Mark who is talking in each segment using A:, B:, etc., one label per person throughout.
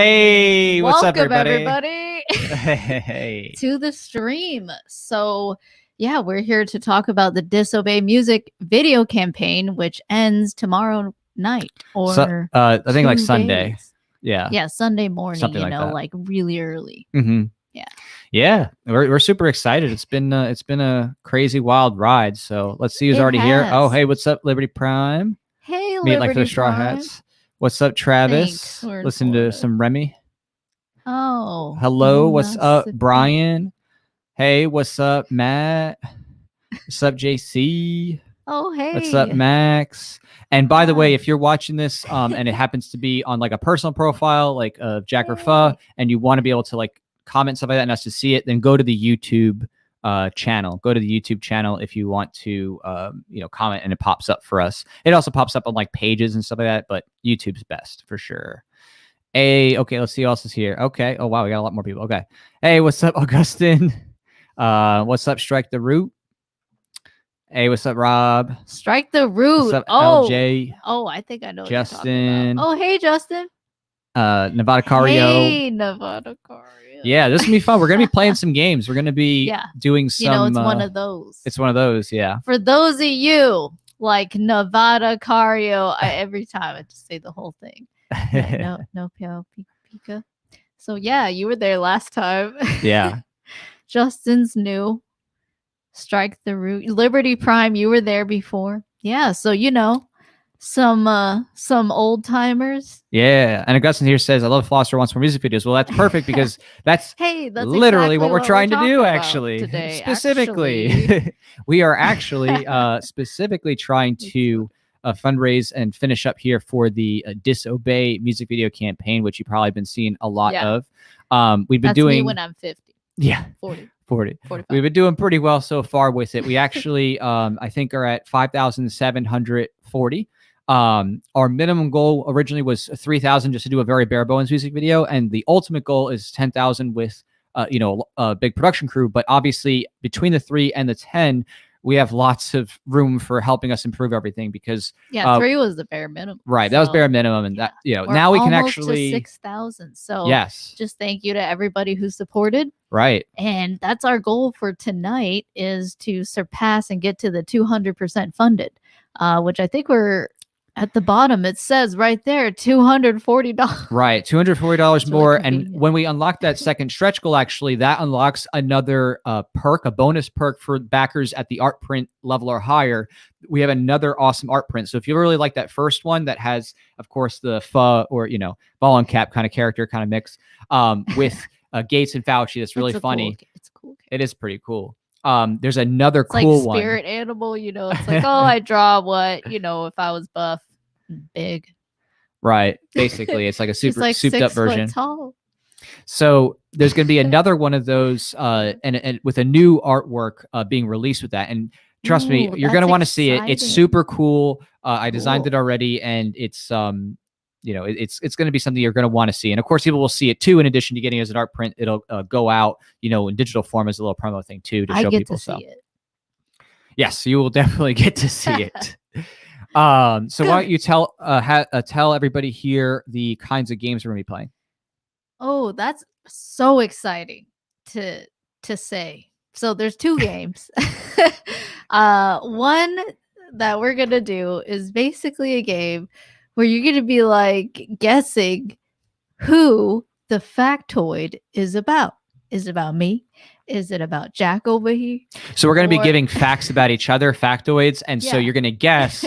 A: Hey, what's up,
B: Welcome,
A: everybody?
B: everybody, to the stream. So, yeah, we're here to talk about the Disobey music video campaign, which ends tomorrow night or
A: I think like
B: 2
A: Sunday.
B: days.
A: Yeah.
B: Yeah, Sunday morning,
A: Something like that.
B: like really early.
A: Mm-hmm.
B: Yeah.
A: Yeah, we're super excited. It's been a crazy wild ride. So let's see who's already here. Oh, hey, what's up, Liberty Prime?
B: Hey,
A: Meet like
B: Liberty
A: the Straw
B: Prime.
A: Hats. What's up, Travis?
B: Thanks. We're in
A: Listen to
B: Florida.
A: some Remy.
B: Oh.
A: Hello, what's up, Brian? Hey, what's up, Matt? What's up, JC?
B: Oh, hey.
A: What's up, Max? And by the way, if you're watching this and it happens to be on like a personal profile, like of Jack or Pho, and you want to be able to like comment stuff like that and us to see it, then go to the YouTube channel. Go to the YouTube channel if you want to, comment, and it pops up for us. It also pops up on like pages and stuff like that, but YouTube's best for sure. Hey, okay, let's see who else is here. Okay. Oh wow, we got a lot more people. Okay. Hey, what's up, Augustine? What's up, Strike the Root? Hey, what's up, Rob?
B: Strike the Root.
A: What's up, LJ?
B: Oh, I think I know what
A: Justin.
B: Oh, hey, Justin.
A: Nevada Cario.
B: Hey, Nevada Cario.
A: Yeah, this is gonna be fun. We're gonna be playing some games. We're gonna be doing some.
B: It's one of those.
A: It's one of those, yeah.
B: For those of you like Nevada Cario, every time I just say the whole thing. No, Pika. So yeah, you were there last time. Yeah. Justin's new. Strike the Root. Liberty Prime, you were there before. Yeah, so some old timers. Yeah, and Augustine here says, "I love Foster wants more music videos." Well, that's perfect because that's literally
A: exactly
B: what
A: we're trying to do. Actually,
B: today.
A: Specifically, we are actually specifically trying to fundraise and finish up here for the Disobey music video campaign, which you've probably been seeing a lot of. We've been doing
B: me when I'm 50.
A: Yeah,
B: 40.
A: 45. We've been doing pretty well so far with it. We actually, I think, are at 5,740. Our minimum goal originally was 3,000 just to do a very bare bones music video, and the ultimate goal is 10,000 with, a big production crew. But obviously, between the 3 and the 10, we have lots of room for helping us improve everything because
B: 3 was the bare minimum.
A: Right, that was bare minimum, and that now we can actually
B: 6,000. So
A: yes,
B: just thank you to everybody who supported.
A: Right,
B: and that's our goal for tonight is to surpass and get to the 200% funded, which I think we're at the bottom. It says right there, $240.
A: Right, $240 more. And when we unlock that second stretch goal, actually, that unlocks another perk, a bonus perk for backers at the art print level or higher. We have another awesome art print. So if you really like that first one that has, of course, the Pho or ball and cap kind of character kind of mix with Gates and Fauci, that's really funny.
B: It's cool.
A: It is pretty cool. There's another
B: it's
A: cool
B: like spirit animal. It's like, oh, I draw what if I was buff. Big,
A: right? Basically, it's like a super souped up version.
B: Tall.
A: So there's going to be another one of those, and with a new artwork being released with that. And trust me, you're going to want to see it. It's super cool. I designed it already, and it's it's going to be something you're going to want to see. And of course, people will see it too. In addition to getting it as an art print, it'll go out, in digital form as a little promo thing too to show people stuff. Yes, you will definitely get to see it. So why don't you tell everybody here the kinds of games we're gonna be playing?
B: Oh, that's so exciting to say. So there's 2 games. One that we're gonna do is basically a game where you're gonna be like guessing who the factoid is about. Is it about me? Is it about Jack over here?
A: So we're going to be giving facts about each other, factoids. And so you're going to guess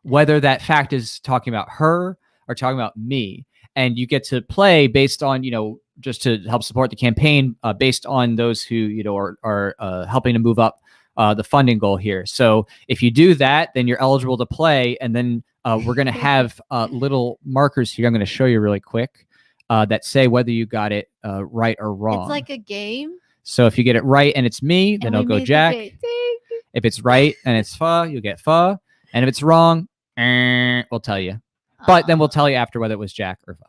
A: whether that fact is talking about her or talking about me. And you get to play based on, just to help support the campaign, based on those who, are helping to move up the funding goal here. So if you do that, then you're eligible to play. And then we're going to have little markers here. I'm going to show you really quick that say whether you got it right or wrong.
B: It's like a game.
A: So if you get it right and it's me, then I'll go Jack. If it's right and it's Pho, you'll get Pho. And if it's wrong, we'll tell you. But then we'll tell you after whether it was Jack or Pho.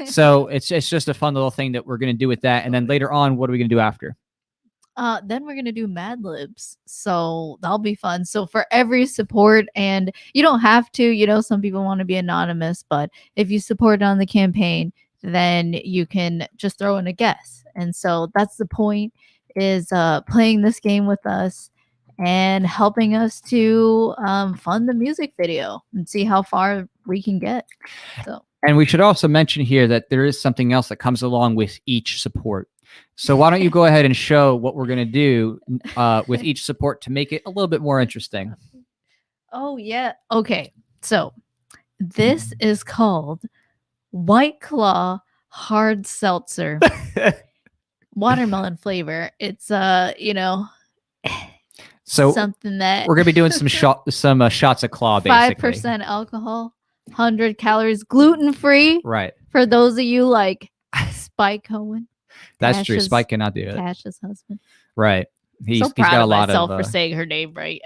A: So it's just a fun little thing that we're going to do with that. And then later on, what are we going to do after?
B: Then we're going to do Mad Libs. So that'll be fun. So for every support, and you don't have to, some people want to be anonymous, but if you support on the campaign, then you can just throw in a guess. And so that's the point, is playing this game with us and helping us to fund the music video and see how far we can get. So,
A: and we should also mention here that there is something else that comes along with each support. So why don't you go ahead and show what we're going to do with each support to make it a little bit more interesting?
B: Oh, yeah. Okay. So this is called White Claw Hard Seltzer. Watermelon flavor. It's
A: so
B: something that
A: we're gonna be doing some shots of claw, basically.
B: 5% alcohol, 100 calories, gluten free.
A: Right.
B: For those of you like Spike Cohen.
A: That's true. Spike cannot do it.
B: Cash's husband.
A: Right. He's
B: so proud
A: got a
B: of
A: lot
B: myself
A: of
B: for saying her name right.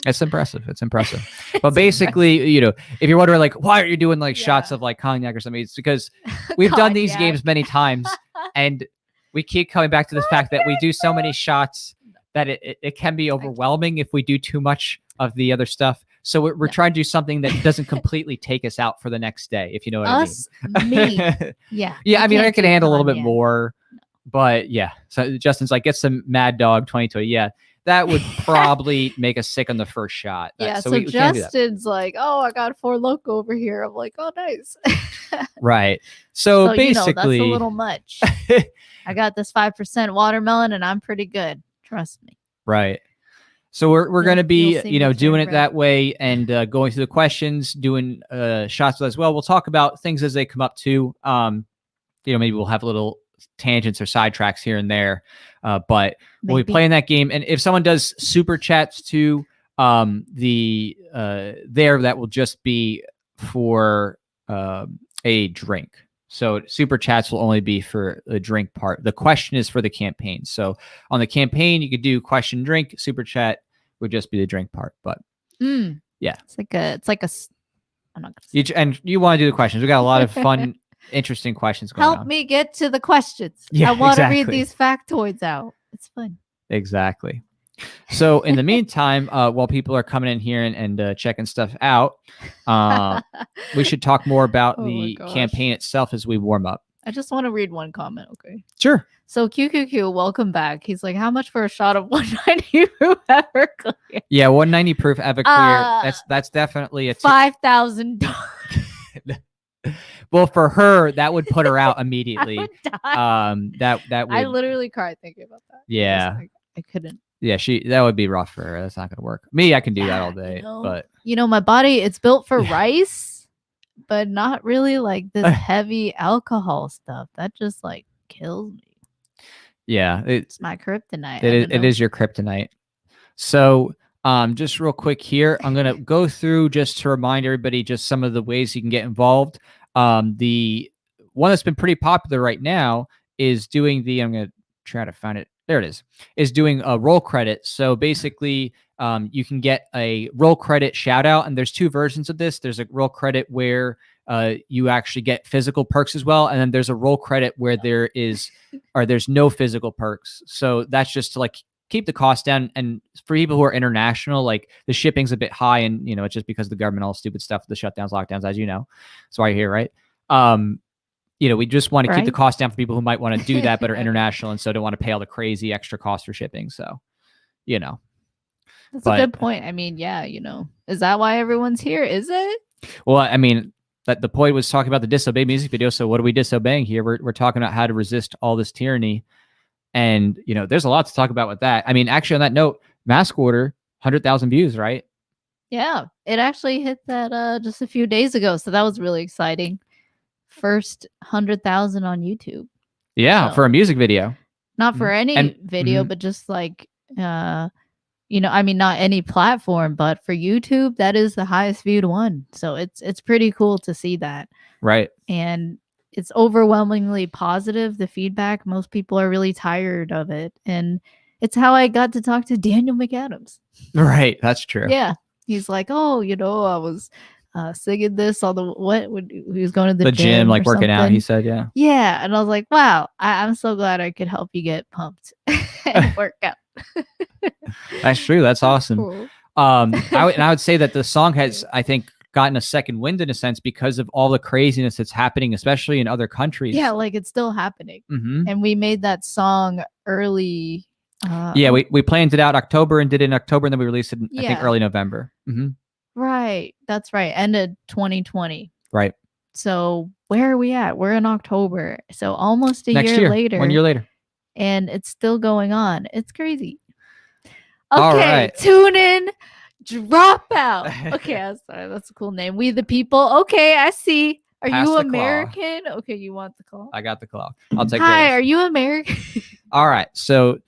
A: It's impressive. It's impressive. But basically, you know, if you're wondering like why aren't you doing like shots of like cognac or something, it's because we've done these games many times and we keep coming back to the fact that we do so many shots that it can be overwhelming if we do too much of the other stuff. So we're trying to do something that doesn't completely take us out for the next day, if you know what I mean.
B: Me. Yeah.
A: Yeah, I mean, I can handle a little bit more, but yeah. So Justin's like, get some Mad Dog 22. Yeah, that would probably make us sick on the first shot.
B: So Justin's like, oh, I got 4 Loko over here. I'm like, oh, nice.
A: Right. So basically,
B: that's a little much. I got this 5% watermelon and I'm pretty good. Trust me.
A: Right. So we're going to be, doing it that way and going through the questions, doing shots as well. We'll talk about things as they come up too. Maybe we'll have little tangents or sidetracks here and there, but we'll be playing that game. And if someone does super chats to that will just be for a drink. So super chats will only be for the drink part. The question is for the campaign. So on the campaign, you could do question, drink. Super chat would just be the drink part. But yeah,
B: it's like a. I'm not gonna say.
A: And you want to do the questions? We got a lot of fun, interesting questions going on.
B: Help me get to the questions. Yeah, I want to read these factoids out. It's fun.
A: Exactly. So in the meantime, while people are coming in here and checking stuff out, we should talk more about the campaign itself as we warm up.
B: I just want to read one comment, okay?
A: Sure.
B: So QQQ, welcome back. He's like, how much for a shot of 190 proof Everclear?
A: Yeah, 190 proof Everclear. That's definitely a
B: $5,000.
A: Well, for her, that would put her out immediately.
B: I would die.
A: That would.
B: I literally cried thinking about that.
A: Yeah.
B: I couldn't.
A: Yeah, that would be rough for her. That's not gonna work. Me, I can do that all day. But
B: my body, it's built for rice, but not really like this heavy alcohol stuff. That just like kills me.
A: Yeah,
B: it's my kryptonite.
A: It is your kryptonite. So just real quick here, I'm gonna go through just to remind everybody just some of the ways you can get involved. The one that's been pretty popular right now is doing I'm gonna try to find it. There it is doing a roll credit. So basically, you can get a roll credit shout out, and there's 2 versions of this. There's a roll credit where you actually get physical perks as well, and then there's a roll credit where there's no physical perks. So that's just to like keep the cost down. And for people who are international, like the shipping's a bit high, and it's just because of the government, all stupid stuff, the shutdowns, lockdowns, as you know. That's why you're here, right? We just want to keep the cost down for people who might want to do that, but are international and so don't want to pay all the crazy extra costs for shipping. So,
B: That's a good point. I mean, yeah, is that why everyone's here? Is it?
A: Well, I mean, that the point was talking about the Disobey music video. So what are we disobeying here? We're talking about how to resist all this tyranny. And, there's a lot to talk about with that. I mean, actually on that note, Mask Order, 100,000 views, right?
B: Yeah, it actually hit that just a few days ago. So that was really exciting. First 100,000 on YouTube.
A: Yeah, for a music video.
B: Not for any video, but just like, I mean, not any platform, but for YouTube, that is the highest viewed one. So it's pretty cool to see that.
A: Right.
B: And it's overwhelmingly positive, the feedback. Most people are really tired of it. And it's how I got to talk to Daniel McAdams.
A: Right. That's true.
B: Yeah. He's like, oh, I was singing this on he was going to the
A: gym, like working out, he said.
B: Yeah. And I was like, wow, I'm so glad I could help you get pumped and work out.
A: That's true. That's awesome.
B: Cool.
A: I would say that the song has, I think, gotten a second wind in a sense because of all the craziness that's happening, especially in other countries.
B: Yeah, like it's still happening.
A: Mm-hmm.
B: And we made that song early.
A: Yeah, we planned it out October and did it in October, and then we released it, I think,
B: Yeah.
A: early November. Mm-hmm.
B: Right. That's right. Ended 2020.
A: Right.
B: So where are we at? We're in October. So almost a
A: Next
B: year later.
A: 1 year later.
B: And it's still going on. It's crazy.
A: All
B: Okay,
A: right.
B: tune in, drop out. Okay, I'm sorry. That's a cool name. We the people. Okay, I see. Are
A: Pass
B: you
A: the claw.
B: American? Okay, you want the call?
A: I got the claw. I'll take
B: Hi,
A: those.
B: are you American?
A: All right. So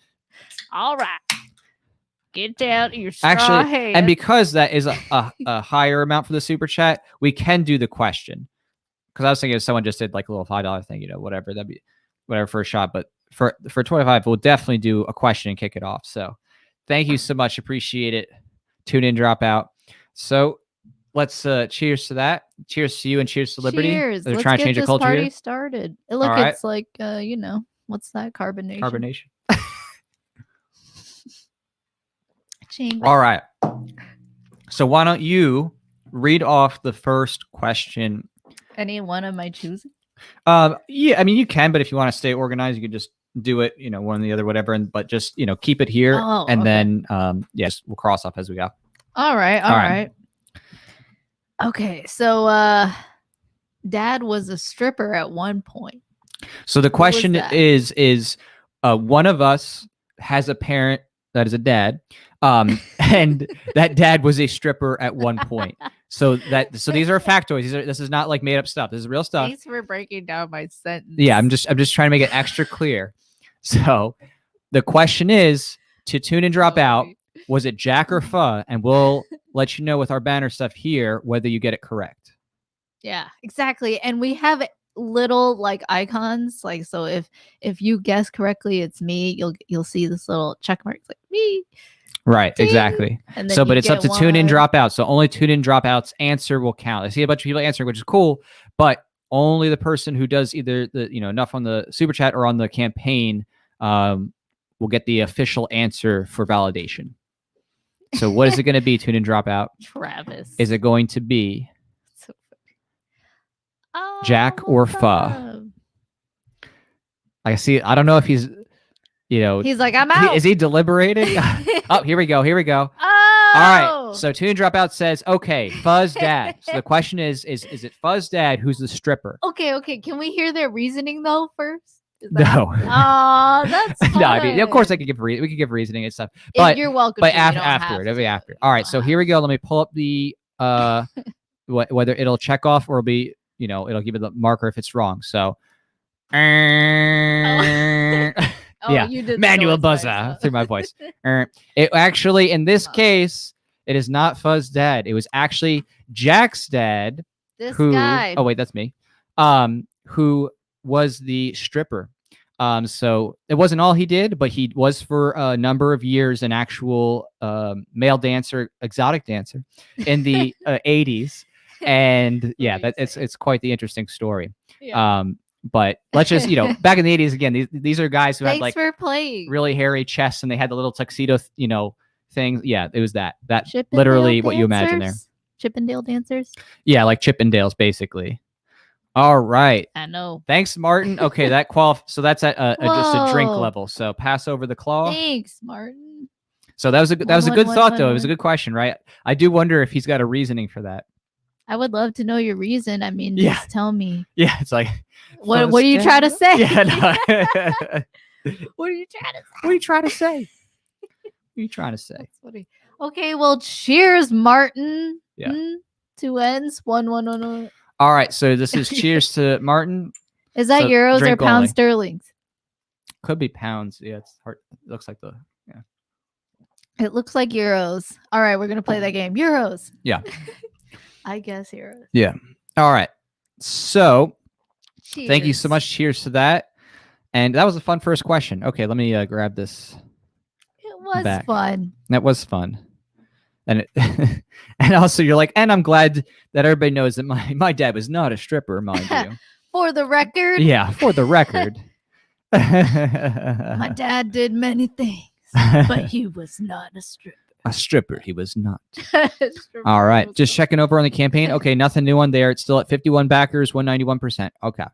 B: All right. Get down your straw
A: actually,
B: hat.
A: and because that is a higher amount for the super chat, we can do the question. Because I was thinking if someone just did like a little $5 thing, whatever, that'd be whatever for a shot. But for 25, we'll definitely do a question and kick it off. So thank you so much. Appreciate it. Tune in, drop out. So let's cheers to that. Cheers to you and cheers to Liberty.
B: Cheers.
A: They're
B: Let's
A: trying to
B: get
A: change the
B: this
A: culture
B: party
A: here.
B: started. Look,
A: All right.
B: it's like what's that? Carbonation.
A: Carbonation.
B: Ching.
A: All right. So why don't you read off the first question?
B: Any one of my choosing?
A: Yeah, I mean you can, but if you want to stay organized, you can just do it, one or the other, whatever. But just keep it here, and then yes, we'll cross off as we go.
B: All right. Okay, so Dad was a stripper at one point.
A: So the question is one of us has a parent that is a dad, and that dad was a stripper at one point. So these are factoids. This is not like made up stuff. This is real stuff.
B: Thanks for breaking down my sentence.
A: Yeah, I'm just trying to make it extra clear. So the question is to tune and drop out. Was it Jack or Pho? And we'll let you know with our banner stuff here whether you get it correct.
B: Yeah, exactly. And we have little like icons. Like so, if you guess correctly, it's me. You'll see this little check mark. It's like me.
A: Right,
B: Ding.
A: exactly.
B: And then
A: So, but it's up to tune in,
B: one.
A: drop out. So only tune in, drop outs answer will count. I see a bunch of people answering, which is cool, but only the person who does either the enough on the super chat or on the campaign will get the official answer for validation. So what is it going to be? Tune in, drop out.
B: Travis.
A: Is it going to be
B: so funny.
A: Jack or Pho? I see. I don't know if he's.
B: He's like, I'm out.
A: Is he deliberating? Oh, here we go.
B: Oh!
A: All right. So tune in, drop out says, okay, Pho's dad. So the question is it Pho's dad who's the stripper?
B: Okay. Can we hear their reasoning though first?
A: No.
B: Oh, that's fun.
A: No, I mean, of course we could give reasoning and stuff. But
B: you're welcome.
A: But afterward, it'll be after. All right. So here we go. Let me pull up the whether it'll check off or it'll be, it'll give it the marker if it's wrong. So yeah,
B: you did
A: manual buzzer through my voice. It actually, in this case, it is not Pho's dad. It was actually Jack's dad.
B: This guy.
A: Oh wait, that's me. Who was the stripper? So it wasn't all he did, but he was for a number of years an actual male dancer, exotic dancer in the 80s. And yeah, it's quite the interesting story.
B: Yeah.
A: But let's just, back in the 80s again, these are guys who had like
B: for playing.
A: Really hairy chests and they had the little tuxedo, things. Yeah, it was that
B: Chippendale
A: literally
B: dancers?
A: what you imagine there.
B: Chippendale dancers?
A: Yeah, like Chippendales, basically. All right.
B: I know.
A: Thanks, Martin. Okay, so that's at just a drink level. So pass over the claw.
B: Thanks, Martin.
A: So that was a good thought, though. It was a good question, right? I do wonder if he's got a reasoning for that.
B: I would love to know your reason. I mean, just tell me.
A: Yeah, it's like
B: what are you trying to say?
A: Yeah, no.
B: What are you trying to say?
A: What are you trying to say? What are you trying to say?
B: Okay, well, cheers, Martin.
A: Yeah.
B: 2 ends, 1.
A: All right, so this is cheers to Martin.
B: Is that euros or pound sterlings?
A: Could be pounds. Yeah, it's hard. It looks like
B: It looks like euros. All right, we're gonna play that game. Euros.
A: Yeah.
B: I guess euros.
A: Yeah. All right. So
B: cheers.
A: Thank you so much. Cheers to that. And that was a fun first question. Okay, let me grab this.
B: It was fun.
A: That was fun. And and also you're like, and I'm glad that everybody knows that my dad was not a stripper, mind you.
B: For the record.
A: Yeah, for the record.
B: My dad did many things, but he was not a stripper.
A: A stripper, he was not. All right, just checking over on the campaign. Okay, nothing new on there. It's still at 51 backers, 191%. Okay.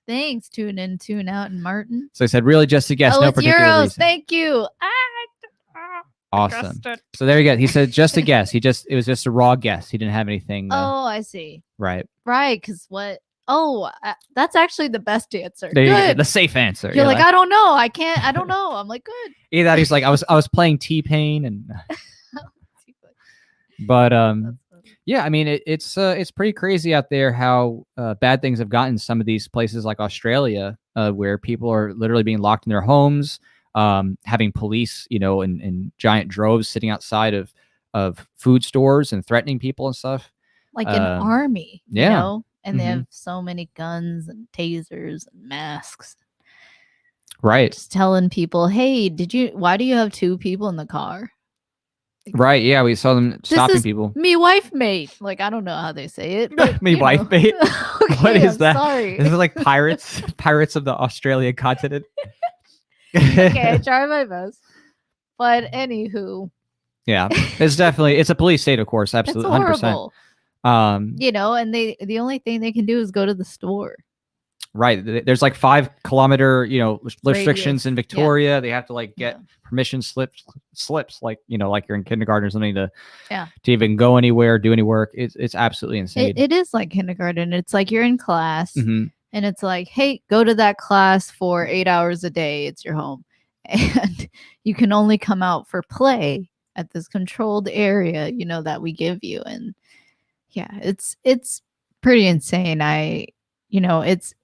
B: Thanks, tune in, tune out, and Martin.
A: So I said, really, just a guess, no
B: it's
A: particular
B: euros.
A: reason.
B: Thank you.
A: Awesome. So there you go. He said just a guess. It was just a raw guess. He didn't have anything.
B: Oh, I see.
A: Right.
B: Right, because what? Oh, that's actually the best answer.
A: There
B: good.
A: You go, the safe answer.
B: You're like, I don't know. I can't. I don't know. I'm like, good.
A: Either that, he's like, I was playing T-Pain and. But yeah, I mean, it's pretty crazy out there how bad things have gotten in some of these places like Australia, where people are literally being locked in their homes, having police, in giant droves sitting outside of food stores and threatening people and stuff.
B: Like an army,
A: yeah.
B: And they have so many guns and tasers and masks.
A: Right.
B: Just telling people, hey, why do you have 2 people in the car?
A: Right, yeah, we saw them stopping people.
B: Me wife mate. Like, I don't know how they say it. But,
A: me wife mate?
B: Okay,
A: what is that?
B: Sorry.
A: Is it like pirates? Pirates of the Australian continent?
B: Okay, I try my best. But anywho.
A: Yeah, it's a police state, of course. Absolutely.
B: It's horrible.
A: 100%.
B: And the only thing they can do is go to the store.
A: Right. There's like 5-kilometer, restrictions in Victoria. Yeah. They have to like get permission slips, like, like you're in kindergarten or something to even go anywhere, do any work. It's absolutely insane.
B: It is like kindergarten. It's like you're in class
A: and
B: it's like, hey, go to that class for 8 hours a day. It's your home. And you can only come out for play at this controlled area, that we give you. And yeah, it's pretty insane. It's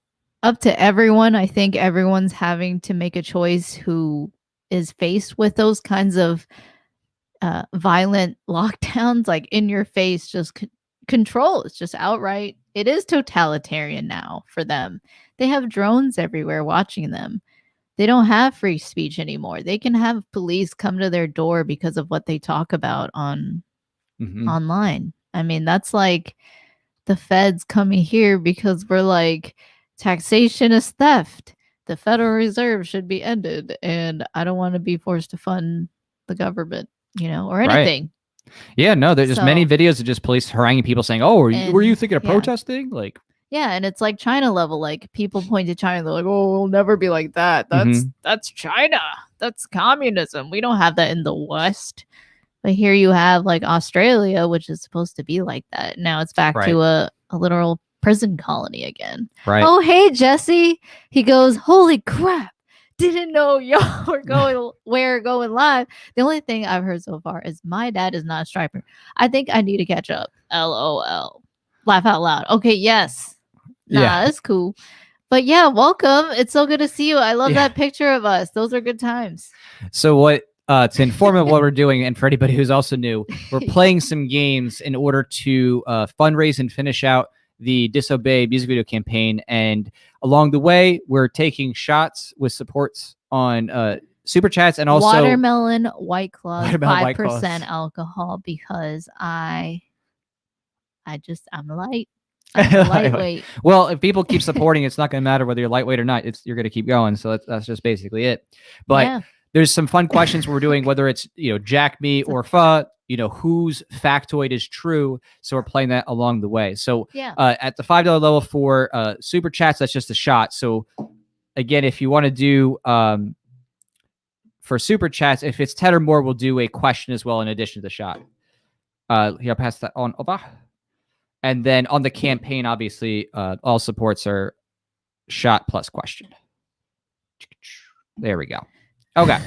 B: up to everyone. I think everyone's having to make a choice who is faced with those kinds of violent lockdowns, like in your face, just control. It's just outright. It is totalitarian now for them. They have drones everywhere watching them. They don't have free speech anymore. They can have police come to their door because of what they talk about online. I mean, that's like the feds coming here because we're like, taxation is theft. The Federal Reserve should be ended. And I don't want to be forced to fund the government, or anything.
A: Right. Yeah, no, there's just many videos of just police haranguing people saying, oh, were you thinking of protesting? Like,
B: yeah, and it's like China level. Like, people point to China, they're like, oh, we'll never be like that. That's China. That's communism. We don't have that in the West. But here you have like Australia, which is supposed to be like that. Now it's back to a literal prison colony again.
A: Right.
B: Oh, hey, Jesse. He goes, holy crap. Didn't know y'all were going live. The only thing I've heard so far is my dad is not a striper. I think I need to catch up. LOL. Laugh out loud. Okay, yes. That's cool. But yeah, welcome. It's so good to see you. I love that picture of us. Those are good times.
A: So what to inform of what we're doing, and for anybody who's also new, we're playing some games in order to fundraise and finish out the DISOBEY music video campaign. And along the way, we're taking shots with supports on super chats and also
B: Watermelon White Claw, 5% alcohol, because I'm light. I'm lightweight.
A: Well, if people keep supporting, it's not going to matter whether you're lightweight or not. You're going to keep going. So that's just basically it. But there's some fun questions we're doing, whether it's Jack, me, or Pho. Whose factoid is true. So we're playing that along the way. So at the $5 level for super chats, that's just a shot. So again, if you want to do for super chats, if it's 10 or more, we'll do a question as well in addition to the shot. Here, I'll pass that on over. And then on the campaign, obviously, all supports are shot plus question. There we go. Okay.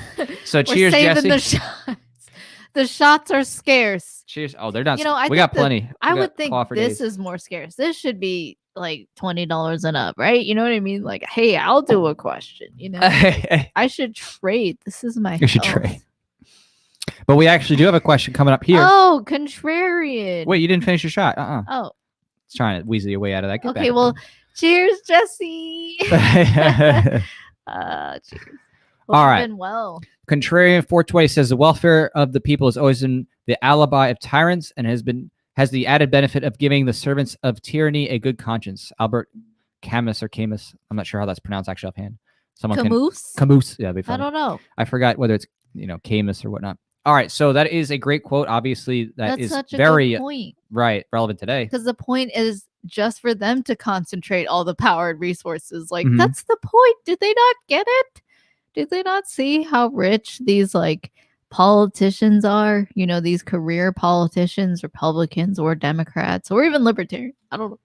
A: So cheers, Jesse.
B: The shots. The shots are scarce.
A: Cheers. Oh, they're not. We got plenty.
B: I would think this is more scarce. This should be like $20 and up, right? You know what I mean? Like, hey, I'll do a question. I should trade. This is my.
A: You should trade. But we actually do have a question coming up here.
B: Oh, contrarian.
A: Wait, you didn't finish your shot.
B: Oh.
A: It's trying to weasel your way out of that. Get
B: okay, well, cheers, Jesse.
A: Cheers. All right.
B: Been well.
A: Contrarian 420 says the welfare of the people is always in the alibi of tyrants and has the added benefit of giving the servants of tyranny a good conscience. Albert Camus or Camus. I'm not sure how that's pronounced actually offhand.
B: Camus?
A: Camus. Yeah,
B: I don't know.
A: I forgot whether it's Camus or whatnot. All right, so that is a great quote. Obviously,
B: That's
A: is
B: such a
A: very
B: good point.
A: right relevant today.
B: Because the point is just for them to concentrate all the power and resources. Like
A: Mhm.
B: that's the point. Did they not get it? Did they not see how rich these like politicians are? You know, these career politicians, Republicans or Democrats or even libertarians. I don't know.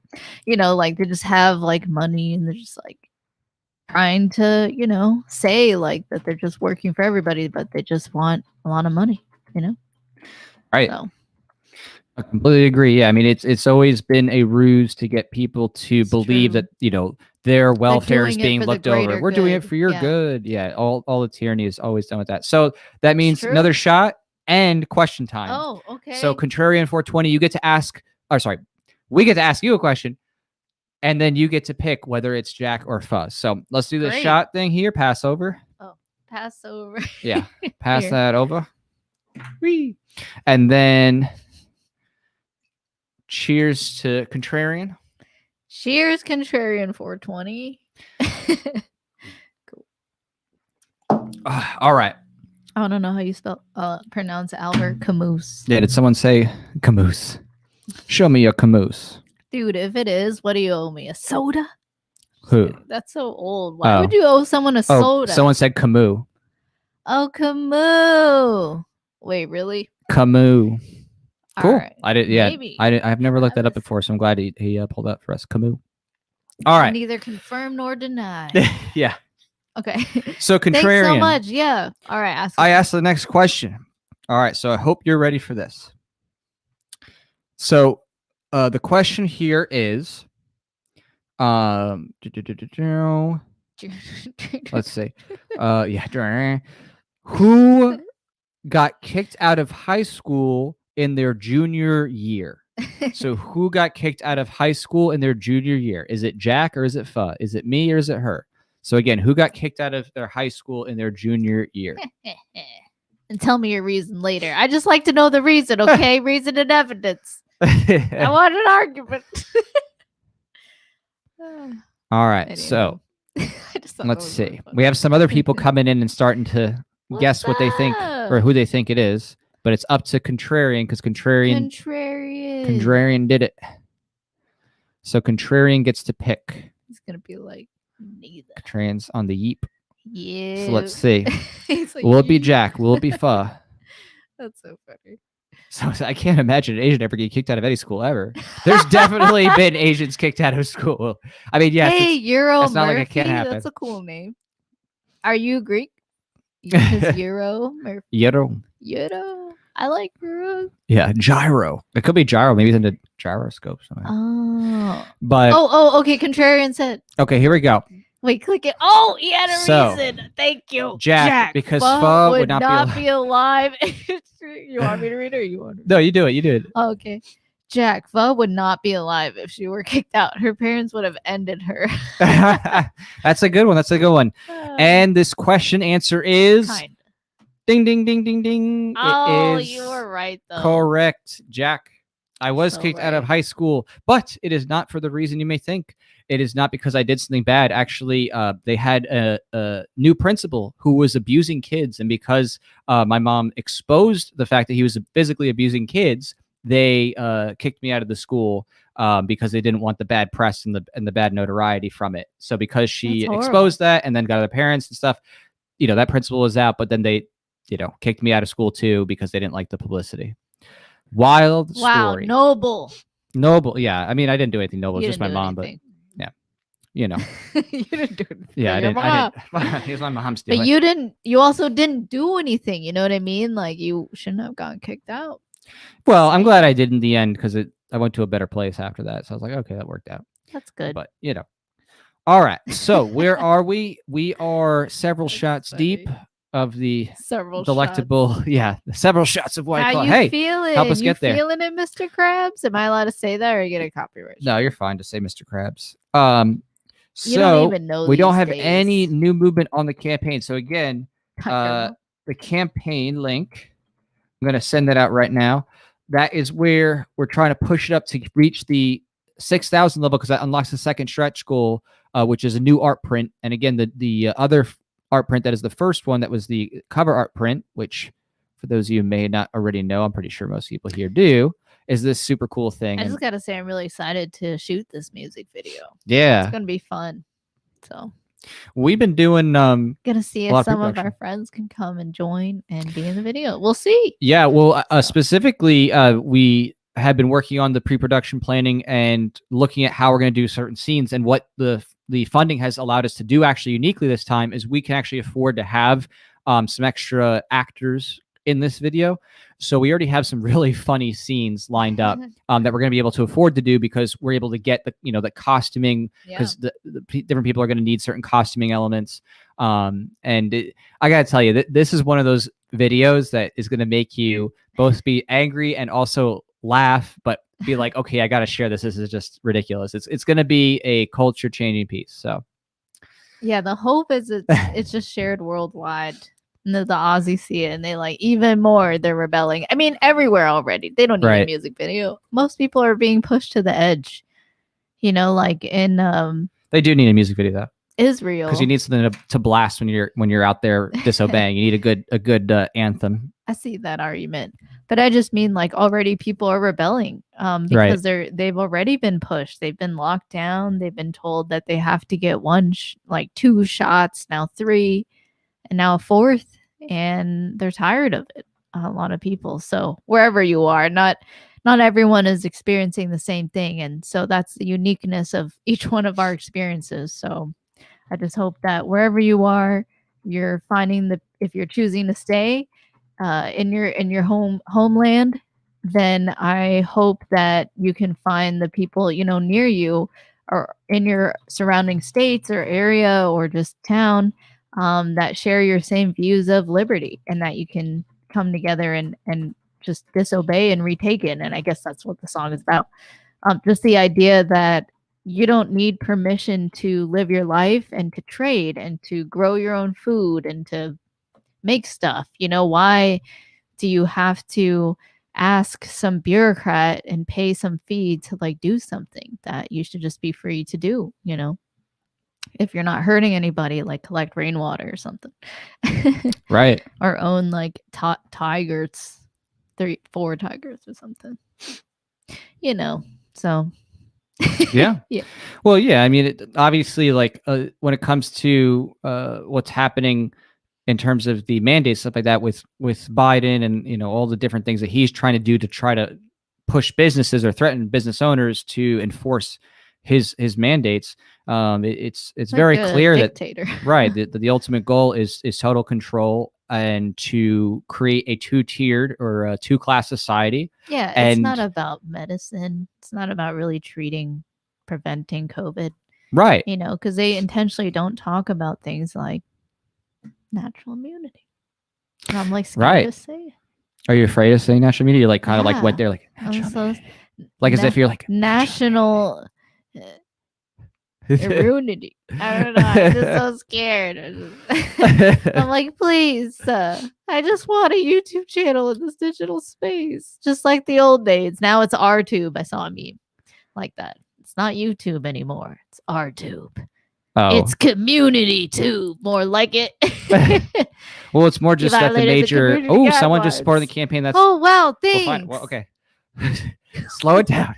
B: You know, like they just have like money and they're just like trying to, you know, say like that they're just working for everybody, but they just want a lot of money, you know?
A: Right.
B: So
A: I completely agree. Yeah, I mean, it's always been a ruse to get people to
B: It's
A: believe
B: true.
A: that, you know, their welfare is
B: doing it
A: being
B: for the
A: looked over.
B: greater
A: We're doing it
B: good.
A: for your
B: Yeah.
A: good. Yeah, all the tyranny is always done with that. So that means
B: true.
A: another shot and question time.
B: Oh, okay.
A: So Contrarian 420, you get to ask, or sorry, we get to ask you a question, and then you get to pick whether it's Jack or Fuzz. So let's do the
B: Great.
A: shot thing here. Pass over.
B: Oh, pass over.
A: Yeah, pass
B: Here.
A: that over. Whee. And then cheers to Contrarian.
B: Cheers, Contrarian 420.
A: All right.
B: I don't know how you pronounce Albert Camus.
A: Yeah, did someone say camoose? Show me your camoose.
B: Dude, if it is, what do you owe me? A soda?
A: Who?
B: That's so old. Why would you owe someone a
A: Oh,
B: soda?
A: someone said Camus.
B: Oh, Camus. Wait, really?
A: Camus. Cool.
B: All right.
A: I did. Yeah,
B: Maybe.
A: I've never looked that up before, so I'm glad he pulled that for us. Camus. All right.
B: Neither confirm nor deny.
A: Yeah.
B: Okay.
A: So Contrarian.
B: Thanks so much. Yeah. All right.
A: I asked the next question. All right. So I hope you're ready for this. So the question here is, let's see. Yeah. Who got kicked out of high school in their junior year? So who got kicked out of high school in their junior year? Is it Jack or is it Pho? Is it me or is it her? So again, who got kicked out of their high school in their junior year?
B: And tell me your reason later. I just like to know the reason, okay? Reason and evidence. I want an argument.
A: All right,
B: Anyway.
A: So let's see.
B: Really
A: we have some other people coming in and starting to guess what they think or who they think it is, but it's up to Contrarian because Contrarian did it. So Contrarian gets to pick.
B: He's gonna be like, neither.
A: Contrarian's on the yeep.
B: Yeah.
A: So let's see.
B: Like,
A: will it be Jack? Will it be Pho?
B: That's so funny.
A: So I can't imagine an Asian ever get kicked out of any school ever. There's definitely been Asians kicked out of school. I mean, yes.
B: Hey, Euro
A: that's not
B: Murphy.
A: like it can't happen.
B: That's a cool name. Are you Greek? Because Euro Murphy. Euro. I like Euro.
A: Yeah, gyro. It could be gyro. Maybe it's into gyroscope.
B: Oh.
A: But
B: okay. Contrarian said.
A: Okay, here we go.
B: Wait, click it. Oh, he had a reason. Thank you,
A: Jack. Because
B: Pho would not be alive. You want me to read it or you want to?
A: No, you do it. You do it.
B: Oh, okay. Jack, Pho would not be alive if she were kicked out. Her parents would have ended her.
A: That's a good one. That's a good one. And this question answer is
B: Kinda.
A: Ding, ding, ding, ding, ding.
B: Oh,
A: it is
B: you were right, though.
A: Correct, Jack. I was kicked out of high school, but it is not for the reason you may think. It is not because I did something bad. Actually, they had a new principal who was abusing kids. And because my mom exposed the fact that he was physically abusing kids, they kicked me out of the school because they didn't want the bad press and the bad notoriety from it. So because she exposed that and then got other parents and stuff, that principal was out. But then they, kicked me out of school too because they didn't like the publicity. Wild story.
B: Noble.
A: Yeah. I mean, I didn't do anything noble. It's just my mom, but yeah,
B: you didn't do anything.
A: Yeah, I didn't. Here's my mom's doing.
B: But you also didn't do anything. You know what I mean? Like you shouldn't have gotten kicked out.
A: Well, I'm glad I did in the end because I went to a better place after that. So I was like, okay, that worked out.
B: That's good.
A: But all right. So where are we? We are several shots deep of the delectable, several shots of White Claw.
B: How you feeling?
A: Help us get there.
B: Feeling it, Mr. Krabs? Am I allowed to say that or you get a copyright?
A: No, you're fine to say Mr. Krabs.
B: You don't even know
A: we don't have
B: days.
A: any new movement on the campaign. So again, the campaign link, I'm going to send that out right now. That is where we're trying to push it up to reach the 6,000 level because that unlocks the second stretch goal, which is a new art print. And again, the other art print that is the first one that was the cover art print, which for those of you who may not already know, I'm pretty sure most people here do, is this super cool thing.
B: I just gotta say, I'm really excited to shoot this music video.
A: Yeah,
B: it's gonna be fun. So
A: we've been doing
B: gonna see if some of our friends can come and join and be in the video. We'll see.
A: Yeah, well, specifically, we have been working on the pre-production planning and looking at how we're going to do certain scenes, and what the funding has allowed us to do actually uniquely this time is we can actually afford to have some extra actors in this video. So we already have some really funny scenes lined up that we're going to be able to afford to do, because we're able to get the the costuming, because the different people are going to need certain costuming elements. And I got to tell you, this is one of those videos that is going to make you both be angry and also laugh, but be like, okay, I got to share this. This is just ridiculous. It's going to be a culture changing piece. So
B: yeah, the hope is it's just shared worldwide. And the Aussies see it and they like even more, they're rebelling. I mean, everywhere already. They don't need a music video. Most people are being pushed to the edge. Like in
A: they do need a music video though.
B: Israel,
A: because you need something to blast when you're out there disobeying. You need a good anthem.
B: I see that argument, but I just mean like already people are rebelling because they've already been pushed. They've been locked down. They've been told that they have to get 2 shots, now 3, and now a 4th, and they're tired of it. A lot of people. So wherever you are, not everyone is experiencing the same thing, and so that's the uniqueness of each one of our experiences. So I just hope that wherever you are, you're finding if you're choosing to stay in your homeland, then I hope that you can find the people near you or in your surrounding states or area or just town that share your same views of liberty, and that you can come together and just disobey and retake it. And I guess that's what the song is about. Just the idea that you don't need permission to live your life and to trade and to grow your own food and to make stuff. Why do you have to ask some bureaucrat and pay some fee to do something that you should just be free to do? If you're not hurting anybody, like collect rainwater or something.
A: Right.
B: Or own tigers, 4 tigers or something. So
A: yeah.
B: Yeah.
A: Well, yeah. I mean, obviously, when it comes to what's happening in terms of the mandates, stuff like that, with Biden and all the different things that he's trying to do to try to push businesses or threaten business owners to enforce his mandates. It's very clear
B: dictator.
A: that the ultimate goal is total control and to create a 2-tiered or a 2-class society.
B: Yeah, it's not about medicine. It's not about really preventing COVID.
A: Right.
B: Because they intentionally don't talk about things like natural immunity. And I'm scared to say it.
A: Are you afraid of saying natural immunity? You're kind of went there as if you're like
B: national immunity. I don't know. I'm just so scared. I'm like, please, I just want a YouTube channel in this digital space, just like the old days. Now it's RTube. I saw a meme like that. It's not YouTube anymore. It's RTube. Oh. It's community tube, more like it.
A: Well, it's more just that the major. Someone just supported the campaign. That's
B: wow, thanks.
A: Well, okay. Slow it down.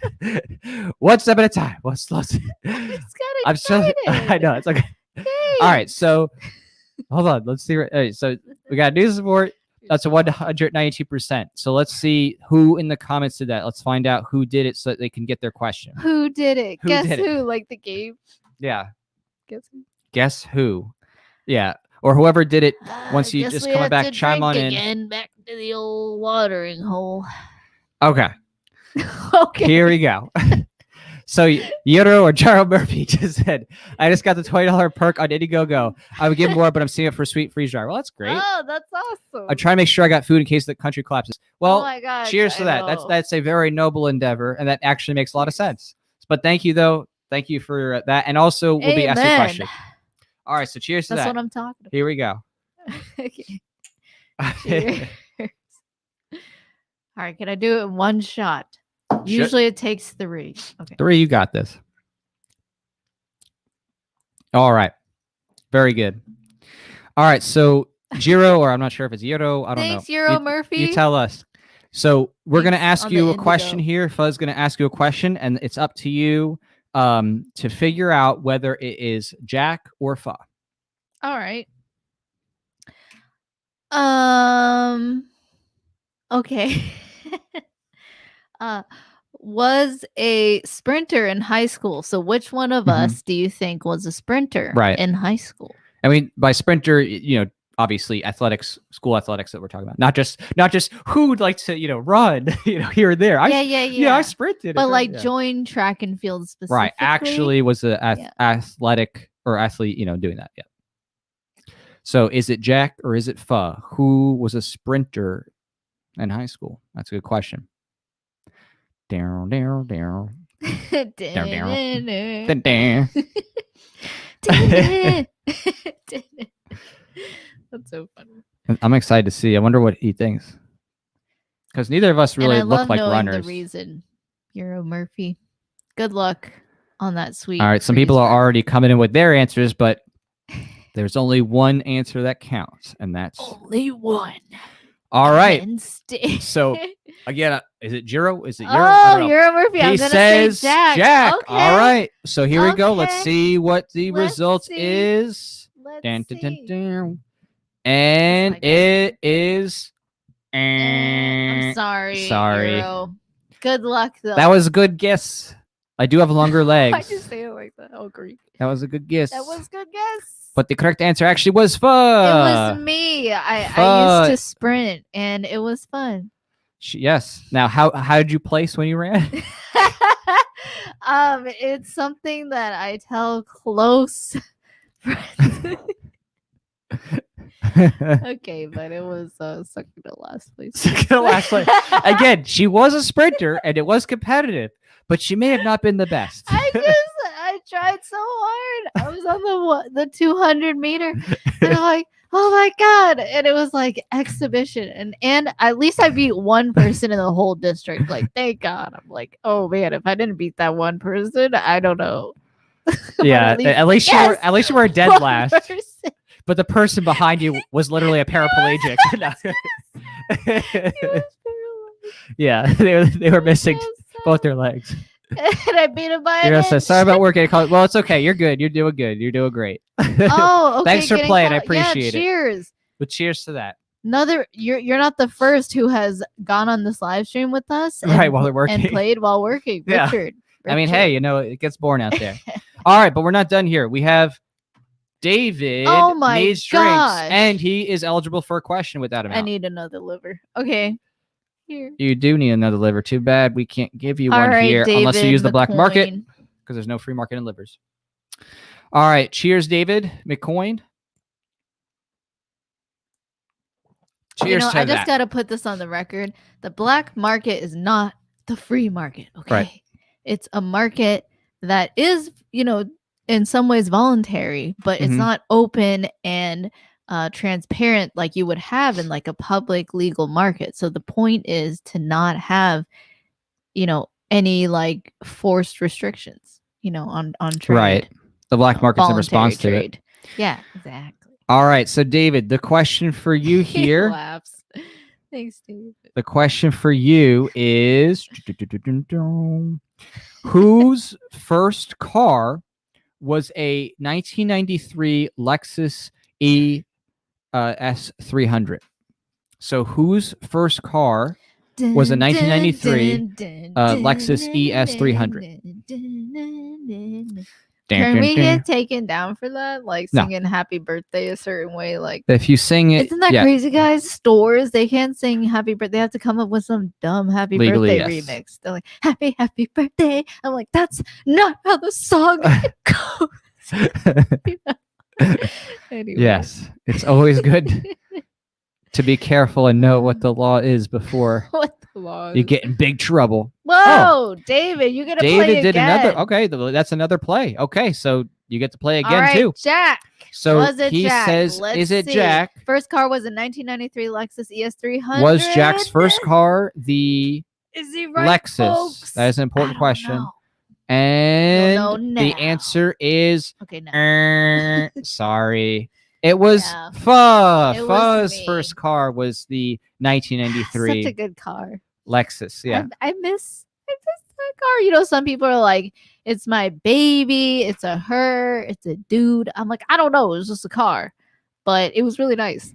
A: 1 step at a time. I'm so. I know it's okay. Thanks. All right, so hold on. Let's see. So we got news support. That's a 192%. So let's see who in the comments did that. Let's find out who did it so that they can get their question.
B: Who did it? Guess who? Like the game.
A: Yeah.
B: Guess who?
A: Guess who? Yeah. Or whoever did it. Once you just come back, chime on in.
B: Back to the old watering hole.
A: Okay.
B: Okay.
A: Here we go. So Yoro or Jarl Murphy just said, I just got the $20 perk on Indiegogo. I would give more, but I'm seeing it for sweet freeze dryer. Well, that's great.
B: Oh, that's awesome.
A: I try to make sure I got food in case the country collapses. Well,
B: oh my gosh,
A: cheers to that. That's a very noble endeavor, and that actually makes a lot of sense. But thank you, though. Thank you for that. And also, we'll be asking a question. All right, so cheers to that.
B: That's what I'm talking about.
A: Here we go.
B: Okay. Cheers. All right, can I do it in one shot? Usually it takes 3. Okay.
A: 3, you got this. All right. Very good. All right, so Giro, or I'm not sure if it's Euro. I don't
B: Thanks,
A: know.
B: Euro Murphy.
A: You tell us. So we're going to
B: Thanks
A: ask
B: on
A: you
B: the
A: a question
B: indigo.
A: here. Fuzz going to ask you a question, and it's up to you to figure out whether it is Jack or Pho.
B: All right. Okay. Was a sprinter in high school. So which one of us do you think was a sprinter in high school?
A: I mean, by sprinter, obviously athletics, school athletics that we're talking about. Not just who'd like to, run, here and there. Yeah, I sprinted.
B: But like join track and field specifically.
A: Right. Actually was a athletic or athlete, doing that. Yeah. So is it Jack or is it Pho? Who was a sprinter in high school? That's a good question. Down. That's
B: so funny.
A: I'm excited to see. I wonder what he thinks. Because neither of us really look like runners.
B: The reason, Euro Murphy. Good luck on that sweet.
A: All right, some people are already coming in with their answers, but there's only one answer that counts, and that's
B: only one.
A: All right. So again, is it Giro? Is it Euro?
B: Oh, Euro Murphy.
A: He says Jack.
B: Okay.
A: All right. So here we go. Let's see what the result is.
B: Let's see.
A: And it is.
B: I'm sorry. Euro. Good luck, though.
A: That was a good guess. I do have longer legs.
B: I just say it like that. Oh, great.
A: That was a good guess.
B: That was a good guess.
A: But the correct answer actually was Pho.
B: It was me. I used to sprint, and it was fun.
A: Yes. Now, how did you place when you ran?
B: It's something that I tell close friends. Okay, but it was second to last place.
A: Second to last place. Again, she was a sprinter, and it was competitive, but she may have not been the best.
B: I tried so hard. I was on the 200 meter, and I'm like, oh my god! And it was like exhibition, and at least I beat one person in the whole district. Like, thank God. I'm like, oh man, if I didn't beat that one person, I don't know.
A: Yeah, at least you were dead last. Person. But the person behind you was literally a paraplegic. Yeah, they were missing both their legs.
B: And I beat him by
A: You're gonna say, sorry about working. Well, it's okay. You're good. You're doing good. You're doing great.
B: Oh, okay.
A: Thanks for playing. I appreciate it.
B: Cheers.
A: But cheers to that.
B: You're not the first who has gone on this live stream with us,
A: while they're working
B: and played while working.
A: Yeah.
B: Richard.
A: I mean, hey, it gets boring out there. All right, but we're not done here. We have David.
B: Oh my
A: needs drinks, and he is eligible for a question without him.
B: I need another liver. Okay. Here.
A: You do need another liver. Too bad we can't give you one here unless you use the black market, because there's no free market in livers. All right. Cheers, David McCoy. Cheers to
B: I just got to put this on the record. The black market is not the free market. Okay.
A: Right.
B: It's a market that is, in some ways voluntary, but it's not open and transparent like you would have in like a public legal market. So the point is to not have, any like forced restrictions, on trade.
A: Right. The black market's in response to it.
B: Yeah, exactly.
A: All right. So David, the question for you here.
B: He laughs. Thanks, David.
A: The question for you is whose first car was a 1993 Lexus S300? So whose first car was a 1993 Lexus ES300?
B: Can we get taken down for that? Like singing happy birthday a certain way? Like
A: if you sing it.
B: Isn't that crazy, guys? Stores, they can't sing happy birthday. They have to come up with some dumb happy birthday remix. They're like, happy birthday. I'm like, that's not how the song goes. Anyway.
A: Yes. It's always good to be careful and know what the law is before you get in big trouble.
B: Whoa, David, you get to play again.
A: David did another. Okay, that's another play. Okay, so you get to play again. All right, too.
B: Jack.
A: So he says, "Is it Jack?"
B: First car was a 1993 Lexus ES300.
A: Was Jack's first car the Lexus?
B: Folks?
A: That is an important question. Know. And the answer is
B: okay. No.
A: Sorry. It was
B: Yeah.
A: Pho.
B: It was
A: Pho's
B: me.
A: first car was the 1993
B: Such a good car.
A: Lexus. Yeah.
B: I miss that car. You know, some people are like, it's my baby, it's a her, it's a dude. I'm like, I don't know, it was just a car. But it was really nice.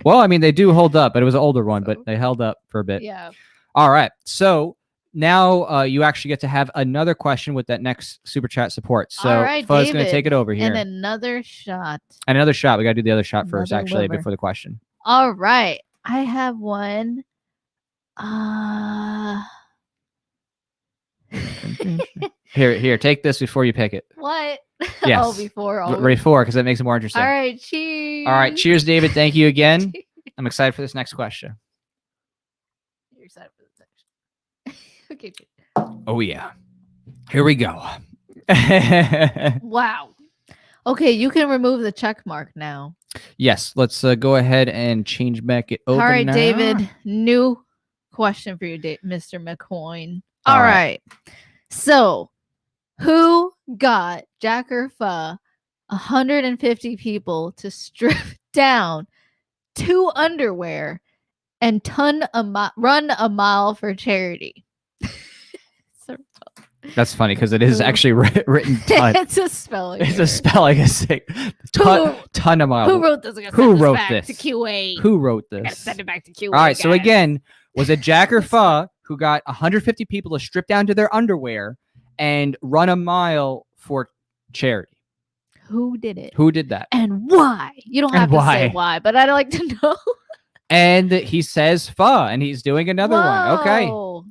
A: Well, I mean, they do hold up, but it was an older one, but
B: So,
A: they held up for a bit.
B: yeah.
A: All right. So now you actually get to have another question with that next super chat support. So
B: All right,
A: Fuzz going to take
B: David,
A: it over here.
B: And another shot.
A: And another shot. We got to do the other shot first,
B: Another
A: actually,
B: liver.
A: before the question.
B: All right. I have one.
A: Here, take this before you pick it.
B: What?
A: Yes.
B: Oh, before.
A: Before, because it makes it more interesting.
B: All right. Cheers.
A: All right. Cheers, David. Thank you again. I'm excited for this next question.
B: You're excited for this next. Okay.
A: Oh, yeah. Here we go.
B: Wow. Okay, you can remove the check mark now.
A: Yes, let's go ahead and change back it over.
B: All right,
A: now.
B: David. New question for you, Mr. McCoy. All right. So, who got Jacker Pho 150 people to strip down 2 underwear and run a mile for charity?
A: That's funny because it is actually written ton.
B: It's a spelling.
A: It's a spelling mistake. Ton of miles.
B: Who wrote this?
A: Who wrote this?
B: To QA.
A: Who wrote
B: I gotta
A: this?
B: send it back to QA.
A: All right. So
B: guys.
A: again, was it Jacker Pho who got 150 people to strip down to their underwear and run a mile for charity?
B: Who did it?
A: Who did that?
B: And why? You don't have to say why, but I'd like to know.
A: And he says Pho, and he's doing another one. Okay. All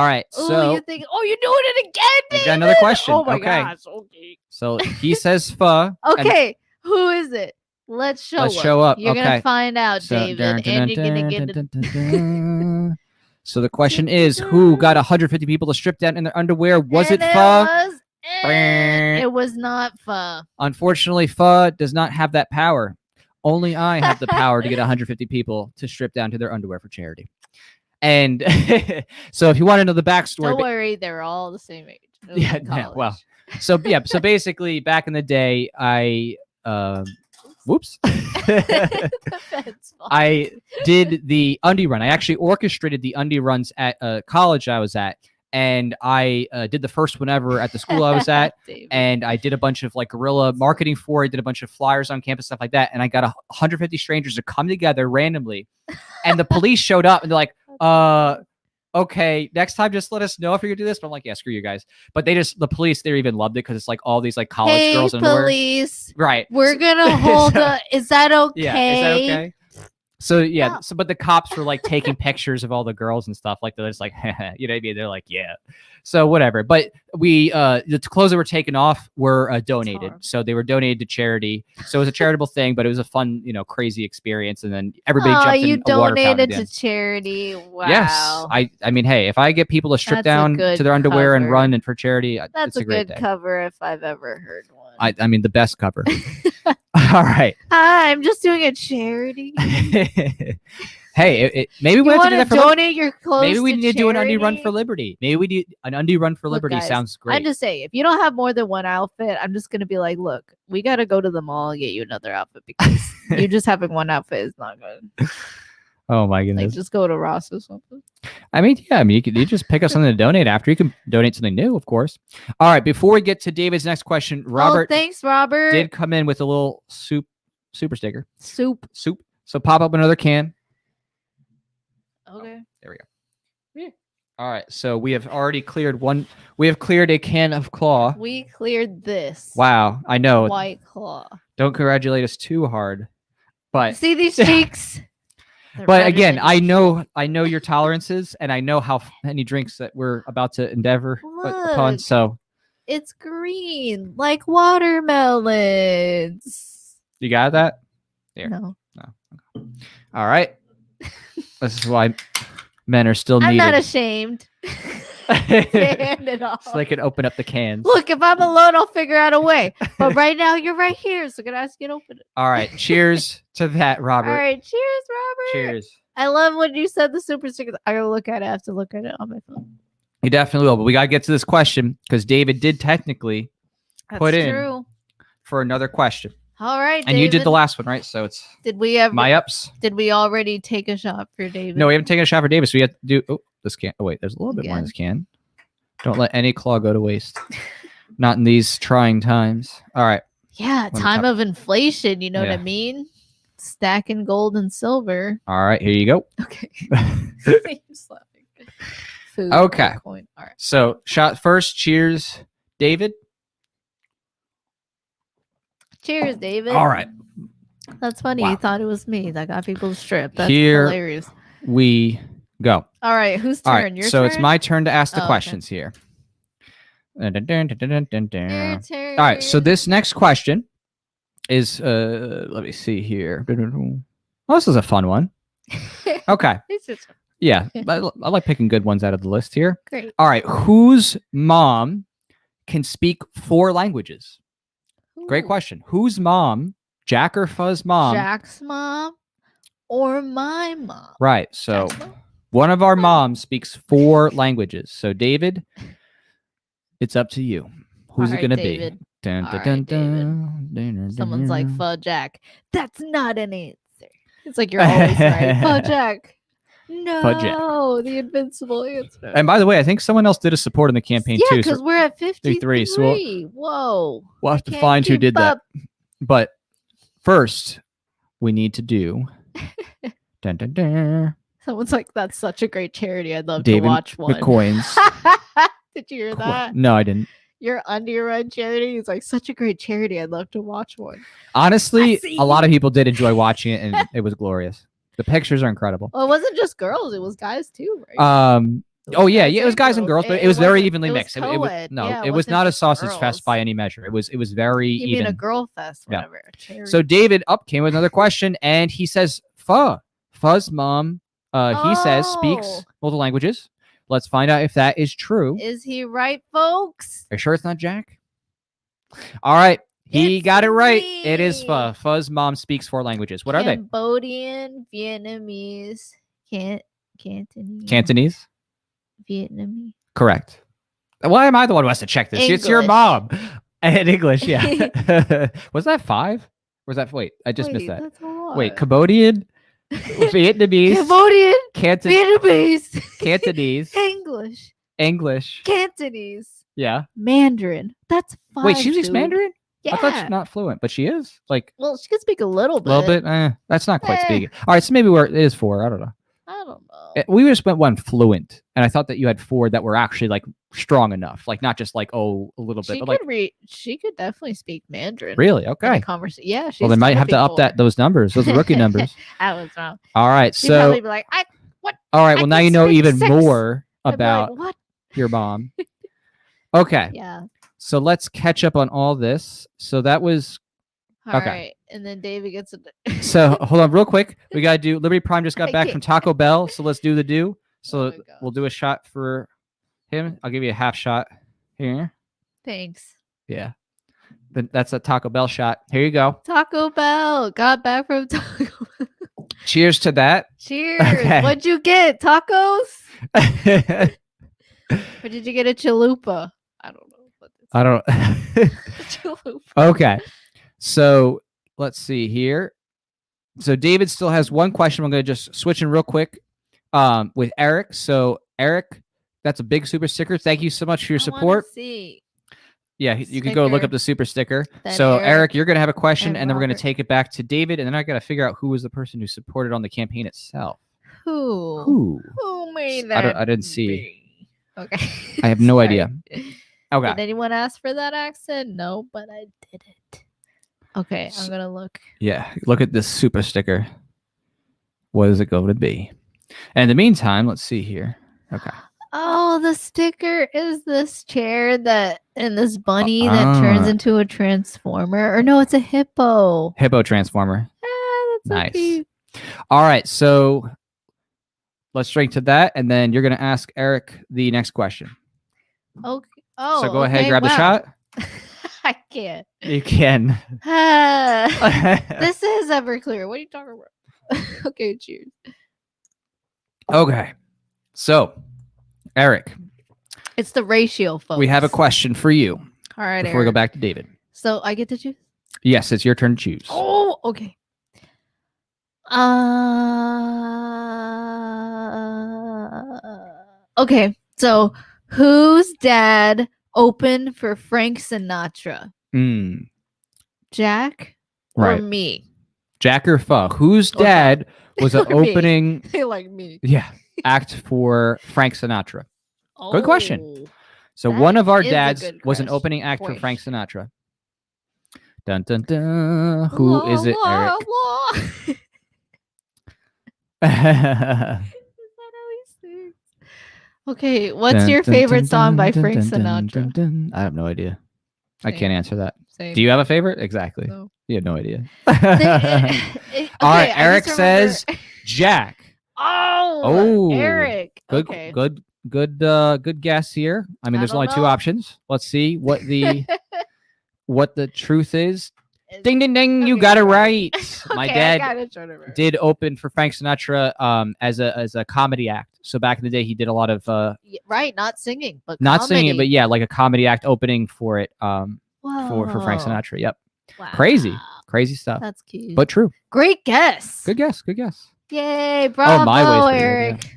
A: right. So
B: you're thinking, you're doing it again, David?
A: got another question.
B: Oh my
A: Okay.
B: gosh. Okay.
A: So he says Pho.
B: Okay. Who is it? Let's show up. You're gonna find out, David. And you're gonna get the...
A: So the question is, who got 150 people to strip down in their underwear? Was it Pho?
B: It was not Pho.
A: Unfortunately, Pho does not have that power. Only I have the power to get 150 people to strip down to their underwear for charity. And so if you want to know the backstory...
B: Don't worry, they're all the same age.
A: Yeah, well. So basically, back in the day, I... whoops. I did the undie run. I actually orchestrated the undie runs at a college I was at. And I did the first one ever at the school I was at. And I did a bunch of like guerrilla marketing for it, did a bunch of flyers on campus, stuff like that. And I got 150 strangers to come together randomly. And the police showed up and they're like, okay, next time just let us know if you're gonna do this. But I'm like, yeah, screw you guys. But the police, they even loved it because it's like all these like college girls in underwear.
B: Police.
A: Right.
B: We're gonna hold is that okay?
A: Yeah, is that okay? So yeah, but the cops were like taking pictures of all the girls and stuff like that. It's like, you know what I mean? They're like, yeah. So whatever. But we the clothes that were taken off were donated. So they were donated to charity. So it was a charitable thing, but it was a fun, crazy experience. And then everybody jumped in a water fountain.
B: You donated to charity. Wow.
A: Yes. I mean, hey, if I get people to strip down to their underwear and run and for charity,
B: that's
A: it's a great
B: good
A: day.
B: Cover if I've ever heard one.
A: I mean, the best cover. All right.
B: I'm just doing a charity.
A: Hey, maybe we have to do that for
B: donate your clothes.
A: Maybe we need to do an undie run
B: charity?
A: for liberty. Maybe we do an undie run for liberty.
B: Guys,
A: sounds great.
B: I'm just saying, if you don't have more than one outfit, I'm just gonna be like, look, we gotta go to the mall and get you another outfit because you just having one outfit is not good.
A: Oh my goodness!
B: Like, just go to Ross or something.
A: I mean, yeah. I mean, you just pick up something to donate after. You can donate something new, of course. All right. Before we get to David's next question, Robert.
B: Thanks, Robert.
A: Did come in with a little super sticker.
B: Soup.
A: So pop up another can.
B: Okay.
A: There we go. Yeah. All right. So we have already cleared one. We have cleared a can of Claw.
B: We cleared this.
A: Wow. I know.
B: White Claw.
A: Don't congratulate us too hard. But
B: see these cheeks.
A: But again, I know your tolerances, and I know how many drinks that we're about to endeavor upon. So
B: it's green like watermelons.
A: You got that? There.
B: No.
A: Okay. All right. This is why men are still needed.
B: I'm not ashamed. Hand it off.
A: So they can open up the cans.
B: Look, if I'm alone, I'll figure out a way. But right now, you're right here, so I'm gonna ask you to open it.
A: All right. Cheers to that, Robert.
B: All right. Cheers, Robert.
A: Cheers.
B: I love when you said the super stickers. I gotta look at it. I have to look at it on my phone.
A: You definitely will. But we gotta get to this question because David did technically put in for another question.
B: All right,
A: And you did
B: David.
A: the last one, right? So it's
B: Did we ever?
A: my ups.
B: Did we already take a shot for David?
A: No, we haven't taken a shot for David. So we have to do. Oh, this can. Oh wait, there's a little bit more in
B: Again.
A: this can. Don't let any claw go to waste. Not in these trying times. All right.
B: Yeah,
A: me
B: time
A: top-
B: of inflation. You know what
A: Yeah.
B: I mean? Stacking gold and silver.
A: All right. Here you go.
B: Okay. You're slapping. Food.
A: Okay.
B: Coin. All right.
A: So shot first. Cheers, David.
B: Cheers, David.
A: All right.
B: That's funny.
A: Wow.
B: You thought it was me that got people stripped. That's
A: Here
B: hilarious.
A: We go.
B: All right. Whose
A: All
B: turn?
A: right.
B: Your
A: So
B: turn?
A: it's my turn to ask the
B: Oh, okay.
A: questions here. Dun, dun, dun, dun, dun, dun, dun.
B: Your turn.
A: All right. So this next question is let me see here. Oh, this is a fun one. Okay.
B: This is
A: Yeah. I like picking good ones out of the list here.
B: great.
A: All right. Whose mom can speak 4 languages? Great
B: Ooh.
A: question. Whose mom, Jack or Fuzz mom?
B: Jack's mom or my mom?
A: Right. So
B: Jack's mom?
A: one of our moms speaks 4 languages. So David, it's up to you. Who's
B: All
A: it going to
B: right,
A: be?
B: David.
A: Dun,
B: All
A: dun,
B: right,
A: dun,
B: David.
A: dun, dun, dun,
B: Someone's like,
A: dun.
B: "Fudge Jack." That's not an answer. It's like you're always right. Fudge Jack. No, the invincible answer.
A: And by the way, I think someone else did a support in the campaign
B: yeah,
A: too.
B: because
A: So
B: we're at 53.
A: 53, so
B: Whoa.
A: we'll have
B: I
A: to
B: can't
A: find who
B: keep
A: did that.
B: up.
A: But first, we need to do. Dun, dun, dun,
B: Someone's like, "That's such a great charity. I'd love
A: David
B: to watch one."
A: McCoy's.
B: Did you hear that?
A: No, I didn't.
B: Your Underrun charity is like such a great charity. I'd love to watch one.
A: Honestly,
B: I see.
A: a lot of people did enjoy watching it, and it was glorious. The pictures are incredible.
B: Well, it wasn't just girls; it was guys too, right? It
A: Oh
B: was
A: yeah,
B: guys
A: it was
B: and
A: guys and girls, but it was very
B: wasn't-
A: evenly
B: it was
A: mixed. It was
B: co-ed.
A: no,
B: Yeah,
A: it was
B: wasn't
A: not a
B: just
A: sausage
B: girls.
A: fest by any measure. It was very
B: You mean
A: even.
B: a girl fest,
A: Yeah.
B: whatever. a charity.
A: So David up came with another question, and he says, Fuzz mom, he says speaks
B: Oh.
A: multiple languages. Let's find out if that is true.
B: Is he right, folks?
A: Are you sure it's not Jack? All right, he
B: It's
A: got it right. It is
B: me.
A: Fuzz mom speaks 4 languages. What are they?
B: Cambodian, Vietnamese, Cantonese,
A: Cantonese?
B: Vietnamese.
A: Correct. Why am I the one who has to check this? It's your
B: English.
A: mom. And English, yeah. Was that 5? Was that wait? I just missed
B: Wait,
A: that.
B: That's a lot.
A: Wait, Cambodian, Vietnamese,
B: Cambodian, Vietnamese,
A: Cantonese,
B: English,
A: English.
B: Cantonese,
A: Yeah.
B: Mandarin. That's 5.
A: Wait, she speaks
B: dude.
A: Mandarin?
B: Yeah.
A: I thought she's not fluent, but she is. Like
B: Well, she can speak a little
A: a
B: bit.
A: little bit. That's not quite
B: Eh.
A: speaking. All right, so maybe it is 4. I don't know.
B: I don't know.
A: We just went 1 fluent, and I thought that you had 4 that were actually like strong enough, like not just like a little bit,
B: She
A: but
B: could
A: like
B: She could definitely speak Mandarin.
A: really
B: in a
A: okay.
B: conversation. Yeah. She's
A: Well, they might have to
B: typing
A: up
B: for
A: that
B: it.
A: those numbers, those rookie numbers.
B: I was wrong.
A: All right,
B: She'd probably
A: so
B: be like,
A: all right, well
B: I
A: now
B: can
A: you know
B: speak
A: even
B: 6.
A: more
B: I'd be like,
A: about
B: what?
A: your mom. Okay,
B: Yeah.
A: so let's catch up on all this. So that was
B: All
A: Okay.
B: right. And then David gets a.
A: so. Hold on, real quick. We gotta do. Liberty Prime just got
B: I
A: back
B: can't-
A: from Taco Bell, so let's do the do. So
B: Oh my gosh.
A: we'll do a shot for him. I'll give you a half shot here.
B: Thanks.
A: Yeah, that's a Taco Bell shot. Here you go.
B: Taco Bell. Got back from Taco Bell.
A: Cheers to that.
B: Cheers.
A: Okay.
B: What'd you get? Tacos? Or did you get a chalupa? I don't know. What this
A: I don't.
B: chalupa.
A: Okay, so let's see here. So David still has 1 question. I'm going to just switch in real quick with Eric. So Eric, that's a big super sticker. Thank you so much for your
B: I wanna
A: support.
B: see.
A: Yeah, you can go look
B: Sticker.
A: up the super sticker.
B: Then
A: So Eric,
B: Eric
A: you're going to have a question,
B: and
A: and then we're going to
B: Robert.
A: take it back to David, and then I got to figure out who was the person who supported on the campaign itself.
B: Who?
A: Who?
B: Who made
A: I
B: that?
A: didn't see.
B: be? Okay.
A: I have no
B: Sorry.
A: idea. Okay.
B: Did anyone ask for that accent? No, but I did it. Okay, I'm gonna look.
A: Yeah, look at this super sticker. What is it going to be? And in the meantime, let's see here. Okay.
B: Oh, the sticker is this chair and this bunny that turns
A: Ah.
B: into a transformer. Or no, it's a hippo.
A: Hippo transformer.
B: Ah, that's so
A: Nice.
B: cute.
A: All right, so let's drink to that, and then you're going to ask Eric the next question.
B: Okay. Oh,
A: So go ahead,
B: okay,
A: grab the
B: wow.
A: shot.
B: I can't.
A: You can.
B: This is Everclear. What are you talking about? Okay, cheers.
A: Okay. So, Eric,
B: It's the ratio, folks.
A: we have a question for you
B: All right,
A: before we go
B: Eric.
A: back to David.
B: So I get to choose?
A: Yes, it's your turn to choose.
B: Oh, okay. Okay. So, whose dad opened for Frank Sinatra?
A: Mm,
B: Jack or
A: right.
B: me?
A: Jack or Pho? Whose
B: Or
A: dad was an
B: Or me.
A: opening
B: They like me.
A: act for Frank Sinatra? Good question.
B: Oh,
A: So
B: that
A: one of our
B: is a
A: dads
B: good
A: was an opening act for Frank
B: question.
A: Sinatra. Dun dun dun. Who is it, Eric?
B: Is that how he sings? Okay, what's your favorite song by Frank Sinatra?
A: I have no idea. I
B: Same.
A: can't answer that.
B: Same.
A: Do you have a favorite? Exactly.
B: No.
A: You have no idea.
B: Okay,
A: All right,
B: I
A: Eric
B: just remember-
A: says Jack.
B: Oh, Eric.
A: Good,
B: Okay.
A: good guess here. I mean,
B: I
A: there's
B: don't
A: only two
B: know.
A: options. Let's see what the truth is.
B: It's-
A: Ding ding ding! You
B: okay,
A: got it
B: right.
A: right. My
B: Okay,
A: dad
B: I got it right.
A: did open for Frank Sinatra as a comedy act. So back in the day, he did a lot of
B: right, not singing, but
A: not singing,
B: comedy.
A: but yeah, like a comedy act opening for it for Frank
B: Whoa.
A: Sinatra. Yep,
B: Wow.
A: crazy stuff,
B: That's cute.
A: but true.
B: Great guess.
A: Good guess.
B: Yay, bravo,
A: my way's pretty good,
B: Eric.
A: yeah.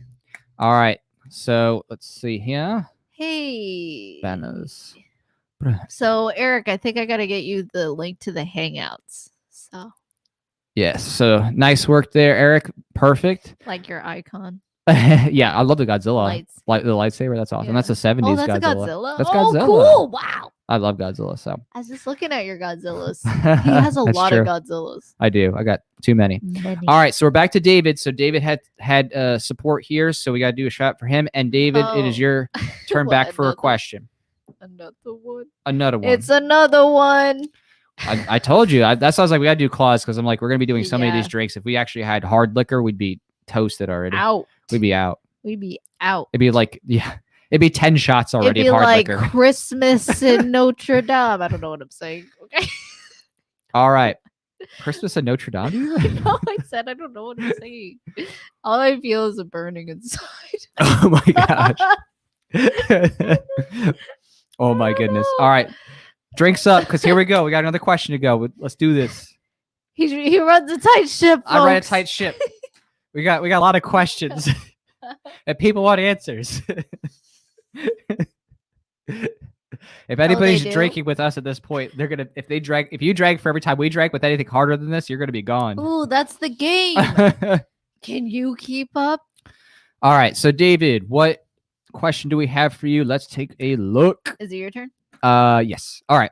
A: All right, so let's see here.
B: Hey.
A: Banners.
B: So, Eric, I think I got to get you the link to the Hangouts. So,
A: Yes. So nice work there, Eric. Perfect.
B: like your icon.
A: Yeah, I love the Godzilla.
B: Lights.
A: The lightsaber. That's awesome.
B: Yeah.
A: That's a 70s
B: Oh, that's
A: Godzilla.
B: a Godzilla?
A: That's
B: Oh,
A: Godzilla.
B: cool. Wow.
A: I love Godzilla. So
B: I was just looking at your Godzillas. He has a
A: That's
B: lot
A: true.
B: of Godzillas.
A: I do. I got too many. All right, so we're back to David. So David had support here, so we got to do a shot for him. And David, it is your turn back for a question.
B: Another one.
A: Another one.
B: It's another one.
A: I told you. That sounds like we got to do claws because I'm like, we're going to be doing so many of
B: Yeah.
A: these drinks. If we actually had hard liquor, we'd be toasted already.
B: Out.
A: We'd be out.
B: We'd be out.
A: It'd be like, it'd be 10 shots already
B: It'd be
A: of hard
B: like
A: liquor.
B: Christmas in Notre Dame. I don't know what I'm saying. Okay.
A: All right. Christmas at Notre Dame?
B: No, I said I don't know what I'm saying. All I feel is a burning inside.
A: Oh my gosh. Oh my goodness. All right. Drinks up, because here we go. We got another question to go. Let's do this.
B: He runs a tight ship.
A: I run a
B: folks.
A: tight ship. We got a lot of questions and people want answers. If anybody's
B: do?
A: drinking with us at this point, they're gonna if you drag for every time we drank with anything harder than this, you're gonna be gone.
B: Ooh, that's the game. Can you keep up?
A: All right, so David, what question do we have for you? Let's take a look.
B: Is it your turn?
A: Yes. All right.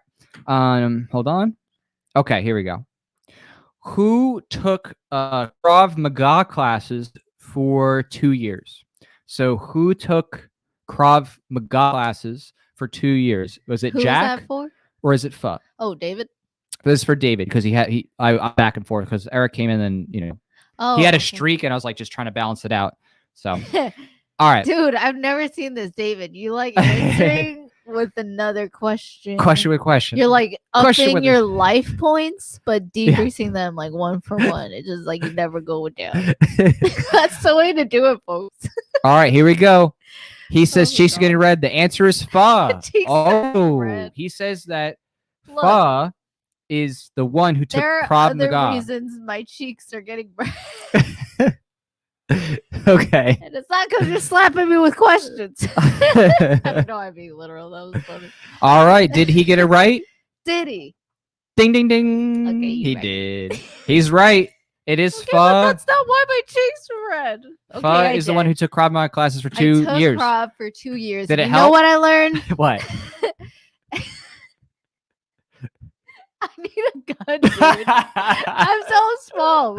A: Hold on. Okay, here we go. Who took Krav Maga classes for 2 years? So who took Krav Maga classes for 2 years? Was it
B: Who
A: Jack
B: is that for?
A: or is it Pho?
B: Oh, David.
A: This is for David because I'm back and forth because Eric came in and
B: Oh,
A: he had a
B: okay.
A: streak and I was like just trying to balance it out. So all right.
B: Dude, I've never seen this, David. You like answering with another question.
A: Question with question.
B: You're like
A: Question
B: upping
A: with
B: your life points, but decreasing them like one for one. It's just like you never go down. That's the way to do it, folks.
A: All right, here we go. He says
B: my
A: cheeks are
B: God.
A: getting red. The answer is Pho.
B: Cheeks are
A: Oh,
B: red.
A: he says that
B: Look,
A: Pho is the one who took
B: there are
A: Krav
B: other
A: Maga.
B: reasons my cheeks are getting red.
A: Okay.
B: And it's not because you're slapping me with questions. I don't know, I'm being literal. That was funny.
A: All right. Did he get it right?
B: Did he?
A: Ding, ding, ding.
B: Okay,
A: he
B: right.
A: did. He's right. It is
B: Okay, but
A: Pho.
B: that's not why my cheeks were red.
A: Pho
B: Okay,
A: is the one who took Krav Maga classes for 2
B: I took
A: years.
B: Krav for 2 years.
A: Did it
B: You know
A: help?
B: what I learned?
A: What?
B: I need a gun, dude. I'm so small.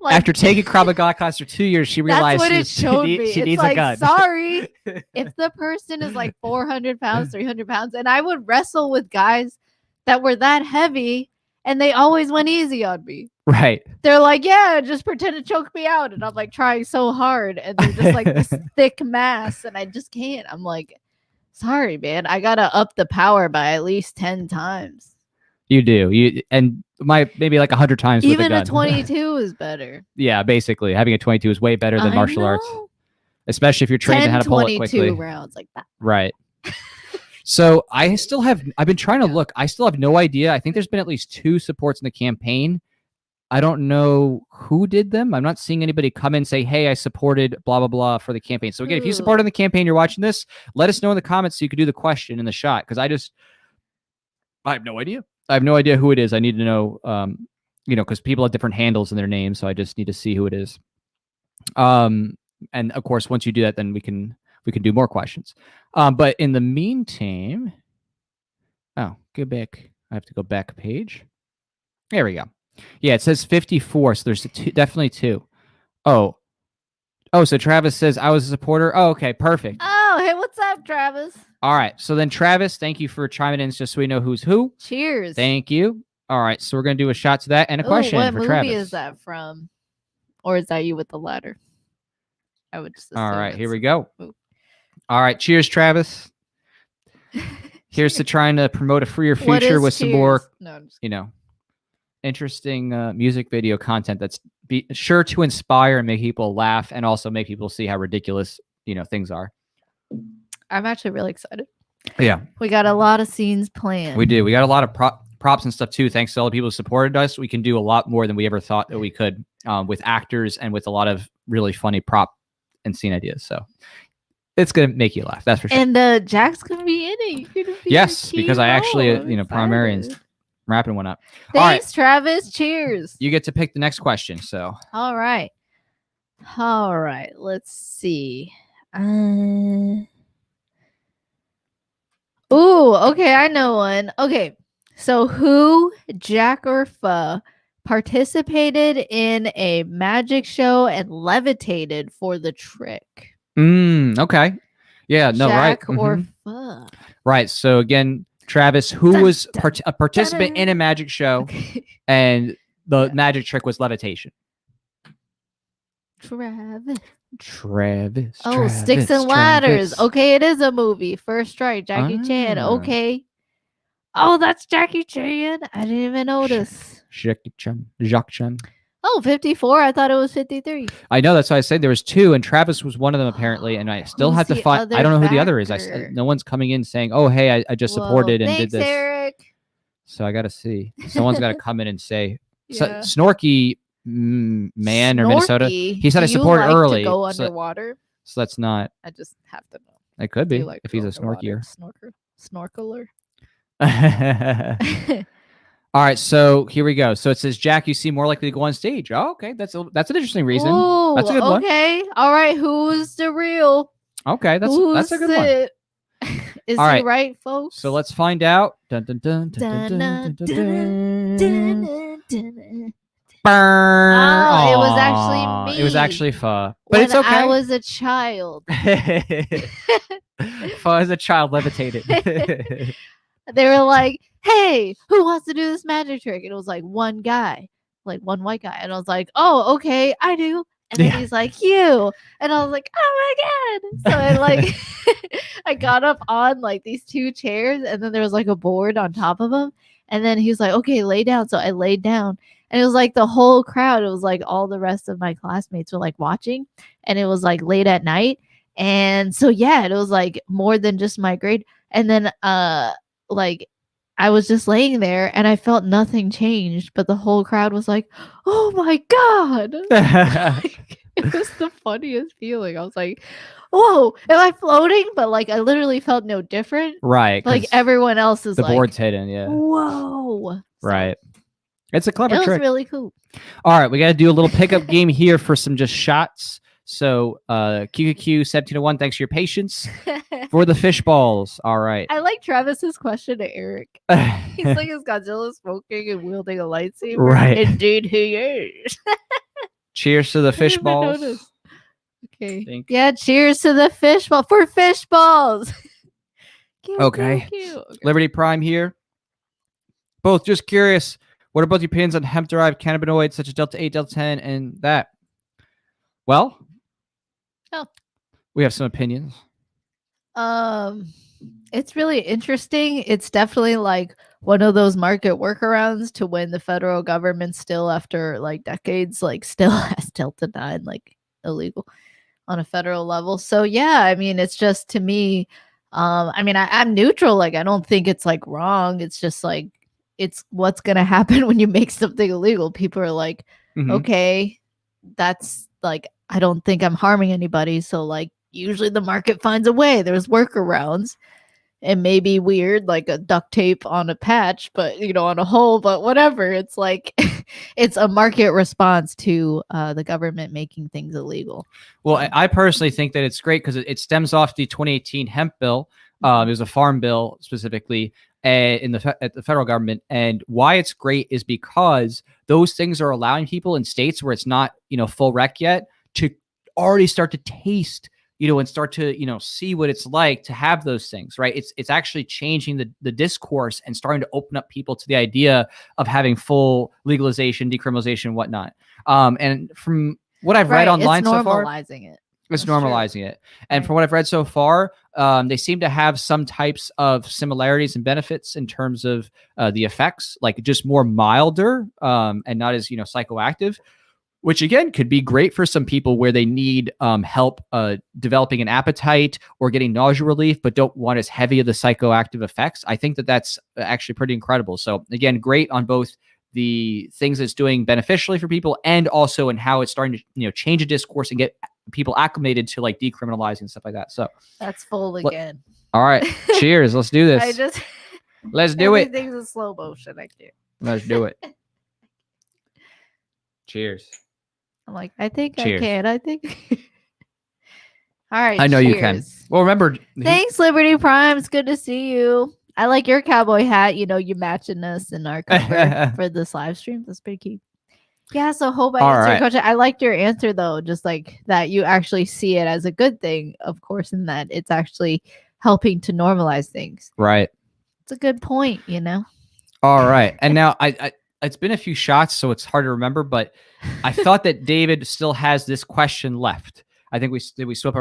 B: Like,
A: After taking Krav Maga class for 2 years, she
B: that's
A: realized
B: what it showed me.
A: she
B: It's
A: needs
B: like,
A: a gun.
B: sorry, if the person is like 400 pounds, 300 pounds, and I would wrestle with guys that were that heavy, and they always went easy on me.
A: Right.
B: They're like, yeah, just pretend to choke me out, and I'm like trying so hard, and they're just like this thick mass, and I just can't. I'm like, sorry, man, I gotta up the power by at least 10 times.
A: You do. Maybe like 100 times with
B: Even
A: a
B: a
A: gun.
B: 22 is better.
A: Yeah, basically. Having a 22 is way better than martial arts.
B: know.
A: Especially if you're trained in how to pull it
B: 22
A: quickly.
B: rounds like that.
A: Right. So I've been trying to look. I still have no idea. I think there's been at least 2 supports in the campaign. I don't know who did them. I'm not seeing anybody come in and say, hey, I supported blah, blah, blah for the campaign. So again, if you supported the campaign, you're watching this, let us know in the comments so you could do the question in the shot. Because I have no idea. I have no idea who it is. I need to know, because people have different handles in their names. So I just need to see who it is. And of course, once you do that, then we can do more questions. But in the meantime, go back. I have to go back a page. There we go. Yeah, it says 54, so there's definitely 2. Oh, so Travis says I was a supporter. Oh, okay, perfect.
B: Oh, hey, what's up, Travis?
A: All right, so then Travis, thank you for chiming in just so we know who's who.
B: Cheers.
A: Thank you. All right, so we're going to do a shot to that and a question for Travis.
B: What movie is that from? Or is that you with the ladder? I would just assume.
A: All right, here we go. All right, cheers, Travis. Here's to trying to promote a freer future with some more, interesting music video content that's sure to inspire and make people laugh and also make people see how ridiculous, things are.
B: I'm actually really excited.
A: Yeah.
B: We got a lot of scenes planned.
A: We do. We got a lot of props and stuff too. Thanks to all the people who supported us. We can do a lot more than we ever thought that we could with actors and with a lot of really funny prop and scene ideas. So it's going to make you laugh. That's for sure.
B: And Jack's going to be in it. You're gonna be
A: yes, because I actually, primary and wrapping one up.
B: Thanks, all right. Travis. Cheers.
A: You get to pick the next question. So.
B: All right. Let's see. Okay. I know one. Okay. So who, Jack or Pho, participated in a magic show and levitated for the trick?
A: Okay. Yeah. No.
B: Jack
A: right.
B: or Pho.
A: Right. So again, Travis, who was a participant in a magic show, and the magic trick was levitation. Travis.
B: Oh, Sticks and Ladders.
A: Travis.
B: Okay, it is a movie. First Strike, Jackie Chan. Okay. Oh, that's Jackie Chan. I didn't even notice.
A: Jackie Chan.
B: Oh, 54. I thought it was 53.
A: I know. That's why I said there was 2, and Travis was one of them apparently. And I still have to find. I don't know who the other is. No one's coming in saying, "Oh, hey, I just supported and did this."
B: Eric.
A: So I got to see. Someone's got to come in and say, Snorky man or Minnesota. He said I supported early.
B: To go underwater.
A: So that's not.
B: I just have to know.
A: It could be if he's a snorkier.
B: Snorkeler.
A: All right, so here we go. So it says, Jack, you seem more likely to go on stage. Oh, okay. That's an interesting reason.
B: Ooh,
A: that's a good one.
B: Okay. All right. Who's the real?
A: Okay, that's a good one.
B: Is
A: all
B: he right, folks?
A: So let's find out. Burn.
B: Oh, it was actually me.
A: It was actually Pho. But
B: when
A: it's okay.
B: I was a child.
A: Pho as a child levitated.
B: They were like, hey, who wants to do this magic trick? And it was like one guy, like one white guy. And I was like, oh, okay, I do. And then he's like, you. And I was like, oh my God. So I got up on like these 2 chairs, and then there was like a board on top of them. And then he was like, okay, lay down. So I laid down. And it was like the whole crowd. It was like all the rest of my classmates were like watching. And it was like late at night. And so, it was like more than just my grade. And then like I was just laying there and I felt nothing changed, but the whole crowd was like, oh my God. It was the funniest feeling. I was like, whoa, am I floating? But like I literally felt no different.
A: Right.
B: Like everyone else is
A: the
B: like,
A: board's hidden. Yeah.
B: Whoa.
A: Right. It's a clever trick.
B: It was really cool.
A: All right. We got to do a little pickup game here for some just shots. So QQQ1701, thanks for your patience. For the fish balls. All right.
B: I like Travis's question to Eric. He's like, is Godzilla smoking and wielding a lightsaber?
A: Right.
B: Indeed he is.
A: Cheers to the fish balls.
B: Okay. Yeah, cheers to the fish ball for fish balls.
A: Okay. Liberty Prime here. Both just curious. What are both your opinions on hemp-derived cannabinoids such as Delta 8, Delta 10, and that? Well, we have some opinions.
B: It's really interesting. It's definitely like one of those market workarounds to when the federal government still, after like decades, like still has Delta 9 like illegal on a federal level. So yeah, I mean, it's just to me, I mean, I'm neutral. Like, I don't think it's like wrong. It's just like it's what's gonna happen when you make something illegal. People are like, okay, that's like I don't think I'm harming anybody. So like usually the market finds a way. There's workarounds. It may be weird, like a duct tape on a patch, but on a hole, but whatever. It's like it's a market response to the government making things illegal.
A: Well, I personally think that it's great because it stems off the 2018 hemp bill. It was a farm bill specifically at the federal government, and why it's great is because those things are allowing people in states where it's not full rec yet to already start to taste and start to see what it's like to have those things, right? It's actually changing the discourse and starting to open up people to the idea of having full legalization, decriminalization, whatnot. And from what I've read online so far, it's normalizing it. And from what I've read so far, they seem to have some types of similarities and benefits in terms of the effects, like just more milder and not as psychoactive, which again could be great for some people where they need help developing an appetite or getting nausea relief, but don't want as heavy of the psychoactive effects. I think that that's actually pretty incredible. So again, great on both the things it's doing beneficially for people and also in how it's starting to change a discourse and get people acclimated to like decriminalizing and stuff like that. So
B: that's full again.
A: All right, cheers. Let's do this. Let's do it.
B: Everything's in slow motion. I do.
A: Let's do it. Cheers.
B: I'm like, I think cheers. I can. I think. All right.
A: I know cheers. You can. Well, remember.
B: Thanks, Liberty Prime. It's good to see you. I like your cowboy hat. You matching us in our cover for this live stream. That's pretty cute. Yeah. So hope I answered your question. I liked your answer though, just like that you actually see it as a good thing, of course, in that it's actually helping to normalize things.
A: Right.
B: It's a good point.
A: All right. And now I it's been a few shots, so it's hard to remember, but I thought that David still has this question left. I think we swap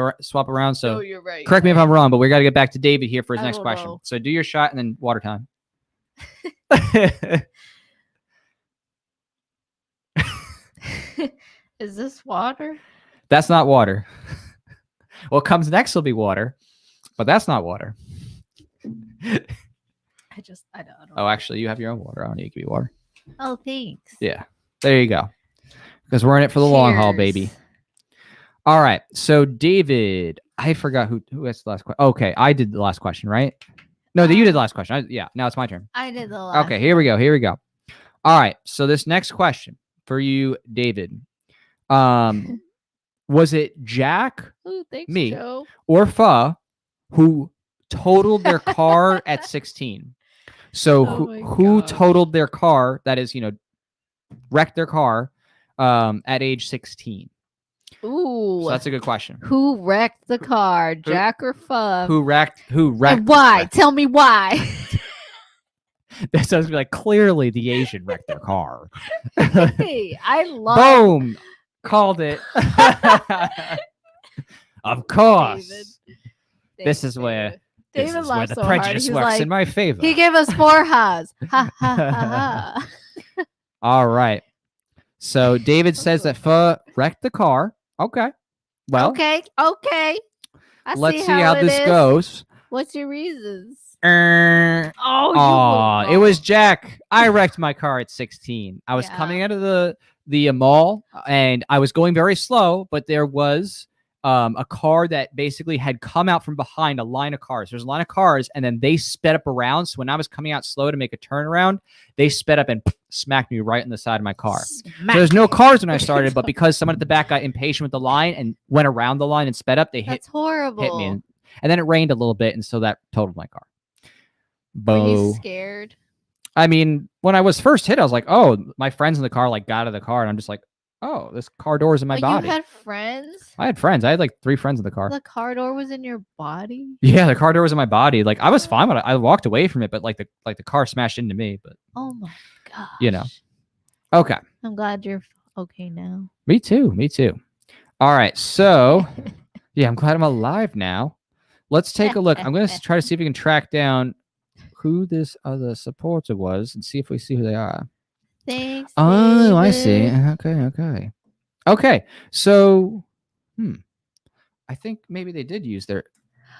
A: around. So
B: you're right.
A: Correct me if I'm wrong, but we got to get back to David here for his next question. Know. So do your shot and then water time.
B: Is this water?
A: That's not water. What comes next will be water, but that's not water.
B: I don't know.
A: Oh, actually, you have your own water. I don't need to give you water.
B: Oh, thanks.
A: Yeah. There you go. Because we're in it for the long haul, baby. All right. So, David, I forgot who asked the last question. Okay. I did the last question, right? No, you did the last question. Yeah. Now it's my turn.
B: I did the last.
A: Okay. Here we go. All right. So, this next question for you, David. Was it Jack, me,
B: Joe.
A: or Pho who totaled their car at 16? So who totaled their car? That is, wrecked their car at age 16.
B: Ooh,
A: so that's a good question.
B: Who wrecked the car, Jack or Pho?
A: Who wrecked?
B: And why? Tell me why.
A: That sounds like clearly the Asian wrecked their car.
B: Hey, I love.
A: Boom, called it. Of course. This is where.
B: David
A: this is where the prejudice works in my favor.
B: He gave us 4 ha's. Ha ha ha ha.
A: All right. So David says that Pho wrecked the car. Okay. Well.
B: Okay.
A: Let's see how this goes.
B: What's your reasons?
A: It was Jack. I wrecked my car at 16. I was coming out of the mall and I was going very slow, but there was a car that basically had come out from behind a line of cars. There's a line of cars, and then they sped up around. So when I was coming out slow to make a turnaround, they sped up and smacked me right in the side of my car. So there's no cars when I started, but because someone at the back got impatient with the line and went around the line and sped up,
B: That's horrible.
A: Hit me. And then it rained a little bit, and so that totaled my car.
B: Were you scared?
A: I mean, when I was first hit, I was like, oh, my friends in the car got out of the car, and I'm just like, oh, this car door is in my body.
B: You had friends?
A: I had friends. I had like 3 friends in the car.
B: The car door was in your body?
A: Yeah, the car door was in my body. Like I was fine when I walked away from it, but like the car smashed into me. But
B: oh my gosh.
A: Okay.
B: I'm glad you're okay now.
A: Me too. All right. So yeah, I'm glad I'm alive now. Let's take a look. I'm going to try to see if we can track down who this other supporter was and see if we see who they are.
B: Thanks.
A: Oh,
B: David.
A: I see. Okay. So, I think maybe they did use their.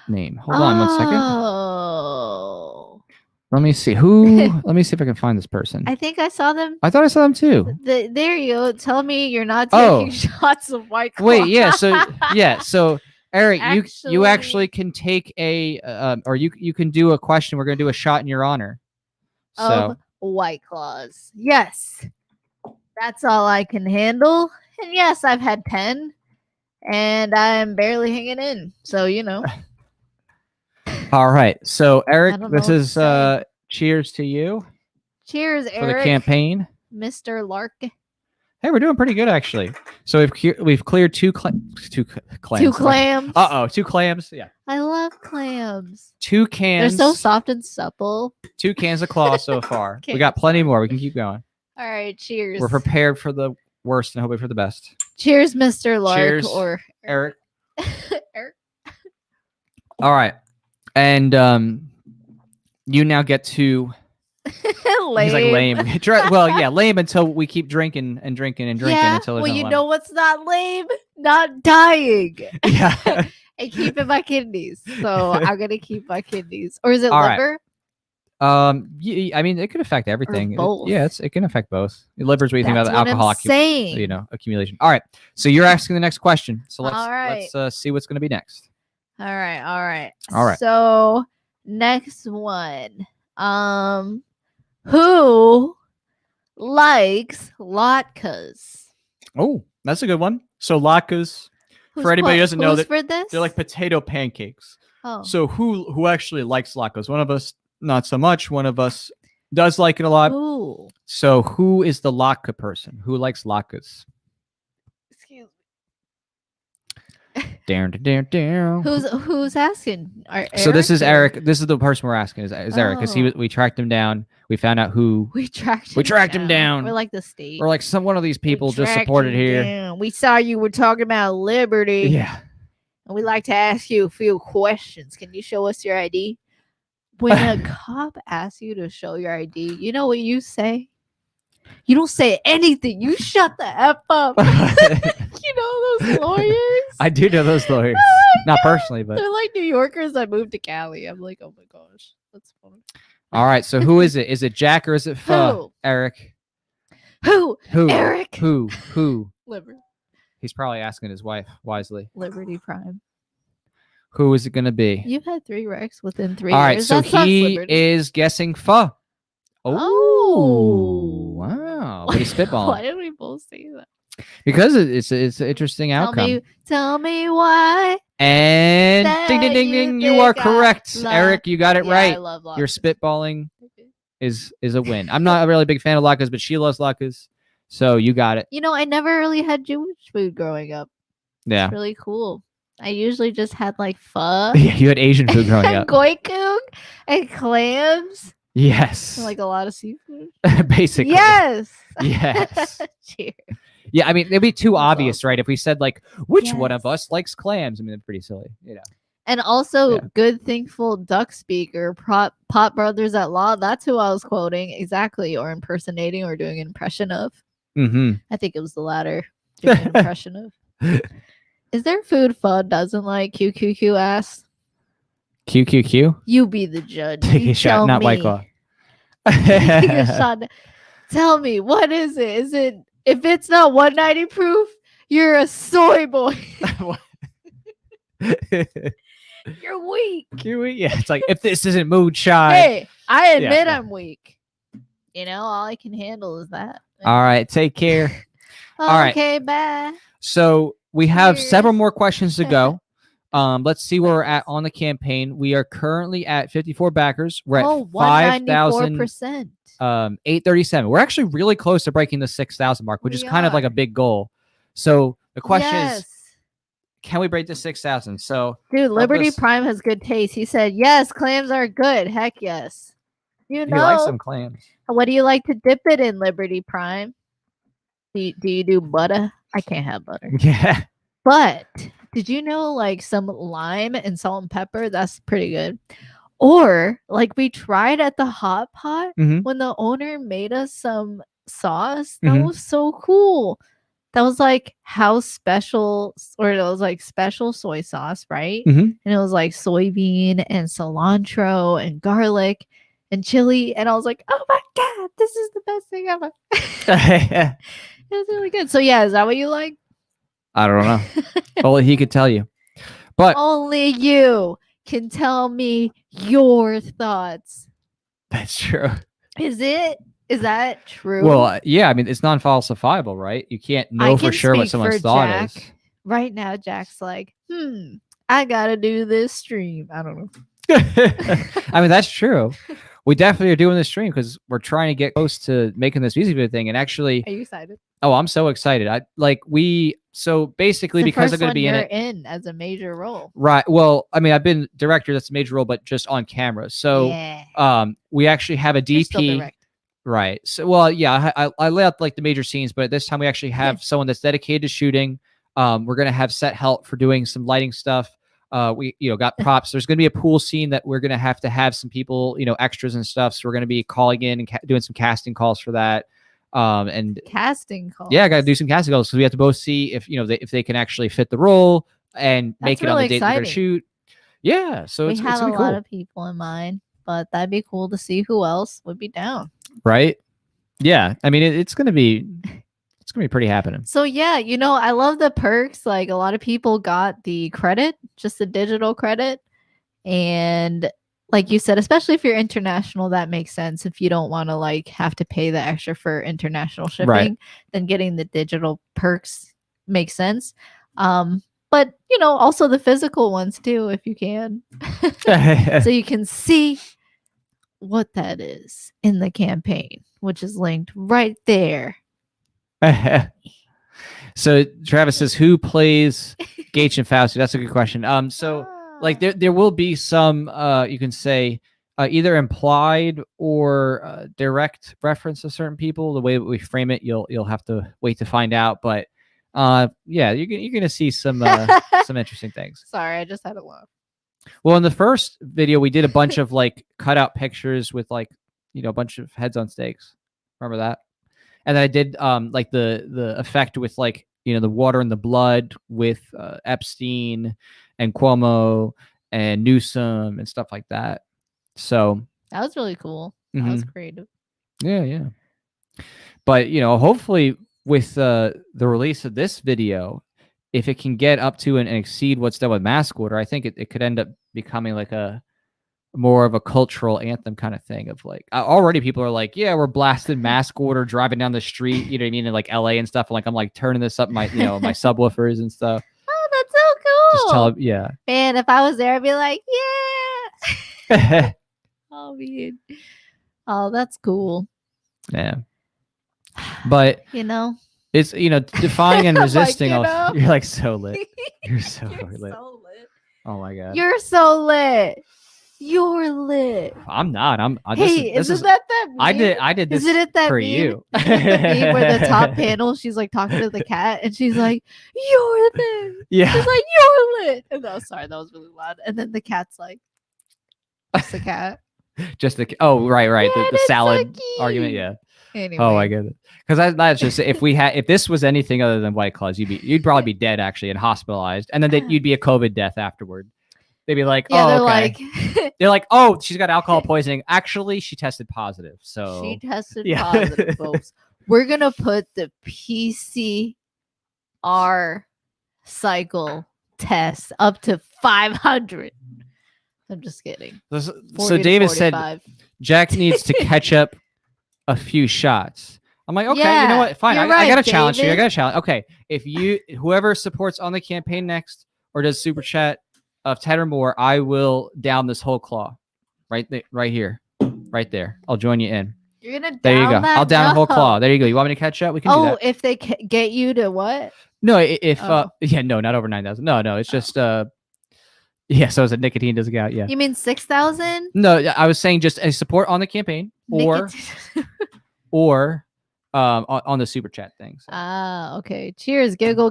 A: name. Hold on 1 second.
B: Oh.
A: Let me see who. Let me see if I can find this person.
B: I think I saw them.
A: I thought I saw them too.
B: There you go. Tell me you're not taking shots of White Claw.
A: Wait, yeah. So Eric, you actually can take a or you can do a question. We're gonna do a shot in your honor.
B: Of White Claws. Yes. That's all I can handle. And yes, I've had 10 and I'm barely hanging in. So,
A: All right. So Eric, this is cheers to you.
B: Cheers, Eric.
A: For the campaign.
B: Mr. Lark.
A: Hey, we're doing pretty good actually. So we've cleared two clams.
B: Two clams.
A: Two clams. Yeah.
B: I love clams.
A: 2 cans.
B: They're so soft and supple.
A: 2 cans of claw so far. We got plenty more. We can keep going.
B: All right, cheers.
A: We're prepared for the worst and hoping for the best.
B: Cheers, Mr. Lark.
A: Cheers,
B: or
A: Eric.
B: Eric.
A: All right. And you now get to
B: lame.
A: He's like lame. Well, yeah, lame until we keep drinking and drinking and drinking until there's
B: well,
A: no
B: know what's not lame? Not dying.
A: Yeah.
B: And keeping my kidneys. So I'm gonna keep my kidneys. Or is it
A: All
B: liver?
A: Right. I mean, it could affect everything. It can affect both. Liver's what you think about the alcohol accumulation. All right. So you're asking the next question. So let's see what's going to be next.
B: All right.
A: All right.
B: So next one. Who likes latkes?
A: Oh, that's a good one. So latkes, for anybody who doesn't know, they're like potato pancakes.
B: Oh.
A: So who actually likes latkes? One of us, not so much. One of us does like it a lot.
B: Ooh.
A: So who is the latke person? Who likes latkes?
B: Excuse
A: me. Down.
B: Who's asking?
A: So this is Eric. This is the person we're asking. Is Eric? Because we tracked him down. We found out who.
B: We tracked him down. We're like the state.
A: We're like one of these people just supported here.
B: Down. We saw you were talking about liberty.
A: Yeah.
B: And we'd like to ask you a few questions. Can you show us your ID? When a cop asks you to show your ID, you know what you say? You don't say anything. You shut the F up. You know those lawyers?
A: I do know those lawyers. Not personally, but
B: they're like New Yorkers that moved to Cali. I'm like, oh my gosh, that's funny.
A: All right, so who is it? Is it Jack or is it Pho? Eric.
B: Who? Eric.
A: Who?
B: Liberty.
A: He's probably asking his wife wisely.
B: Liberty Prime.
A: Who is it going to be?
B: You've had 3 wrecks within 3
A: years. All right,
B: years.
A: so he is guessing Pho. Oh, wow. But he's spitballing.
B: Why did we both say that?
A: Because it's an interesting outcome.
B: Tell me why.
A: And ding, ding, ding, ding. You are correct. Eric, you got it right.
B: I love latkes.
A: Your spitballing is a win. I'm not a really big fan of latkes, but she loves latkes. So you got it.
B: I never really had Jewish food growing up.
A: Yeah.
B: It's really cool. I usually just had like pho.
A: Yeah, you had Asian food growing up.
B: Goikung and clams.
A: Yes.
B: Like a lot of seafood.
A: Basically.
B: Yes.
A: Yes.
B: Cheers.
A: Yeah, I mean, it'd be too obvious, right? If we said like, which one of us likes clams? I mean, it's pretty silly,
B: And also, good thankful duck speaker, Pot Brothers at Law. That's who I was quoting exactly, or impersonating, or doing an impression of.
A: Mm-hmm.
B: I think it was the latter. Doing an impression of. Is there food Pho doesn't like? QQQ asks.
A: QQQ?
B: You be the judge.
A: Take a shot, not White Claw.
B: Take a shot. Tell me, what is it? Is it, if it's not 190 proof, you're a soy boy. You're weak.
A: You're weak. Yeah, it's like, if this isn't moonshine.
B: Hey, I admit I'm weak. All I can handle is that.
A: All right, take care. All right.
B: Okay, bye.
A: So we have several more questions to go. Let's see where we're at on the campaign. We are currently at 54 backers. We're at 5,000. 837. We're actually really close to breaking the 6,000 mark, which is kind of like a big goal. So the question is, can we break the 6,000? So,
B: dude, Liberty Prime has good taste. He said, yes, clams are good. Heck yes. You
A: like some clams.
B: What do you like to dip it in, Liberty Prime? Do you do butter? I can't have butter.
A: Yeah.
B: But did you know like some lime and salt and pepper? That's pretty good. Or like we tried at the hot pot when the owner made us some sauce. That was so cool. that was like house special, or it was like special soy sauce, right?
A: Mhm.
B: And it was like soybean and cilantro and garlic and chili. And I was like, oh my God, this is the best thing ever. It was really good. So yeah, is that what you like?
A: I don't know. Only he could tell you. But
B: only you can tell me your thoughts.
A: That's true.
B: Is that true?
A: Well, yeah, I mean, it's non-falsifiable, right? You can't know for sure what someone's thought is.
B: Right now, Jack's like, I gotta do this stream. I don't know.
A: I mean, that's true. We definitely are doing this stream because we're trying to get close to making this music video thing. And actually,
B: are you excited?
A: Oh, I'm so excited. So basically, because I'm going to be
B: in as a major role.
A: Right. Well, I mean, I've been director. That's a major role, but just on camera. So, we actually have a DP. Right. So, well, yeah, I lay out like the major scenes, but this time we actually have someone that's dedicated to shooting. We're going to have set help for doing some lighting stuff. We got props. There's going to be a pool scene that we're going to have some people, extras and stuff. So we're going to be calling in and doing some casting calls for that. And
B: casting calls.
A: Yeah, I got to do some casting calls because we have to both see if if they can actually fit the role and make it on the date they're going to shoot. Yeah, so
B: we have a lot of people in mind, but that'd be cool to see who else would be down.
A: Right? Yeah, I mean it's going to be pretty happening.
B: So yeah, I love the perks. Like a lot of people got the credit, just the digital credit, and like you said, especially if you're international, that makes sense. If you don't want to like have to pay the extra for international shipping, then getting the digital perks makes sense. But also the physical ones too, if you can. So you can see what that is in the campaign, which is linked right there.
A: So Travis says, who plays Gage and Fauci? That's a good question. Like there will be some you can say either implied or direct reference to certain people. The way that we frame it, you'll have to wait to find out. But yeah, you're gonna see some some interesting things.
B: Sorry, I just had a laugh.
A: Well, in the first video, we did a bunch of like cutout pictures with like a bunch of heads on stakes. Remember that? And I did like the effect with like the water and the blood with Epstein and Cuomo and Newsom and stuff like that. So
B: that was really cool. That was creative.
A: Yeah. But hopefully with the release of this video, if it can get up to and exceed what's done with Mask Order, I think it could end up becoming like a more of a cultural anthem kind of thing of like already people are like, yeah, we're blasting Mask Order driving down the street, you know what I mean, in like LA and stuff. Like I'm like turning this up my my subwoofers and stuff.
B: Oh, that's so cool.
A: Just tell them, yeah.
B: Man, if I was there, I'd be like, yeah. Oh, that's cool.
A: Yeah. But it's defying and resisting.
B: like,
A: you're like so lit. You're so lit.
B: So lit.
A: Oh my god.
B: You're so lit. You're lit.
A: I'm not.
B: Isn't that meme?
A: I did this
B: Isn't it that
A: for
B: meme?
A: you.
B: The meme where the top panel, she's like talking to the cat and she's like, you're lit.
A: Yeah.
B: She's like, you're lit. And sorry, that was really loud. And then the cat's like, it's the cat.
A: Just the right.
B: Yeah,
A: the salad
B: so
A: argument. Yeah.
B: Anyway.
A: Oh my goodness. Because that's just if this was anything other than White Claws, you'd probably be dead actually and hospitalized, and then you'd be a COVID death afterward. They'd be like, they're like, oh, she's got alcohol poisoning. Actually, she tested positive. So
B: she tested positive, folks. We're gonna put the PCR cycle test up to 500. I'm just kidding.
A: So David said Jack needs to catch up a few shots. I'm like, okay, you know what? Fine. I got to challenge you. I got to challenge. Okay. If whoever supports on the campaign next or does super chat of 10 or more, I will down this whole claw right here, right there. I'll join you in.
B: You're going to down
A: There you go.
B: that?
A: I'll down the whole claw. There you go. You want me to catch up? We can do that.
B: If they get you to what?
A: No, no, not over 9,000. No, it's just, yeah, so it's a nicotine doesn't get out. Yeah.
B: You mean 6,000?
A: No, I was saying just a support on the campaign or on the super chat things.
B: Okay. Cheers, giggle.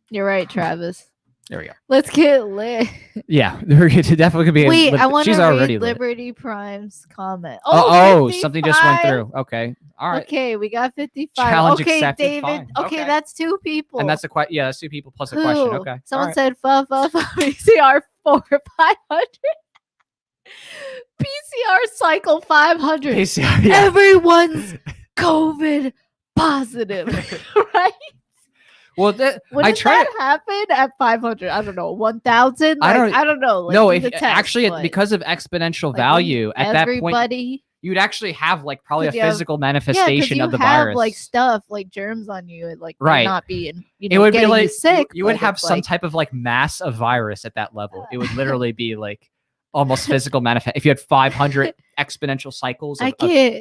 B: You're right, Travis.
A: There we go.
B: Let's get lit.
A: Yeah, we're definitely gonna be.
B: Wait, I want to
A: She's already
B: read
A: lit.
B: Liberty Prime's comment.
A: Oh, something just went through. Okay, all right.
B: Okay, we got 55.
A: Challenge
B: okay,
A: accepted.
B: David.
A: Fine.
B: Okay, that's 2 people.
A: And that's a question. Yeah, that's 2 people plus a question. Okay.
B: Someone said PCR 500. PCR cycle 500.
A: PCR, yeah.
B: Everyone's COVID positive, right?
A: Well,
B: that happen at 500? I don't know, 1,000. I don't know. Like,
A: no, because of exponential value at that point, you'd actually have like probably a physical manifestation of the virus.
B: You have like stuff like germs on you, and like
A: right.
B: not being,
A: it would be like
B: sick.
A: You would have some type of like mass of virus at that level. It would literally be like almost physical manifest. If you had 500 exponential cycles of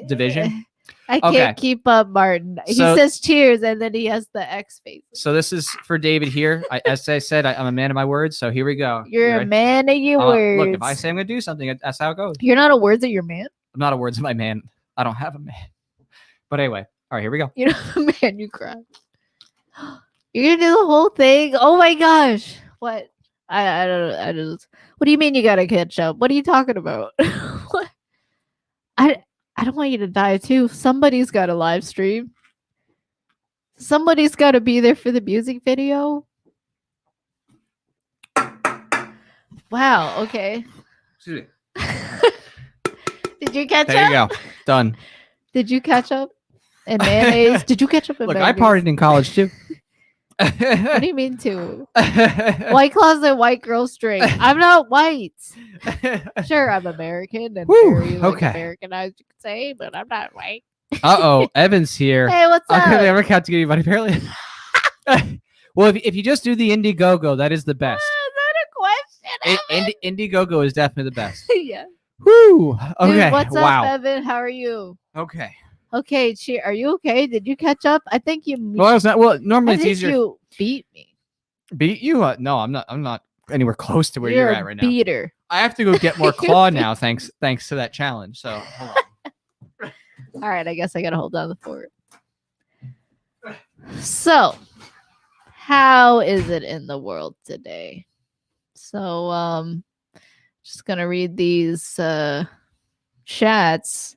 A: division.
B: I can't keep up, Martin. He says cheers, and then he has the X face.
A: So this is for David here. As I said, I'm a man of my words. So here we go.
B: You're a man of your words.
A: Look, if I say I'm going to do something, that's how it goes.
B: You're not a words of your man?
A: I'm not a words of my man. I don't have a man. But anyway, all right, here we go.
B: You're not a man, you cry. You're going to do the whole thing? Oh my gosh. What? I don't. What do you mean you got to catch up? What are you talking about? What? I don't want you to die too. Somebody's got a live stream. Somebody's got to be there for the music video. Wow. Okay.
A: Excuse me.
B: Did you catch up?
A: There you go. Done.
B: Did you catch up in mayonnaise? Did you catch up in mayonnaise?
A: Look, I partied in college too.
B: What do you mean to? White Claws and white girls drink. I'm not white. Sure, I'm American and very Americanized, you could say, but I'm not white.
A: Evan's here.
B: Hey, what's up?
A: I could never count to get anybody apparently. Well, if you just do the Indiegogo, that is the best.
B: Is that a question?
A: Indiegogo is definitely the best.
B: Yeah.
A: Woo. Okay.
B: Dude, what's up, Evan? How are you?
A: Okay.
B: Okay, are you okay? Did you catch up? I think you.
A: Well, it's not. Well, normally it's easier.
B: You beat me.
A: Beat you? No, I'm not. I'm not anywhere close to where you're at right now.
B: Beater.
A: I have to go get more claw now, thanks to that challenge. So hold on.
B: All right, I guess I gotta hold down the fort. So, how is it in the world today? So, just gonna read these chats.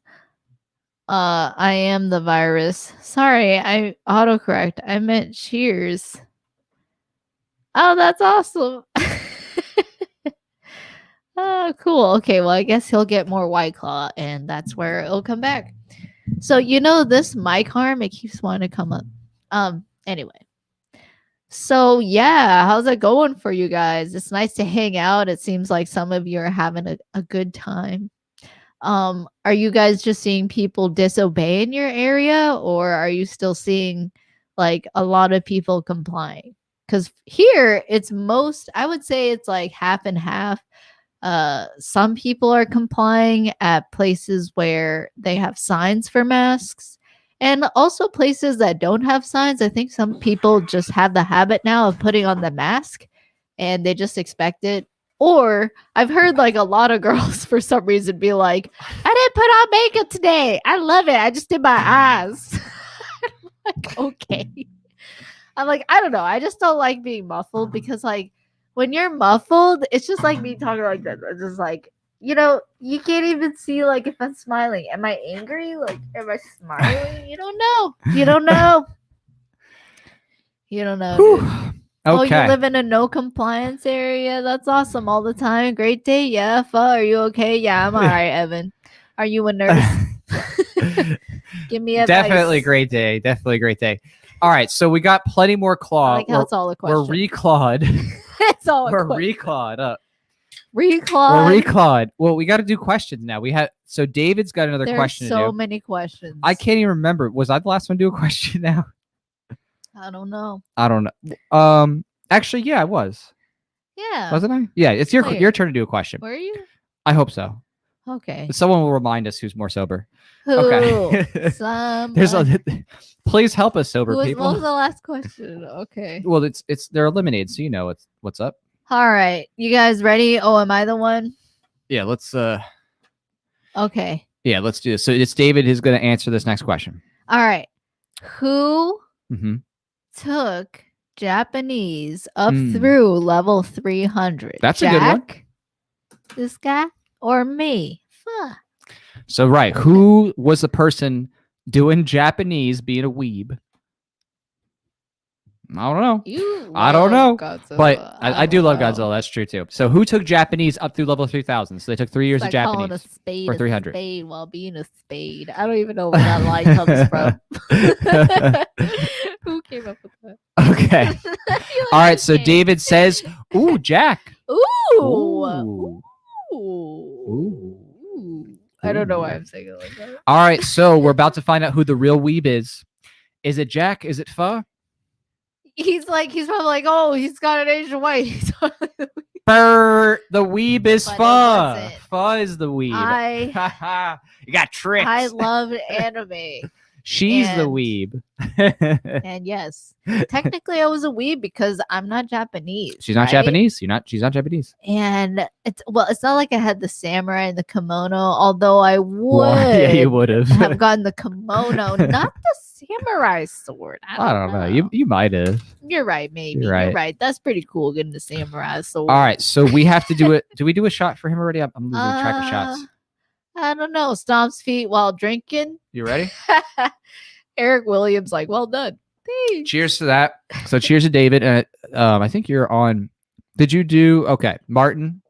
B: I am the virus. Sorry, I autocorrect. I meant cheers. Oh, that's awesome. Oh, cool. Okay, well, I guess he'll get more White Claw, and that's where it'll come back. So, this mic arm, it keeps wanting to come up. Anyway. So, yeah, how's it going for you guys? It's nice to hang out. It seems like some of you are having a good time. Are you guys just seeing people disobey in your area, or are you still seeing like a lot of people complying? Because here I would say it's like half and half. Some people are complying at places where they have signs for masks, and also places that don't have signs. I think some people just have the habit now of putting on the mask and they just expect it. Or I've heard like a lot of girls for some reason be like, I didn't put on makeup today. I love it. I just did my eyes. Like, okay. I'm like, I don't know. I just don't like being muffled because like when you're muffled, it's just like me talking like this. It's just like, you can't even see like if I'm smiling. Am I angry? Like, am I smiling? You don't know. You don't know. You don't know.
A: Okay.
B: Oh, you live in a no compliance area? That's awesome all the time. Great day. Yeah. Are you okay? Yeah, I'm all right, Evan. Are you a nurse? Give me advice.
A: Definitely a great day. Definitely a great day. All right. So we got plenty more claw.
B: I like how it's all a question.
A: We're reclawed.
B: It's all a
A: We're
B: question.
A: reclawed up.
B: Reclawed.
A: We're reclawed. Well, we got to do questions now. So David's got another question to do.
B: So many questions.
A: I can't even remember. Was I the last one to do a question now?
B: I don't know.
A: Actually, yeah, I was.
B: Yeah.
A: Wasn't I? Yeah, it's your turn to do a question.
B: Were you?
A: I hope so.
B: Okay.
A: Someone will remind us who's more sober.
B: Who?
A: Okay. Please help us, sober people.
B: What was the last question? Okay.
A: Well, they're eliminated, so you know what's up.
B: All right, you guys ready? Oh, am I the one?
A: Yeah, let's.
B: Okay.
A: Yeah, let's do this. So it's David who's going to answer this next question.
B: All right. Who
A: Mm-hmm.
B: took Japanese up through level 300?
A: That's a good one.
B: This guy, or me? Fuck.
A: So, right. Who was the person doing Japanese being a weeb? I don't know. I don't know.
B: Godzilla.
A: But I do love Godzilla. That's true, too. So who took Japanese up through level 3000? So they took 3 years of Japanese.
B: A spade
A: or 300.
B: A spade while being a spade. I don't even know where that line comes from. Who came up with that?
A: Okay. All right. So David says, ooh, Jack.
B: Ooh. I don't know why I'm saying it like that.
A: All right. So we're about to find out who the real weeb is. Is it Jack? Is it Pho?
B: He's probably like, oh, he's got an Asian white.
A: The weeb is
B: But
A: Pho. Pho is the weeb. You got tricked.
B: I love anime.
A: She's the weeb.
B: And yes, technically I was a weeb because I'm not Japanese.
A: She's not Japanese. She's not Japanese.
B: And it's not like I had the samurai and the kimono, although I would.
A: Well, yeah, you would have
B: gotten the kimono, not the samurai sword. I don't know.
A: You might have.
B: You're right, maybe.
A: You're
B: right. That's pretty cool getting the samurai sword.
A: All right, so we have to do it. Do we do a shot for him already? I'm losing track of shots.
B: I don't know. Stomps feet while drinking.
A: You ready?
B: Eric Williams, like, well done. Thanks.
A: Cheers to that. So cheers to David. And I think you're on. Did you do Martin?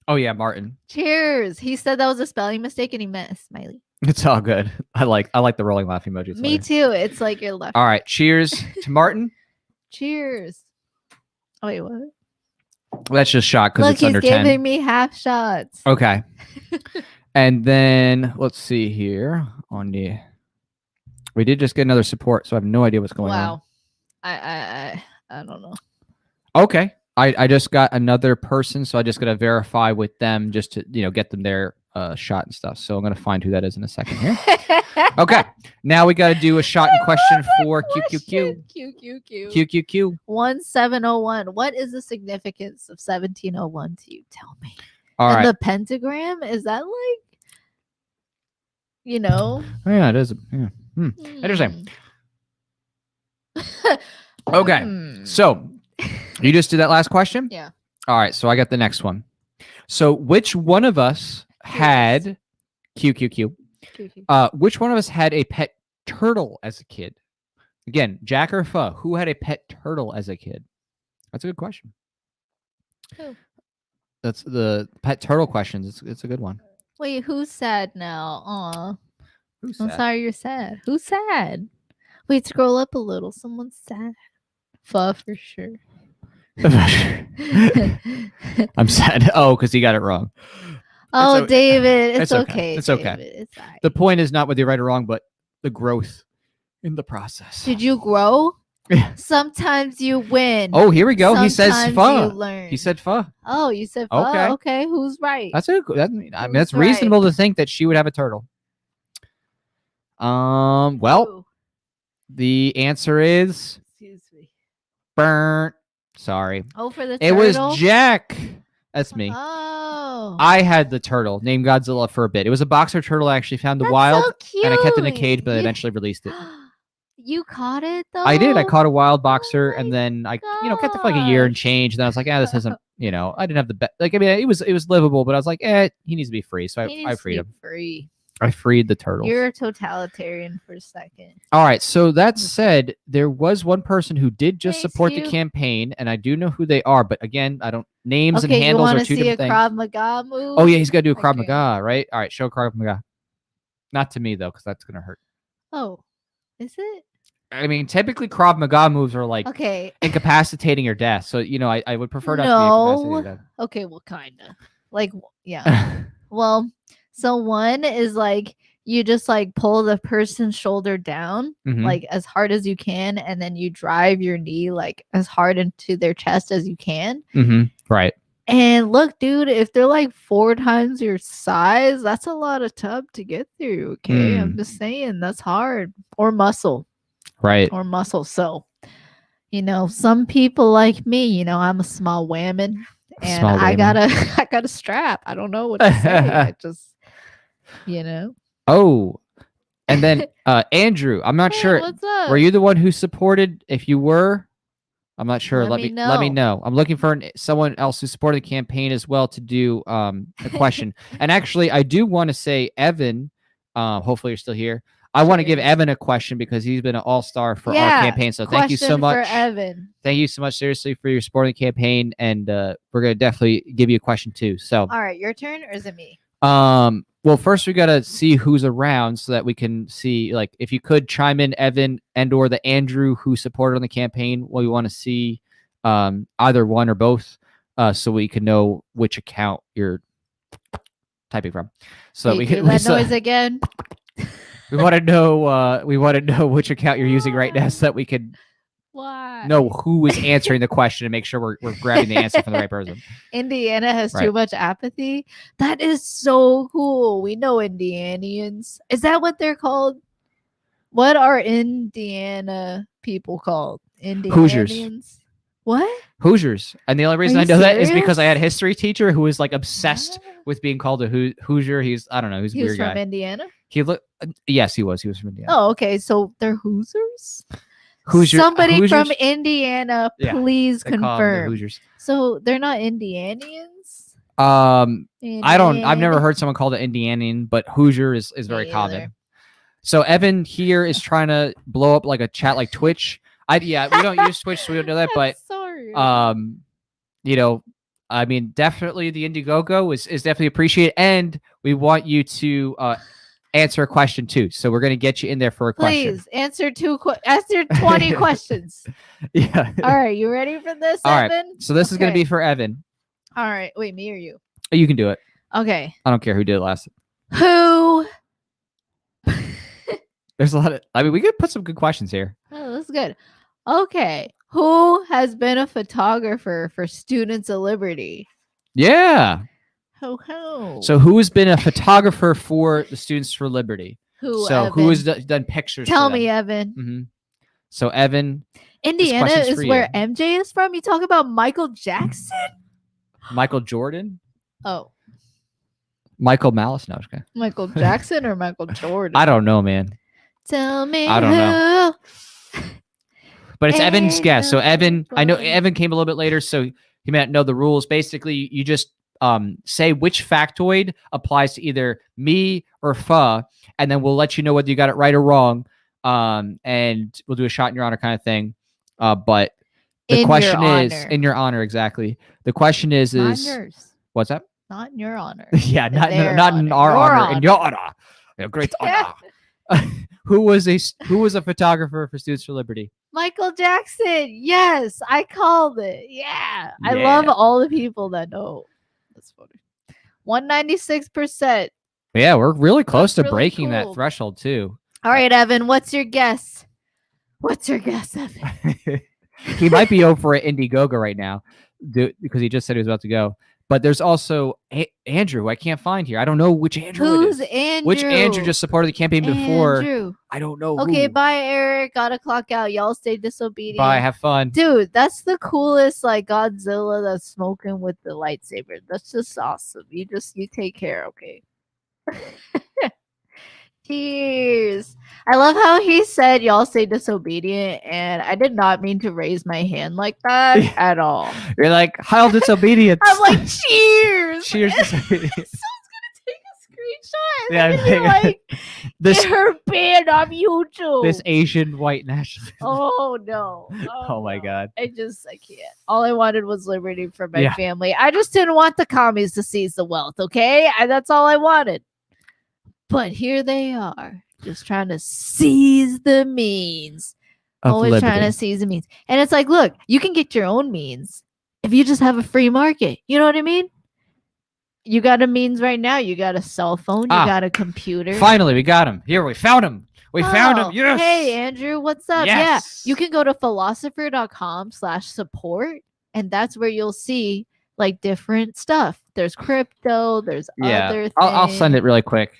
A: Oh yeah, Martin.
B: Cheers. He said that was a spelling mistake and he meant a smiley.
A: It's all good. I like the rolling laugh emoji.
B: Me too. It's like your left.
A: All right. Cheers to Martin.
B: Cheers. Oh wait, what?
A: That's just shot because it's under 10.
B: Look, he's giving me half shots.
A: Okay. And then let's see here on the. We did just get another support, so I have no idea what's going on.
B: Wow. I don't know.
A: Okay. I just got another person, so I just gotta verify with them just to get them their shot and stuff. So I'm gonna find who that is in a second here. Okay. Now we gotta do a shot and question for QQQ. QQQ.
B: 1701. What is the significance of 1701 to you? Tell me.
A: All right.
B: The pentagram, is that like
A: Oh, yeah, it is. Yeah. Interesting. Okay. So you just did that last question?
B: Yeah.
A: All right. So I got the next one. So which one of us had QQQ? Which one of us had a pet turtle as a kid? Again, Jack or Pho, who had a pet turtle as a kid? That's a good question.
B: Who?
A: That's the pet turtle questions. It's a good one.
B: Wait, who's sad now? Aw.
A: Who's sad?
B: I'm sorry you're sad. Who's sad? Wait, scroll up a little. Someone's sad. Pho for sure.
A: I'm sad. Oh, because he got it wrong.
B: Oh, David. It's okay.
A: It's okay.
B: David. It's all right.
A: The point is not whether you're right or wrong, but the growth in the process.
B: Did you grow? Sometimes you win.
A: Oh, here we go. He says Pho.
B: Learn.
A: He said Pho.
B: Oh, you said Pho.
A: Okay.
B: Okay, who's right?
A: That's reasonable to think that she would have a turtle. Well, the answer is
B: excuse me.
A: Burnt. Sorry.
B: Oh, for the
A: turtle? It was Jack. That's me.
B: Oh.
A: I had the turtle named Godzilla for a bit. It was a boxer turtle I actually found in the wild.
B: So cute.
A: And I kept it in a cage, but I eventually released it.
B: You caught it though?
A: I did. I caught a wild boxer and then I kept it for like a year and change. And then I was like, this isn't, I didn't have the best. Like, I mean, it was livable, but I was like, he needs to be free. So I freed him.
B: Free.
A: I freed the turtle.
B: You're a totalitarian for a second.
A: All right. So that said, there was one person who did just support the campaign, and I do know who they are. But again, I don't. Names and handles are two different things.
B: Krav Maga move?
A: Oh yeah, he's got to do a Krav Maga, right? All right, show Krav Maga. Not to me though, because that's gonna hurt.
B: Oh, is it?
A: I mean, typically Krav Maga moves are like incapacitating your death. So I would prefer not to be incapacitated.
B: Okay, well, kinda. Like, yeah. Well. So one is like you just like pull the person's shoulder down like as hard as you can, and then you drive your knee like as hard into their chest as you can.
A: Right.
B: And look, dude, if they're like 4 times your size, that's a lot of tub to get through. Okay, I'm just saying that's hard. Or muscle.
A: Right.
B: Or muscle. So, some people like me, I'm a small woman, and I got a strap. I don't know what to say. I just.
A: Oh, and then Andrew, I'm not sure.
B: What's up?
A: Were you the one who supported? If you were, I'm not sure.
B: Let me
A: let me
B: know.
A: know. I'm looking for someone else who supported the campaign as well to do a question. And actually, I do want to say, Evan. Hopefully, you're still here. I want to give Evan a question because he's been an all-star for our campaign. So thank you so much,
B: for Evan.
A: Thank you so much, seriously, for your supporting the campaign, and we're gonna definitely give you a question too. So,
B: all right, your turn, or is it me?
A: Well, first we gotta see who's around so that we can see, like, if you could chime in, Evan and/or the Andrew who supported on the campaign. Well, we want to see either one or both, so we can know which account you're typing from. So
B: Wait,
A: we
B: do
A: can
B: that noise again.
A: We want to know. We want to know which account you're using right now, so that we can know who is answering the question and make sure we're grabbing the answer from the right person.
B: Indiana has too much apathy. That is so cool. We know Indianians. Is that what they're called? What are Indiana people called? Indianians?
A: Hoosiers.
B: What?
A: Hoosiers. And the only reason I know that is because I had a history teacher who was like obsessed with being called a Hoosier. I don't know. He's a weird guy.
B: From Indiana?
A: Yes, he was. He was from Indiana.
B: Oh, okay. So they're Hoosiers?
A: Somebody
B: Hoosiers? From Indiana, please confirm.
A: Hoosiers.
B: So they're not Indianians?
A: I've never heard someone called an Indianian, but Hoosier is very common. So Evan here is trying to blow up like a chat like Twitch. We don't use Twitch, so we don't know that. But
B: sorry.
A: I mean, definitely the Indiegogo is definitely appreciated, and we want you to answer a question too. So we're gonna get you in there for a question.
B: Please answer 20 questions.
A: Yeah.
B: All right, you ready for this,
A: All
B: Evan?
A: right. So this is gonna be for Evan.
B: All right. Wait, me or you?
A: You can do it.
B: Okay.
A: I don't care who did it last.
B: Who?
A: There's a lot of. I mean, we could put some good questions here.
B: Oh, that's good. Okay. Who has been a photographer for Students of Liberty?
A: Yeah.
B: Ho.
A: So who has been a photographer for the Students for Liberty?
B: Who
A: has done pictures?
B: Tell me, Evan.
A: Mm-hmm. So Evan,
B: Indiana is where MJ is from. You talk about Michael Jackson?
A: Michael Jordan?
B: Oh.
A: Michael Malice? No, okay.
B: Michael Jackson or Michael Jordan?
A: I don't know, man.
B: Tell me.
A: I don't know. But it's Evan's guess. So Evan, I know Evan came a little bit later, so he may not know the rules. Basically, you just say which factoid applies to either me or Pho, and then we'll let you know whether you got it right or wrong. And we'll do a shot in your honor kind of thing. But the question is in your honor, exactly. The question is
B: yours.
A: What's that?
B: Not in your honor.
A: Yeah, not in our honor. In your honor. Great honor. Who was a photographer for Students for Liberty?
B: Michael Jackson. Yes, I called it. Yeah. I love all the people that know. That's funny. 196%.
A: Yeah, we're really close to breaking that threshold too.
B: All right, Evan, what's your guess? What's your guess, Evan?
A: He might be over at Indiegogo right now because he just said he was about to go. But there's also Andrew. I can't find here. I don't know which Andrew.
B: Who's
A: it is.
B: Andrew?
A: Which Andrew just supported the campaign before?
B: Andrew.
A: I don't know.
B: Okay,
A: who.
B: bye, Eric. Gotta clock out. Y'all stay disobedient.
A: Bye. Have fun,
B: dude. That's the coolest, like Godzilla that's smoking with the lightsaber. That's just awesome. You take care, okay? Cheers. I love how he said y'all stay disobedient, and I did not mean to raise my hand like that at all.
A: You're like, Heil disobedience.
B: I'm like, cheers.
A: Cheers disobedience.
B: Someone's gonna take a screenshot.
A: Yeah,
B: like, get her banned on YouTube.
A: This Asian white nationalist.
B: Oh no.
A: Oh my god.
B: I can't. All I wanted was liberty for my family. I just didn't want the commies to seize the wealth, okay? That's all I wanted. But here they are, just trying to seize the means. Always trying to seize the means. And it's like, look, you can get your own means if you just have a free market. You know what I mean? You got a means right now. You got a cell phone. You got a computer.
A: Finally, we got him. Here, we found him. We found him. Yes.
B: Hey, Andrew, what's up?
A: Yes.
B: Yeah, you can go to philosopher.com/support, and that's where you'll see like different stuff. There's crypto. There's other things.
A: I'll send it really quick.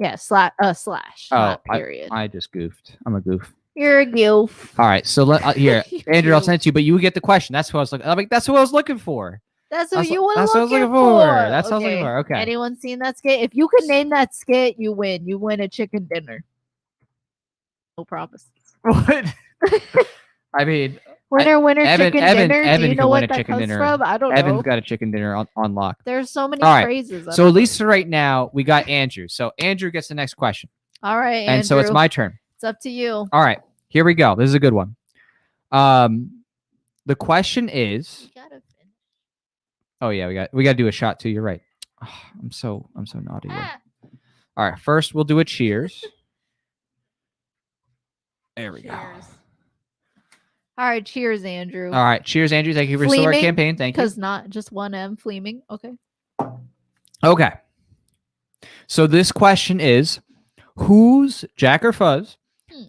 B: Yeah, slash. Period.
A: I just goofed. I'm a goof.
B: You're a goof.
A: All right, so here, Andrew, I'll send it to you, but you get the question. That's what I was looking. I'm like, that's what I was looking for.
B: That's what you were
A: looking for. That's what I was looking for. Okay.
B: Anyone seen that skit? If you can name that skit, you win. You win a chicken dinner. No promises.
A: What? I mean,
B: Winner chicken dinner. Do
A: Evan
B: you know
A: can win
B: what
A: a
B: that
A: chicken
B: comes
A: dinner.
B: from? I don't
A: Evan's
B: know.
A: got a chicken dinner on lock.
B: There's so many
A: All right.
B: phrases.
A: So at least right now we got Andrew. So Andrew gets the next question.
B: All right, Andrew.
A: And so it's my turn.
B: It's up to you.
A: All right. Here we go. This is a good one. The question is.
B: You gotta finish.
A: Oh yeah, we got to do a shot too. You're right. Oh, I'm so naughty.
B: Ah.
A: All right. First, we'll do a cheers. There we go.
B: All right, cheers, Andrew.
A: All right, cheers, Andrew. Thank you for starting our campaign. Thank you.
B: Because not just one M, Fleeming. Okay.
A: Okay. So this question is, whose Jack or Fuzz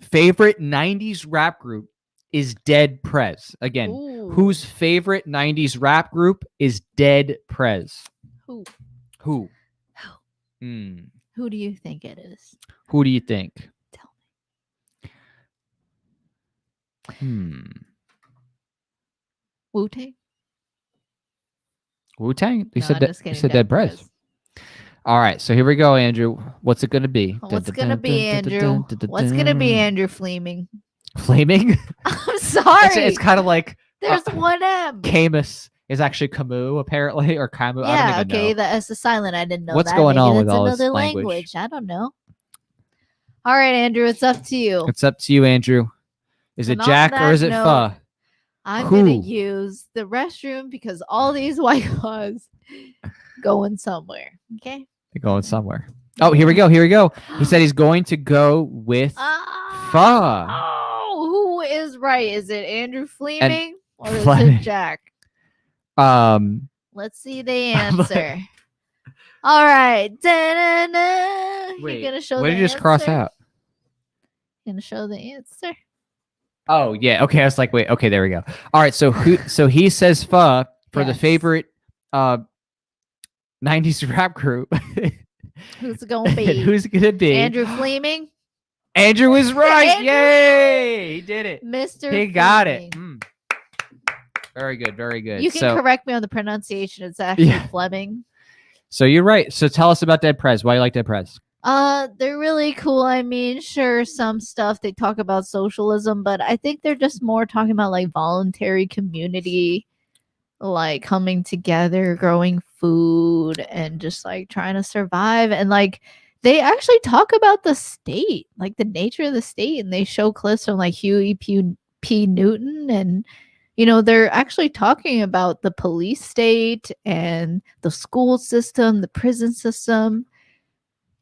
A: favorite 90s rap group is Dead Prez? Again, whose favorite 90s rap group is Dead Prez? Who? Who
B: do you think it is?
A: Who do you think?
B: Tell
A: me.
B: Wu-Tang?
A: Wu-Tang? You said
B: Dead
A: Dead Prez. All right, so here we go, Andrew. What's it going to be?
B: What's going to be, Andrew? What's going to be, Andrew Fleeming?
A: Flaming?
B: I'm sorry.
A: It's kind of like...
B: There's one M.
A: Camus is actually Camus, apparently, or Camus.
B: Yeah,
A: I don't even know.
B: The S is silent. I didn't know
A: What's
B: that.
A: going
B: Maybe
A: on with
B: that's
A: all this
B: another
A: language?
B: I don't know. All right, Andrew, it's up to you.
A: It's up to you, Andrew. Is it Jack or is it Pho?
B: I'm going to use the restroom because all these white claws going somewhere. Okay?
A: They're going somewhere. Oh, here we go. Here we go. He said he's going to go with Pho.
B: Oh, who is right? Is it Andrew Fleeming or is it Jack? Let's see the answer. All right.
A: Wait,
B: you're gonna show
A: what did you just cross out?
B: Gonna show the answer.
A: Oh yeah. Okay. I was like, wait. Okay, there we go. All right. So so he says Pho for the favorite 90s rap group.
B: Who's it gonna be?
A: Who's it gonna be?
B: Andrew Fleeming.
A: Andrew is right. Andrew. Yay! He did it.
B: Mr.
A: He got it. Very good. Very good.
B: You can correct me on the pronunciation. It's actually Fleming.
A: So you're right. So tell us about Dead Prez. Why do you like Dead Prez?
B: They're really cool. I mean, sure, some stuff they talk about socialism, but I think they're just more talking about like voluntary community, like coming together, growing food, and just like trying to survive. And like they actually talk about the state, like the nature of the state, and they show clips from like Huey P. Newton, and you know, they're actually talking about the police state and the school system, the prison system,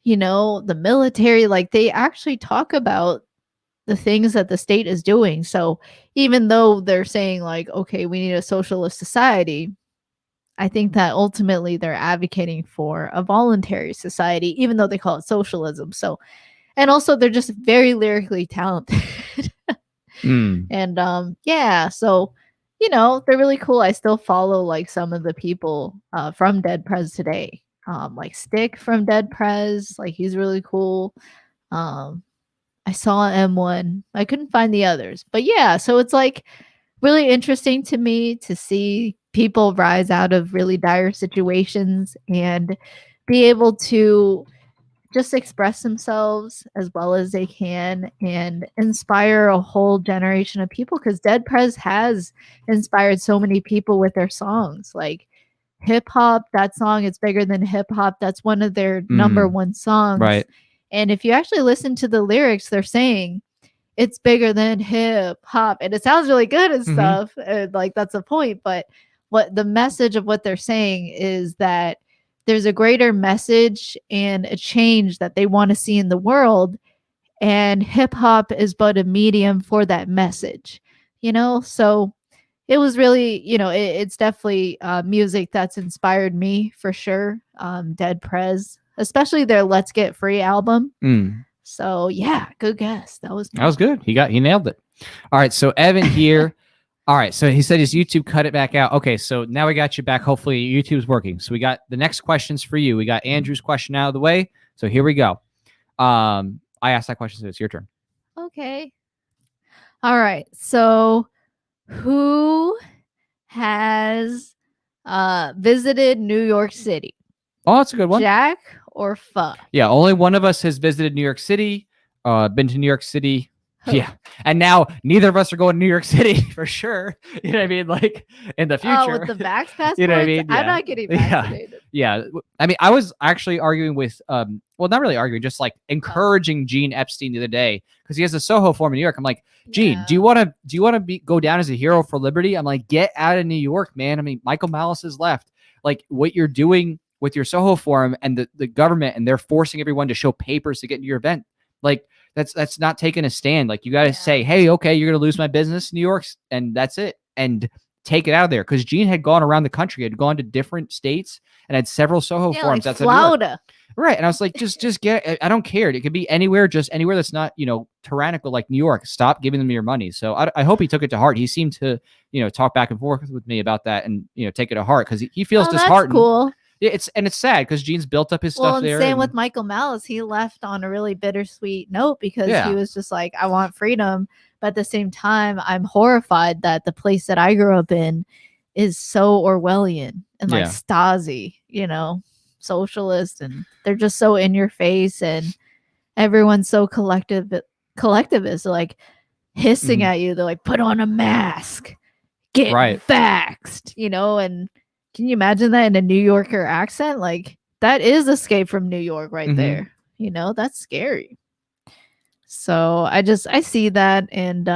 B: you know, the military. Like they actually talk about the things that the state is doing. So even though they're saying like, okay, we need a socialist society, I think that ultimately they're advocating for a voluntary society, even though they call it socialism. So, and also they're just very lyrically talented. And yeah, so you know, they're really cool. I still follow like some of the people from Dead Prez today. Like Stick from Dead Prez, like he's really cool. I saw M1. I couldn't find the others. But yeah, so it's like really interesting to me to see people rise out of really dire situations and be able to just express themselves as well as they can and inspire a whole generation of people, because Dead Prez has inspired so many people with their songs. Like hip hop, that song It's Bigger Than Hip Hop, that's one of their number one songs.
A: Right.
B: And if you actually listen to the lyrics, they're saying it's bigger than hip hop, and it sounds really good and stuff. And like that's the point. But what the message of what they're saying is that there's a greater message and a change that they want to see in the world. And hip hop is but a medium for that message, you know? So it was really, you know, it's definitely music that's inspired me for sure. Dead Prez, especially their Let's Get Free album. So yeah, good guess. That was
A: good. He nailed it. All right. So Evan here. All right, so he said his YouTube cut it back out. Okay, so now we got you back. Hopefully YouTube's working. So we got the next questions for you. We got Andrew's question out of the way. So here we go. I asked that question, so it's your turn.
B: Okay. All right. So who has visited New York City?
A: Oh, that's a good one.
B: Jack or Pho?
A: Yeah, only one of us has visited New York City. Been to New York City Yeah. And now neither of us are going to New York City for sure. You know what I mean? Like in the future.
B: Oh, with the vax passports?
A: You know what I mean?
B: I'm not getting vaccinated.
A: Yeah. I mean, I was actually arguing with, well, not really arguing, just like encouraging Gene Epstein the other day because he has a Soho form in New York. I'm like, Gene, do you want to go down as a hero for liberty? I'm like, get out of New York, man. I mean, Michael Malice has left. Like what you're doing with your Soho forum and the government, and they're forcing everyone to show papers to get into your event. Like that's not taking a stand. Like you got to say, hey, okay, you're going to lose my business, New York, and that's it. And take it out of there. Because Gene had gone around the country, had gone to different states and had several Soho forums.
B: Like Florida.
A: Right. And I was like, just get it. I don't care. It could be anywhere, just anywhere that's not, tyrannical like New York. Stop giving them your money. So I hope he took it to heart. He seemed to, talk back and forth with me about that and, take it to heart because he feels disheartened.
B: That's cool.
A: Yeah, it's sad because Gene's built up his stuff there.
B: Same with Michael Malice. He left on a really bittersweet note because he was just like, I want freedom. But at the same time, I'm horrified that the place that I grew up in is so Orwellian and like Stasi, socialist, and they're just so in your face and everyone's so collectivist, like hissing at you. They're like, put on a mask, get vaxxed, and can you imagine that in a New Yorker accent? Like that is Escape from New York right there. That's scary. So I see that. And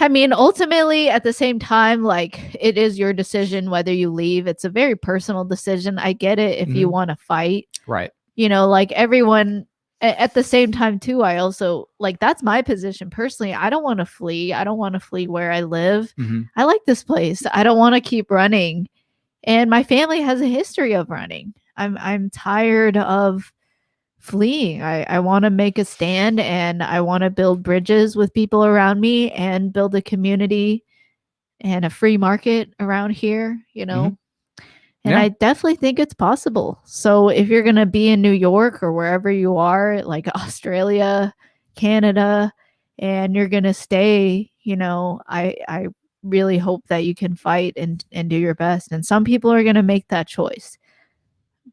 B: I mean, ultimately at the same time, like it is your decision whether you leave. It's a very personal decision. I get it if you want to fight.
A: Right.
B: Like everyone at the same time too, I also like that's my position personally. I don't want to flee. I don't want to flee where I live. I like this place. I don't want to keep running. And my family has a history of running. I'm tired of fleeing. I want to make a stand and I want to build bridges with people around me and build a community and a free market around here, And I definitely think it's possible. So if you're going to be in New York or wherever you are, like Australia, Canada, and you're going to stay, I really hope that you can fight and do your best. And some people are going to make that choice.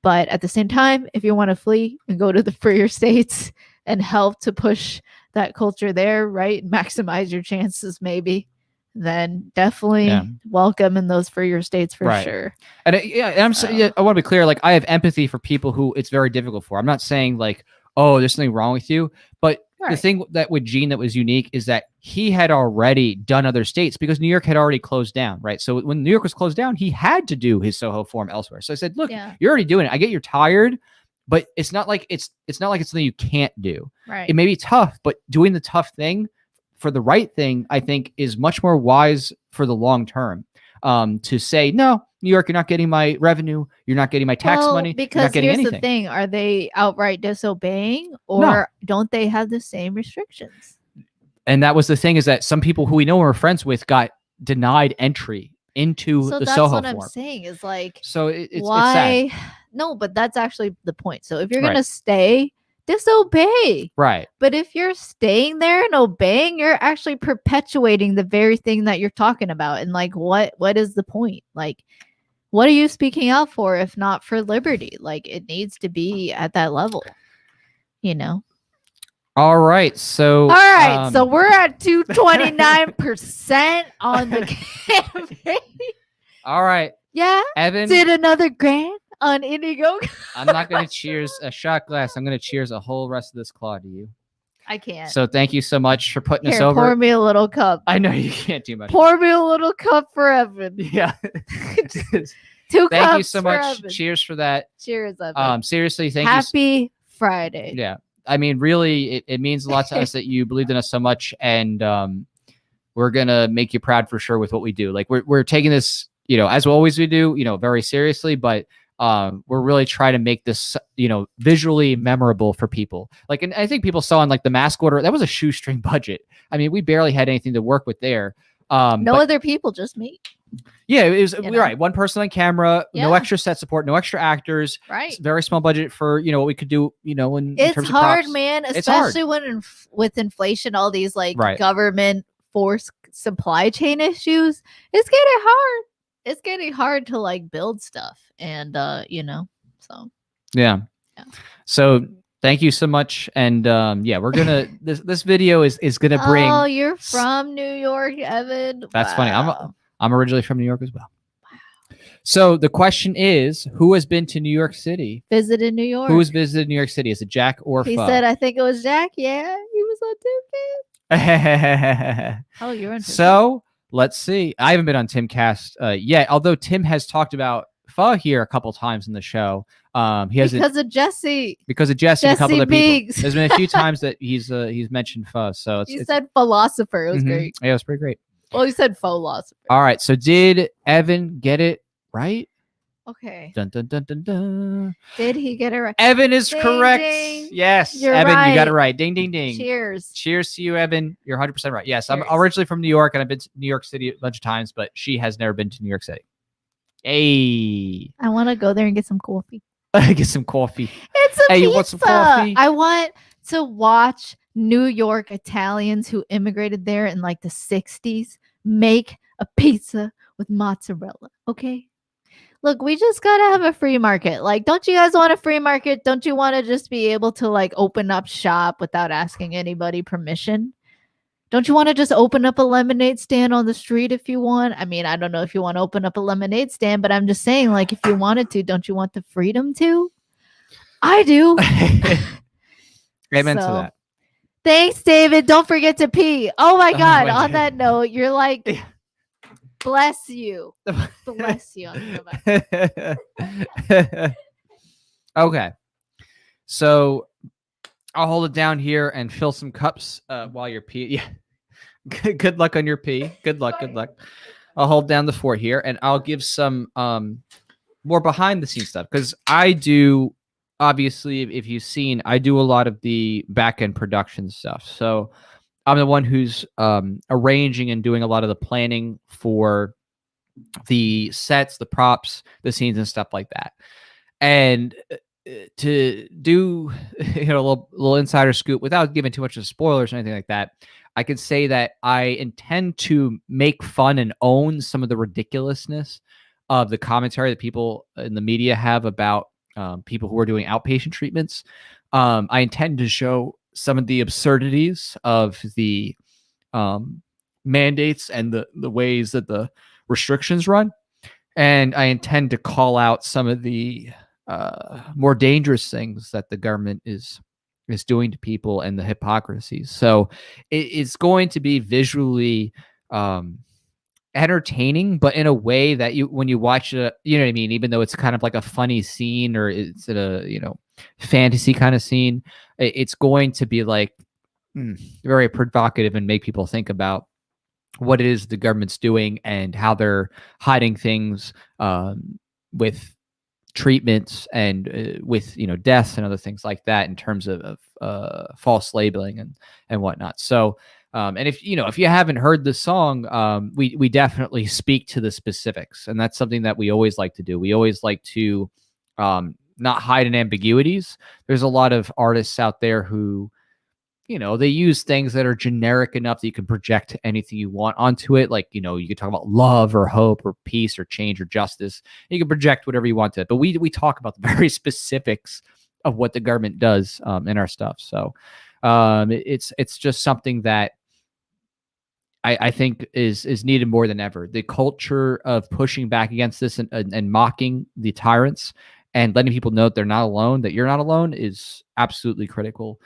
B: But at the same time, if you want to flee and go to the freer states and help to push that culture there, right? Maximize your chances maybe. Then definitely welcome in those freer states for sure.
A: And I want to be clear. Like I have empathy for people who it's very difficult for. I'm not saying like, oh, there's something wrong with you. But the thing that with Gene that was unique is that he had already done other states because New York had already closed down. Right. So when New York was closed down, he had to do his Soho forum elsewhere. So I said, look, you're already doing it. I get you're tired, but it's not like it's something you can't do.
B: Right.
A: It may be tough, but doing the tough thing for the right thing, I think, is much more wise for the long term. To say, no, New York, you're not getting my revenue. You're not getting my tax money.
B: Because
A: you're not getting
B: here's
A: anything.
B: the thing. Are they outright disobeying or don't they have the same restrictions?
A: And that was the thing is that some people who we know we're friends with got denied entry into the Soho
B: form. That's what I'm saying is like,
A: so it's
B: why?
A: It's sad.
B: No, but that's actually the point. So if you're going to stay, disobey.
A: Right.
B: But if you're staying there and obeying, you're actually perpetuating the very thing that you're talking about. And like, what is the point? Like, what are you speaking out for if not for liberty? Like, it needs to be at that level,
A: All right. So
B: so we're at 229% on the campaign.
A: All right.
B: Yeah.
A: Evan
B: did another grant on Indigo.
A: I'm not going to cheers a shot glass. I'm going to cheers a whole rest of this claw to you.
B: I can't.
A: So thank you so much for putting us over.
B: Pour me a little cup.
A: I know you can't do much.
B: Pour me a little cup for Evan.
A: Yeah.
B: 2 cups.
A: Thank you so much.
B: Evan.
A: Cheers for that.
B: Cheers, Evan.
A: Seriously, thank
B: you.
A: Happy
B: Friday.
A: Yeah. I mean, really, it means a lot to us that you believed in us so much, and we're gonna make you proud for sure with what we do. Like we're taking this, as always we do, very seriously, but we're really trying to make this, visually memorable for people. Like, and I think people saw in like the mask order, that was a shoestring budget. I mean, we barely had anything to work with there.
B: No other people, just me.
A: Yeah, it was right. One person on camera, no extra set support, no extra actors.
B: Right.
A: It's very small budget for what we could do. In
B: it's
A: terms
B: hard,
A: of props.
B: man. Especially when with inflation, all these like government forced supply chain issues. It's getting hard. It's getting hard to like build stuff, and so
A: yeah. So Thank you so much. And yeah, we're gonna this video is gonna bring.
B: Oh, you're from New York, Evan.
A: That's funny.
B: Wow.
A: I'm originally from New York as well. So the question is, who has been to New York City?
B: Visited New York.
A: Who's visited New York City? Is it Jack or
B: He
A: Pho?
B: said, I think it was Jack. Yeah, he was on Timcast. Oh, you're on.
A: So let's see. I haven't been on Timcast yet, although Tim has talked about Pho here a couple times in the show. He has
B: because of Jesse.
A: Because of Jesse and a couple of
B: Biggs.
A: people. There's been a few times that he's mentioned Pho. So
B: he said philosopher. It was great.
A: Yeah, it was pretty great.
B: Well, he said philosopher.
A: All right. So did Evan get it right?
B: Okay.
A: Dun, dun, dun, dun, dun.
B: Did he get it right?
A: Evan is
B: ding,
A: correct.
B: Ding.
A: Yes.
B: You're
A: Evan,
B: right.
A: you got it right. Ding, ding, ding.
B: Cheers.
A: Cheers to you, Evan. You're 100% right. Yes,
B: Cheers.
A: I'm originally from New York, and I've been to New York City a bunch of times, but she has never been to New York City. Hey.
B: I want to go there and get some coffee.
A: Get some coffee.
B: It's a
A: hey,
B: pizza.
A: You want some coffee?
B: I want to watch New York Italians who immigrated there in like the 60s make a pizza with mozzarella. Okay. Look, we just gotta have a free market. Like, don't you guys want a free market? Don't you want to just be able to like open up shop without asking anybody permission? Don't you want to just open up a lemonade stand on the street if you want? I mean, I don't know if you want to open up a lemonade stand, but I'm just saying, like, if you wanted to, don't you want the freedom to? I do.
A: Amen to that.
B: Thanks, David. Don't forget to pee. Oh my God. On that note, you're like, bless you. Bless you.
A: Okay. So I'll hold it down here and fill some cups while you're peeing. Yeah. Good luck on your pee. Good luck. Good luck. I'll hold down the fort here and I'll give some more behind the scenes stuff because I do. Obviously, if you've seen, I do a lot of the back end production stuff. So I'm the one who's arranging and doing a lot of the planning for the sets, the props, the scenes, and stuff like that. And to do a little insider scoop without giving too much of spoilers or anything like that, I could say that I intend to make fun and own some of the ridiculousness of the commentary that people in the media have about people who are doing outpatient treatments. I intend to show some of the absurdities of the mandates and the ways that the restrictions run. And I intend to call out some of the more dangerous things that the government is doing to people and the hypocrisies. So it's going to be visually entertaining, but in a way that when you watch it, you know what I mean? Even though it's kind of like a funny scene or it's a, fantasy kind of scene, it's going to be like very provocative and make people think about what it is the government's doing and how they're hiding things with treatments and with deaths and other things like that in terms of false labeling and whatnot. So and if you haven't heard the song, we definitely speak to the specifics, and that's something that we always like to do. We always like to not hide in ambiguities. There's a lot of artists out there who they use things that are generic enough that you can project anything you want onto it. Like, you can talk about love or hope or peace or change or justice. You can project whatever you want to it. But we talk about the very specifics of what the government does in our stuff. So it's just something that I think is needed more than ever. The culture of pushing back against this and mocking the tyrants and letting people know that they're not alone, that you're not alone, is absolutely critical.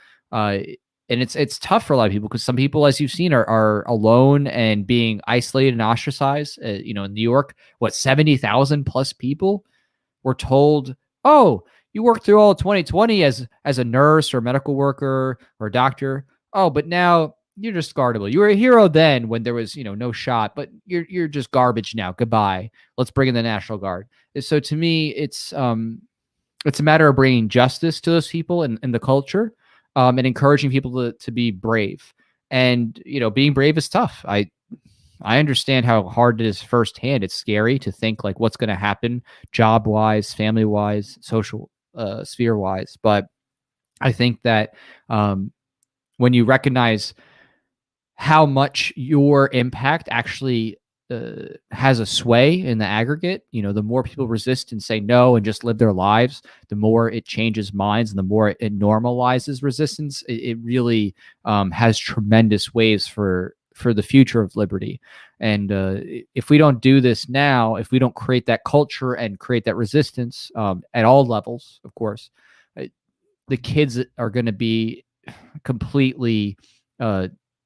A: And it's tough for a lot of people because some people, as you've seen, are alone and being isolated and ostracized. In New York, 70,000 plus people were told, "Oh, you worked through all of 2020 as a nurse or a medical worker or a doctor. Oh, but now you're just guardable. You were a hero then when there was no shot, but you're just garbage now. Goodbye. Let's bring in the National Guard." So to me, it's a matter of bringing justice to those people and the culture. And encouraging people to be brave. And, being brave is tough. I understand how hard it is firsthand. It's scary to think like what's going to happen job-wise, family-wise, social sphere-wise. But I think that when you recognize how much your impact actually has a sway in the aggregate. The more people resist and say no and just live their lives, the more it changes minds and the more it normalizes resistance. It really has tremendous waves for the future of liberty. And if we don't do this now, if we don't create that culture and create that resistance at all levels, of course, the kids are going to be completely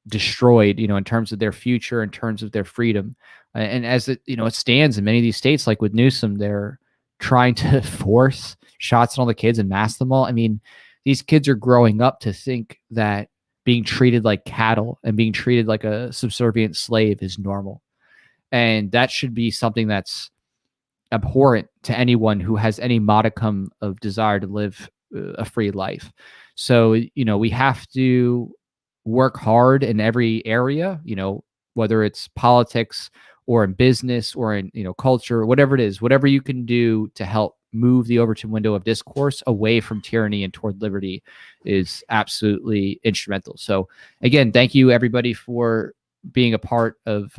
A: destroyed, in terms of their future, in terms of their freedom. And as it stands in many of these states, like with Newsom, they're trying to force shots on all the kids and mask them all. I mean, these kids are growing up to think that being treated like cattle and being treated like a subservient slave is normal. And that should be something that's abhorrent to anyone who has any modicum of desire to live a free life. So, we have to work hard in every area, whether it's politics or in business or in, culture, whatever it is, whatever you can do to help move the Overton window of discourse away from tyranny and toward liberty is absolutely instrumental. So again, thank you everybody for being a part of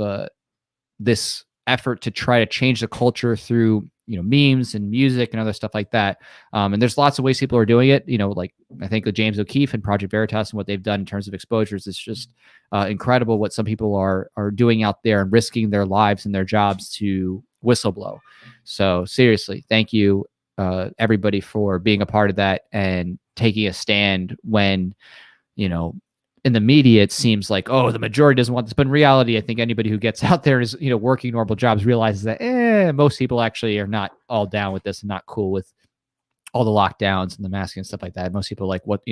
A: this effort to try to change the culture through memes and music and other stuff like that. And there's lots of ways people are doing it. Like I think with James O'Keefe and Project Veritas and what they've done in terms of exposures, it's just incredible what some people are doing out there and risking their lives and their jobs to whistleblow. So seriously, thank you everybody for being a part of that and taking a stand when, in the media, it seems like, oh, the majority doesn't want this. But in reality, I think anybody who gets out there and is, working normal jobs realizes that most people actually are not all down with this and not cool with all the lockdowns and the masking and stuff like that. Most people are like, what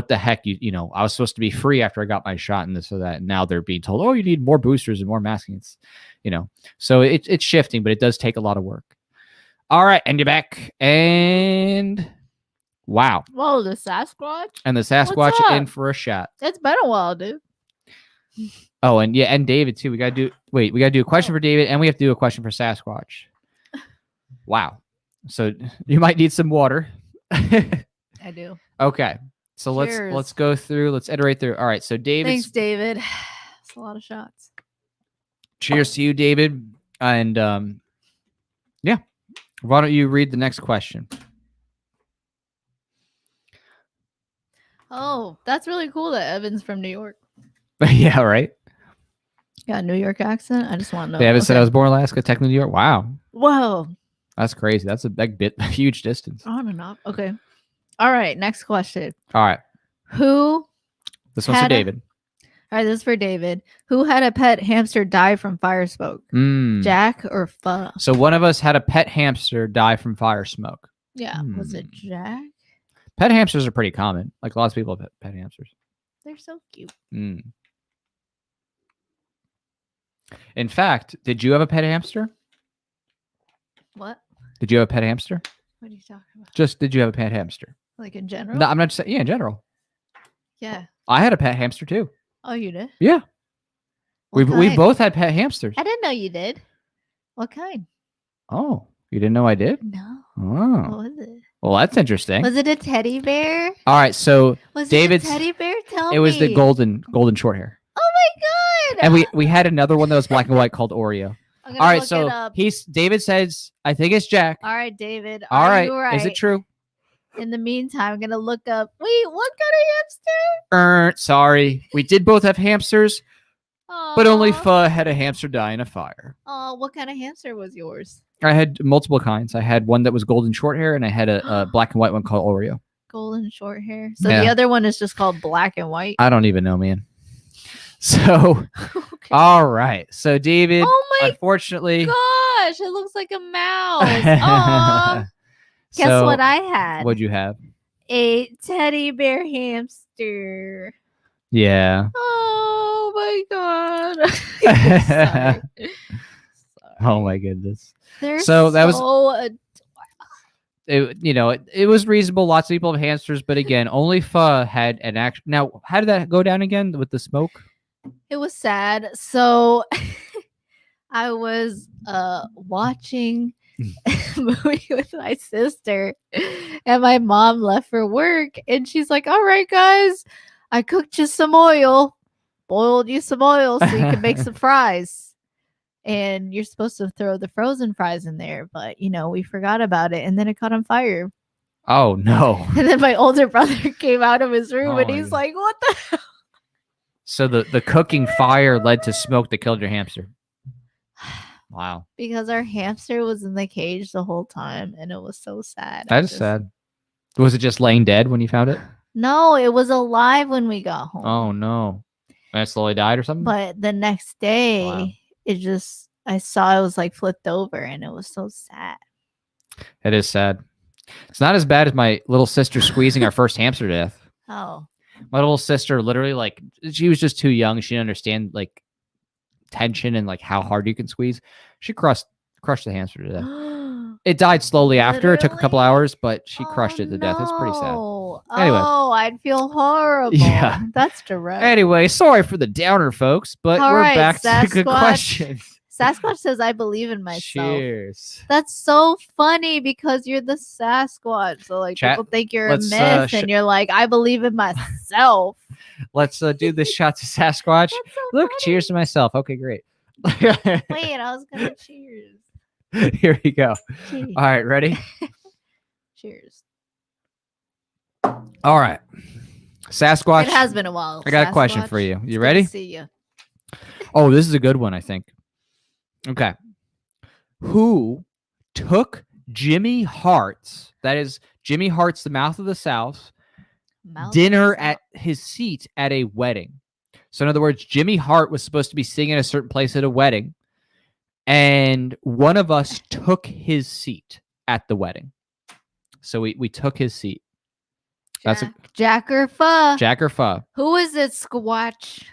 A: the heck? I was supposed to be free after I got my shot and this or that. And now they're being told, oh, you need more boosters and more masking. It's, so it's shifting, but it does take a lot of work. All right. And you're back. And wow.
B: Whoa, the Sasquatch?
A: And the Sasquatch in for a shot.
B: It's been a while, dude.
A: Oh, and yeah, and David too. We gotta do a question for David, and we have to do a question for Sasquatch. Wow. So you might need some water.
B: I do.
A: Okay. So let's go through, let's iterate through. All right. So David.
B: Thanks, David. It's a lot of shots.
A: Cheers to you, David. And yeah. Why don't you read the next question?
B: Oh, that's really cool that Evan's from New York.
A: Yeah, right.
B: Got a New York accent. I just want to know.
A: Evan said I was born in Alaska, technically New York. Wow.
B: Whoa.
A: That's crazy. That's a huge distance.
B: On and off. Okay. All right. Next question.
A: All right.
B: This
A: one's for David.
B: All right. This is for David. Who had a pet hamster die from fire smoke? Jack or Pho?
A: So one of us had a pet hamster die from fire smoke.
B: Yeah. Was it Jack?
A: Pet hamsters are pretty common. Like lots of people have pet hamsters.
B: They're so cute.
A: In fact, did you have a pet hamster?
B: What?
A: Did you have a pet hamster?
B: What are you talking about?
A: Just did you have a pet hamster?
B: Like in general?
A: No, I'm not just saying. Yeah, in general.
B: Yeah.
A: I had a pet hamster too.
B: Oh, you did?
A: Yeah. We
B: kind?
A: both had pet hamsters.
B: I didn't know you did. What kind?
A: Oh, you didn't know I did?
B: No.
A: Oh.
B: What was it?
A: Well, that's interesting.
B: Was it a teddy bear?
A: All right, so David's
B: it a teddy bear? Tell me.
A: It was the golden short hair.
B: Oh my god!
A: And we had another one that was black and white called Oreo. All right, so David says I think it's Jack.
B: All right, David.
A: All right.
B: You right?
A: Is it true?
B: In the meantime, I'm gonna look up. Wait, what kind of hamster?
A: Sorry, we did both have hamsters, but only
B: Aww.
A: Pho had a hamster die in a fire.
B: Oh, what kind of hamster was yours?
A: I had multiple kinds. I had one that was golden short hair, and I had a black and white one called Oreo.
B: Golden short hair. So the other one is just called black and white.
A: I don't even know, man. So, okay. All right. So David, unfortunately,
B: gosh, it looks like a mouse. Aww. Guess what I had?
A: What'd you have?
B: A teddy bear hamster.
A: Yeah.
B: Oh my god. Sorry.
A: Oh my goodness.
B: They're
A: so that
B: so
A: was it was reasonable. Lots of people have hamsters, but again, only Pho had an action. Now, how did that go down again with the smoke?
B: It was sad. So I was watching a movie with my sister, and my mom left for work, and she's like, all right, guys, I cooked you some oil, boiled you some oil so you can make some fries. and you're supposed to throw the frozen fries in there, but we forgot about it, and then it caught on fire.
A: Oh no.
B: And then my older brother came out of his room and he's
A: my
B: like, what the hell?
A: So the cooking fire led to smoke that killed your hamster. Wow.
B: Because our hamster was in the cage the whole time, and it was so sad.
A: That is sad. Was it just laying dead when you found it?
B: No, it was alive when we got home.
A: Oh no. And it slowly died or something?
B: But the next day,
A: Wow.
B: I saw it was like flipped over, and it was so sad.
A: It is sad. It's not as bad as my little sister squeezing our first hamster to death.
B: Oh.
A: My little sister literally, like, she was just too young. She didn't understand, like, tension and, like, how hard you can squeeze. She crushed the hamster to death. It died slowly after. It took a couple hours, but she crushed it to death. It's pretty sad. Anyway.
B: Oh, I'd feel horrible.
A: Yeah.
B: That's direct.
A: Anyway, sorry for the downer, folks, but we're back to good questions.
B: Sasquatch says, I believe in myself.
A: Cheers.
B: That's so funny because you're the Sasquatch. So, like, people think you're a myth, and you're like, I believe in myself.
A: Let's do this shot to Sasquatch.
B: So
A: look,
B: funny.
A: Cheers to myself. Okay, great.
B: Wait, I was going to cheers.
A: Here we go.
B: Cheers.
A: All right, ready?
B: Cheers.
A: All right. Sasquatch.
B: It has been a while.
A: I got a question for you. You ready?
B: Good to see you.
A: Oh, this is a good one, I think. Okay. Who took Jimmy Hart's, that is Jimmy Hart's, the Mouth of the South, dinner at his seat at a wedding? So in other words, Jimmy Hart was supposed to be singing at a certain place at a wedding, and one of us took his seat at the wedding. So we took his seat. That's
B: Jack or Pho.
A: Jack or Pho.
B: Who is it, Squatch?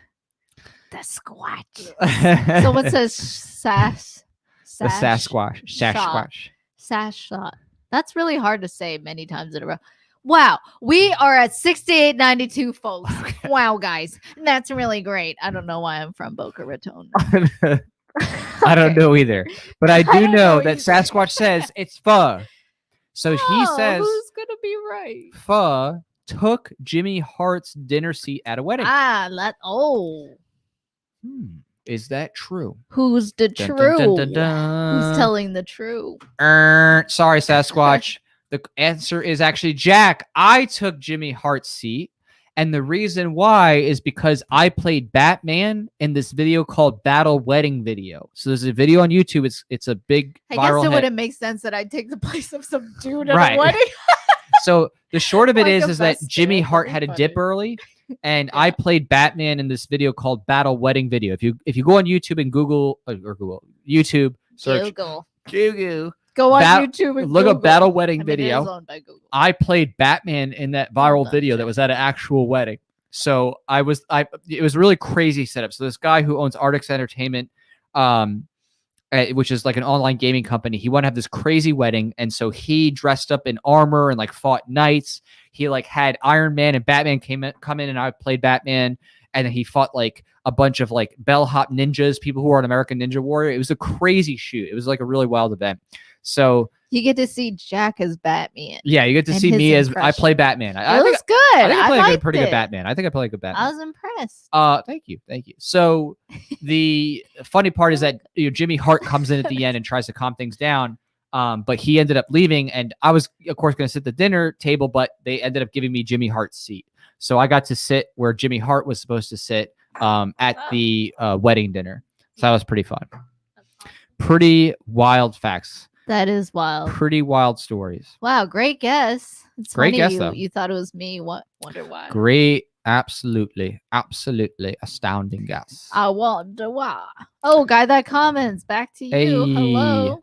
B: The Squatch. Someone says
A: the Sasquatch.
B: Sasquatch. That's really hard to say many times in a row. Wow, we are at 6892, folks. Okay. Wow, guys, that's really great. I don't know why I'm from Boca Raton.
A: Okay. I don't know either, but I do know that Sasquatch says it's Pho. So he says,
B: who's gonna be right?
A: Pho took Jimmy Hart's dinner seat at a wedding. Is that true?
B: Who's the true? Who's telling the truth?
A: Sorry, Sasquatch. The answer is actually Jack. I took Jimmy Hart's seat, and the reason why is because I played Batman in this video called Battle Wedding Video. So there's a video on YouTube. It's a big viral
B: I guess it
A: hit.
B: wouldn't make sense that I'd take the place of some dude at a wedding.
A: So the short of it is that Jimmy Hart had a dip early, and I played Batman in this video called Battle Wedding Video. If you go on YouTube and Google YouTube, search Google.
B: Go on YouTube and
A: look up Battle Wedding Video. I played Batman in that viral video that was at an actual wedding. So it was a really crazy setup. So this guy who owns Artix Entertainment, which is like an online gaming company, he wanted to have this crazy wedding, and so he dressed up in armor and like fought knights. He like had Iron Man and Batman come in, and I played Batman, and then he fought like a bunch of like bellhop ninjas, people who are an American Ninja Warrior. It was a crazy shoot. It was like a really wild event. So
B: you get to see Jack as Batman.
A: Yeah, you get to see me as I play Batman.
B: It was good.
A: I think I played a pretty good Batman. I think I played a good Batman.
B: I was impressed.
A: Thank you. So the funny part is that Jimmy Hart comes in at the end and tries to calm things down. But he ended up leaving, and I was of course going to sit at the dinner table, but they ended up giving me Jimmy Hart's seat. So I got to sit where Jimmy Hart was supposed to sit at the wedding dinner. So that was pretty fun. Pretty wild facts.
B: That is wild.
A: Pretty wild stories.
B: Wow, great guess. It's
A: great
B: funny
A: guess, though.
B: You thought it was me. Wonder why.
A: Great. Absolutely astounding guess.
B: I wonder why. Oh, guy that comments. Back to you.
A: Hey.
B: Hello.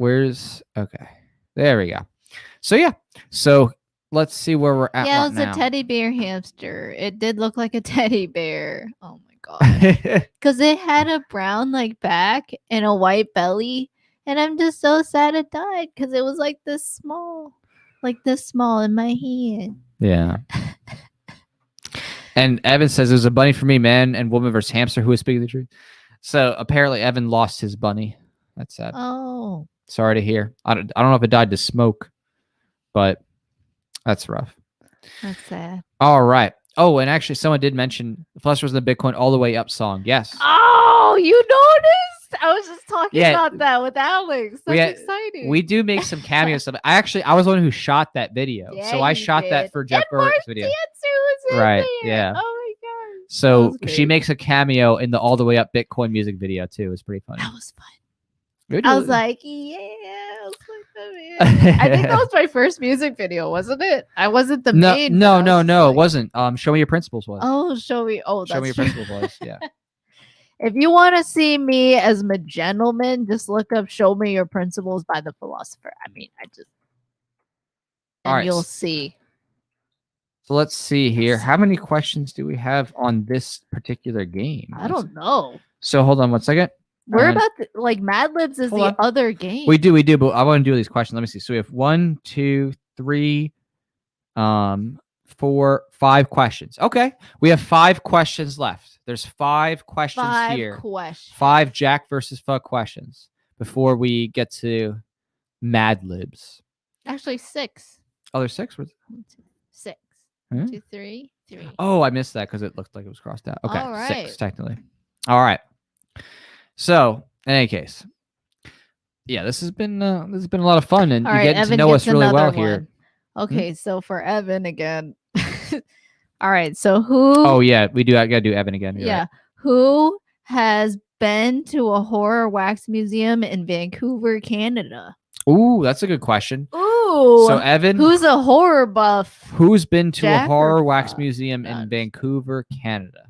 A: Okay. There we go. So yeah. So let's see where we're at.
B: Yeah, it was
A: now.
B: a teddy bear hamster. It did look like a teddy bear. Oh my god. Because it had a brown like back and a white belly. And I'm just so sad it died because it was like this small in my hand.
A: Yeah. And Evan says there's a bunny for me, man, and woman versus hamster. Who is speaking the truth? So apparently Evan lost his bunny. That's sad.
B: Oh.
A: Sorry to hear. I don't know if it died to smoke, but that's rough.
B: That's sad.
A: All right. Oh, and actually someone did mention the Flush was the Bitcoin all the way up song. Yes.
B: Oh, you noticed? was just talking about that with Alex. That's exciting.
A: We do make some cameos. I was the one who shot that video.
B: Yeah,
A: so I shot that for Jeff Burke's video.
B: Right.
A: There. Yeah.
B: Oh my god.
A: So she makes a cameo in the All the Way Up Bitcoin music video too. It's pretty funny.
B: That was fun. I was like, yeah. I think that was my first music video, wasn't it? I wasn't the main.
A: No, it wasn't. Show Me Your Principles was.
B: Oh, show me. Oh, that's
A: Show Me Your Principles was. Yeah.
B: If you want to see me as a gentleman, just look up "Show Me Your Principles" by the philosopher. I mean, you'll see.
A: So let's see here. How many questions do we have on this particular game?
B: I don't know.
A: So hold on one second.
B: We're about like Mad Libs is the other game.
A: We do, but I want to do these questions. Let me see. So we have 1, 2, 3, 4, 5 questions. Okay. We have 5 questions left. There's 5 questions here. 5 Jack versus Fuck questions before we get to Mad Libs.
B: Actually, 6.
A: Oh, there's 6?
B: 6.
A: Hmm?
B: 2, 3, 3.
A: Oh, I missed that because it looked like it was crossed out. Okay.
B: All right.
A: 6 technically. All right. So, in any case, yeah, this has been a lot of fun, and you're getting to know us really well here.
B: Okay, so for Evan again. All right, so who?
A: Oh yeah, we do. I gotta do Evan again.
B: Yeah,
A: right.
B: Who has been to a horror wax museum in Vancouver, Canada?
A: Ooh, that's a good question.
B: Ooh,
A: so Evan,
B: who's a horror buff?
A: Who's been to a horror wax museum in Vancouver, Canada?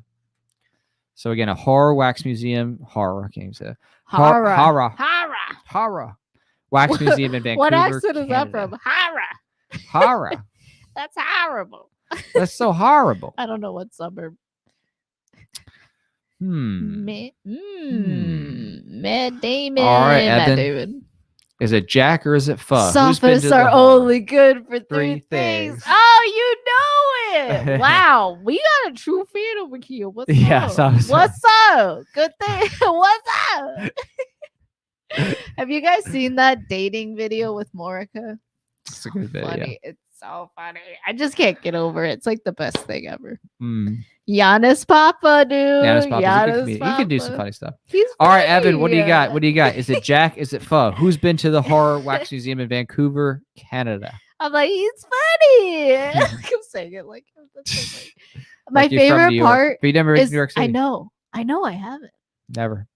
A: So again, a horror wax museum, horror. I can't even say that. Horror. Wax museum in Vancouver.
B: What accent
A: Canada.
B: is that from?
A: Horror.
B: That's horrible.
A: That's so horrible.
B: I don't know what suburb.
A: Matt
B: Damon.
A: All right,
B: Matt
A: Evan.
B: Damon.
A: Is it Jack or is it Pho?
B: Sophists are only good for 3 things. Oh, you know it. Wow. We got a true fan over here. What's up? What's up? Good thing. What's up? Have you guys seen that dating video with Morica?
A: It's a good video.
B: Funny. It's so funny. I just can't get over it. It's like the best thing ever. Giannis Papa, dude.
A: Giannis Papa. He can do some funny stuff. All right, Evan, what do you got? What do you got? Is it Jack? Is it Pho? Who's been to the horror wax museum in Vancouver, Canada?
B: I'm like, he's funny. I'm saying it like that's so funny. My favorite part
A: but you never been to New York City.
B: I know I haven't.
A: Never.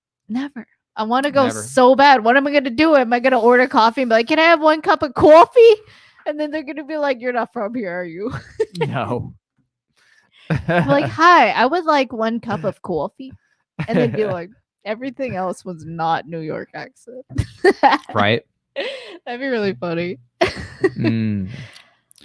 B: I want to go so bad. What am I gonna do? Am I gonna order coffee and be like, can I have 1 cup of coffee? And then they're gonna be like, you're not from here, are you?
A: No.
B: I'm like, hi, I would like 1 cup of coffee. And they'd be like, everything else was not New York accent.
A: Right.
B: That'd be really funny.
A: I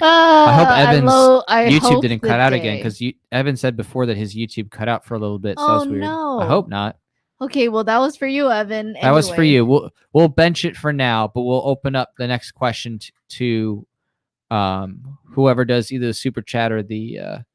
A: hope Evan's YouTube didn't cut out again, because Evan said before that his YouTube cut out for a little bit. So that's weird.
B: No.
A: I hope not.
B: Okay, well, that was for you, Evan.
A: That was for you. We'll bench it for now, but we'll open up the next question to whoever does either the super chat or the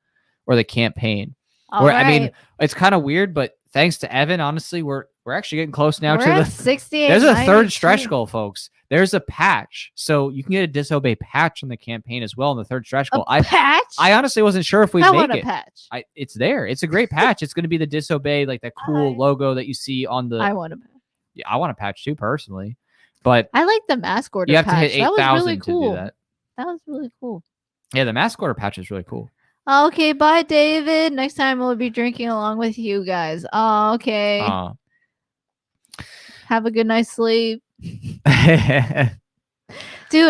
A: campaign. I mean, it's kind of weird, but thanks to Evan, honestly, we're actually getting close now to the
B: 68.
A: There's a 3rd stretch goal, folks. There's a patch, so you can get a Disobey patch on the campaign as well in the 3rd stretch goal.
B: Patch?
A: I honestly wasn't sure if we'd make it.
B: Patch.
A: It's there. It's a great patch. It's going to be the Disobey, like that cool logo that you see on the.
B: I want a patch.
A: Yeah, I want a patch too, personally, but
B: I like the mask order.
A: You have
B: patch.
A: to hit 8,000 to do that.
B: That was really cool.
A: Yeah, the mask order patch is really cool.
B: Okay, bye, David. Next time we'll be drinking along with you guys. Oh, okay. Have a good night's sleep. Dude,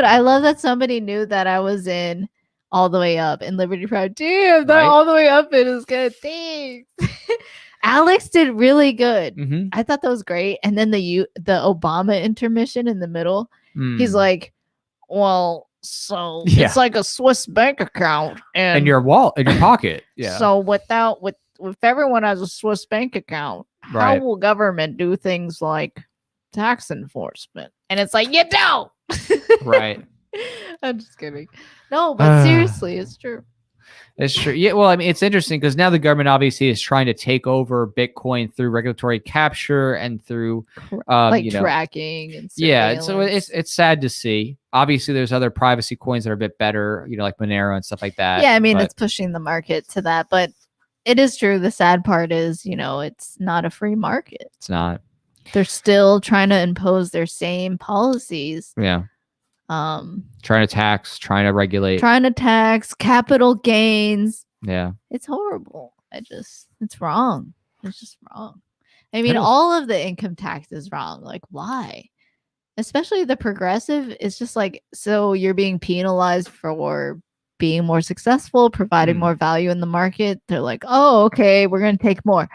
B: I love that somebody knew that I was in All the Way Up in Liberty Pride. Damn, that All the Way Up it is good. Thanks. Alex did really good. I thought that was great. And then the Obama intermission in the middle, he's like, well, so it's like a Swiss bank account and
A: in your wallet, in your pocket. Yeah.
B: So with everyone has a Swiss bank account, how will government do things like tax enforcement? And it's like, you don't.
A: Right.
B: I'm just kidding. No, but seriously, it's true.
A: It's true. Yeah. Well, I mean, it's interesting because now the government obviously is trying to take over Bitcoin through regulatory capture and through
B: tracking and
A: yeah. So it's sad to see. Obviously, there's other privacy coins that are a bit better, like Monero and stuff like that.
B: Yeah, I mean, it's pushing the market to that, but it is true. The sad part is, it's not a free market.
A: It's not.
B: they're still trying to impose their same policies.
A: Yeah.
B: Trying
A: to tax, trying to regulate,
B: trying to tax capital gains.
A: Yeah.
B: It's horrible. It's wrong. It's just wrong. I mean, all of the income tax is wrong. Like, why? Especially the progressive, it's just like, so you're being penalized for being more successful, providing more value in the market. They're like, oh, okay, we're going to take more.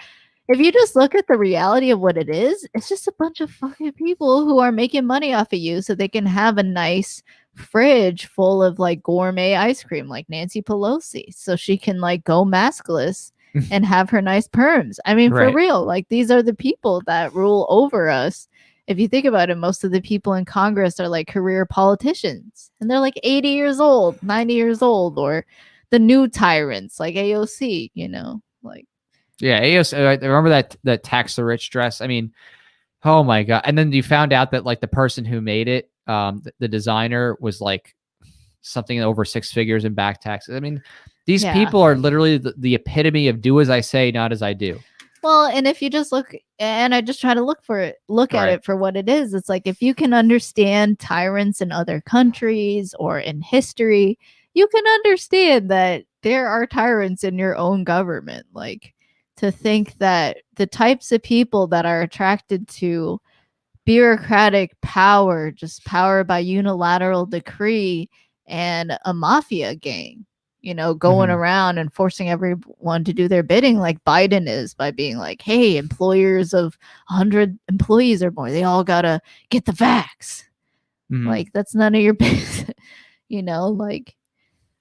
B: If you just look at the reality of what it is, it's just a bunch of fucking people who are making money off of you so they can have a nice fridge full of like gourmet ice cream like Nancy Pelosi, so she can like go maskless and have her nice perms. I mean, for real, like these are the people that rule over us. If you think about it, most of the people in Congress are like career politicians and they're like 80 years old, 90 years old, or the new tyrants like AOC, you know, like.
A: Yeah, AOC, I remember that tax the rich dress. I mean, oh my God. And then you found out that like the person who made it, the designer was like something over 6 figures in back taxes. I mean, these people are literally the epitome of do as I say, not as I do.
B: Well, and if you just look, and I just try to look at it for what it is. It's like, if you can understand tyrants in other countries or in history, you can understand that there are tyrants in your own government. Like, to think that the types of people that are attracted to bureaucratic power, just power by unilateral decree, and a mafia gang, you know, going around and forcing everyone to do their bidding like Biden is, by being like, hey, employers of 100 employees or more, they all gotta get the vax. Like, that's none of your business. You know, like,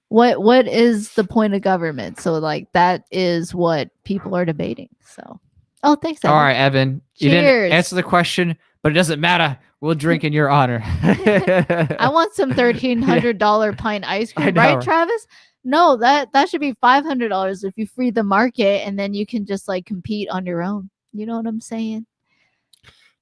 B: what is the point of government? So like, that is what people are debating. So, oh, thanks, Evan.
A: All right, Evan.
B: Cheers.
A: You didn't answer the question, but it doesn't matter. We'll drink in your honor.
B: I want some $1,300 pint ice cream, right, Travis? No, that should be $500 if you free the market, and then you can just like compete on your own. You know what I'm saying?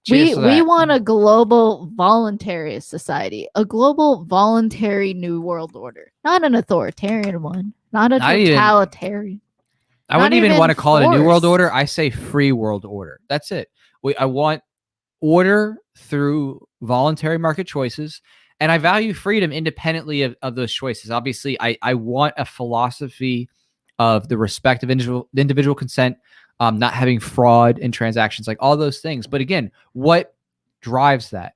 B: We want a global voluntary society, a global voluntary new world order, not an authoritarian one, not a totalitarian.
A: I wouldn't even want to call it a new world order. I say free world order. That's it. I want order through voluntary market choices, and I value freedom independently of those choices. Obviously, I want a philosophy of the respect of individual consent, not having fraud in transactions, like all those things. But again, what drives that?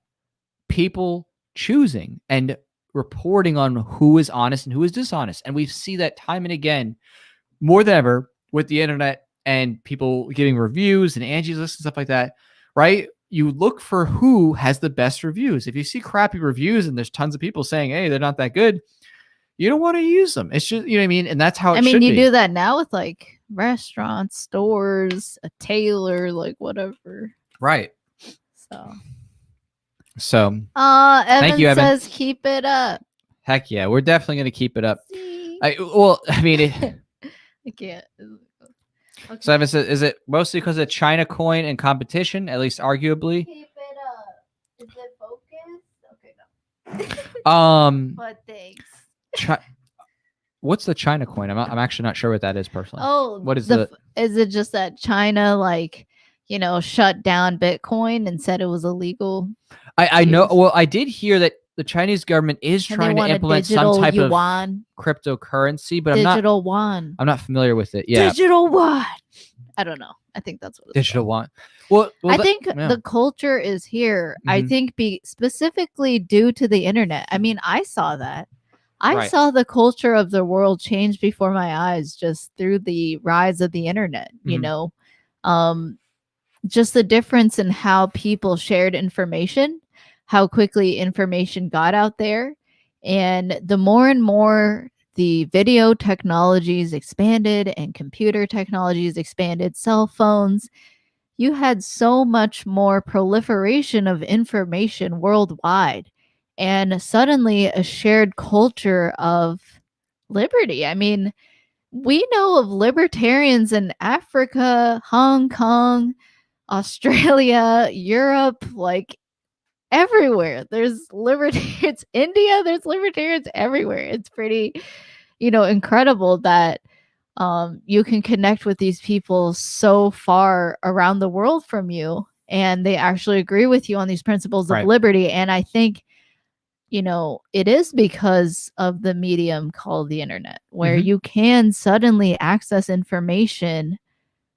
A: People choosing and reporting on who is honest and who is dishonest. And we see that time and again, more than ever, with the internet and people giving reviews and Angie's List and stuff like that, right? You look for who has the best reviews. If you see crappy reviews and there's tons of people saying, hey, they're not that good, you don't want to use them. It's just, you know what I mean? And that's how it should be.
B: You do that now with like restaurants, stores, a tailor, like whatever.
A: Right.
B: So
A: Evan
B: thank you, Evan. Says keep it up.
A: Heck yeah, we're definitely going to keep it up. I
B: can't.
A: Okay. So Evan says, is it mostly because of China coin and competition, at least arguably?
B: Keep it up. Is it focused? Okay, no. But thanks.
A: What's the China coin? I'm actually not sure what that is personally.
B: Oh,
A: what is
B: is it just that China, like, you know, shut down Bitcoin and said it was illegal?
A: I know. Well, I did hear that the Chinese government is trying to implement some type of cryptocurrency, but I'm not familiar with it. Yeah,
B: digital yuan. I don't know. I think that's what it's
A: digital yuan. Well,
B: I think the culture is here. I think specifically due to the internet. I mean, I saw that. I saw the culture of the world change before my eyes just through the rise of the internet. You know, just the difference in how people shared information, how quickly information got out there. And the more and more the video technologies expanded and computer technologies expanded, cell phones, you had so much more proliferation of information worldwide. And suddenly a shared culture of liberty. I mean, we know of libertarians in Africa, Hong Kong, Australia, Europe, like everywhere. There's libertarians. India, there's libertarians everywhere. It's pretty, incredible that you can connect with these people so far around the world from you. and they actually agree with you on these principles of
A: Right.
B: liberty. And I think, it is because of the medium called the internet, where
A: Mhm.
B: you can suddenly access information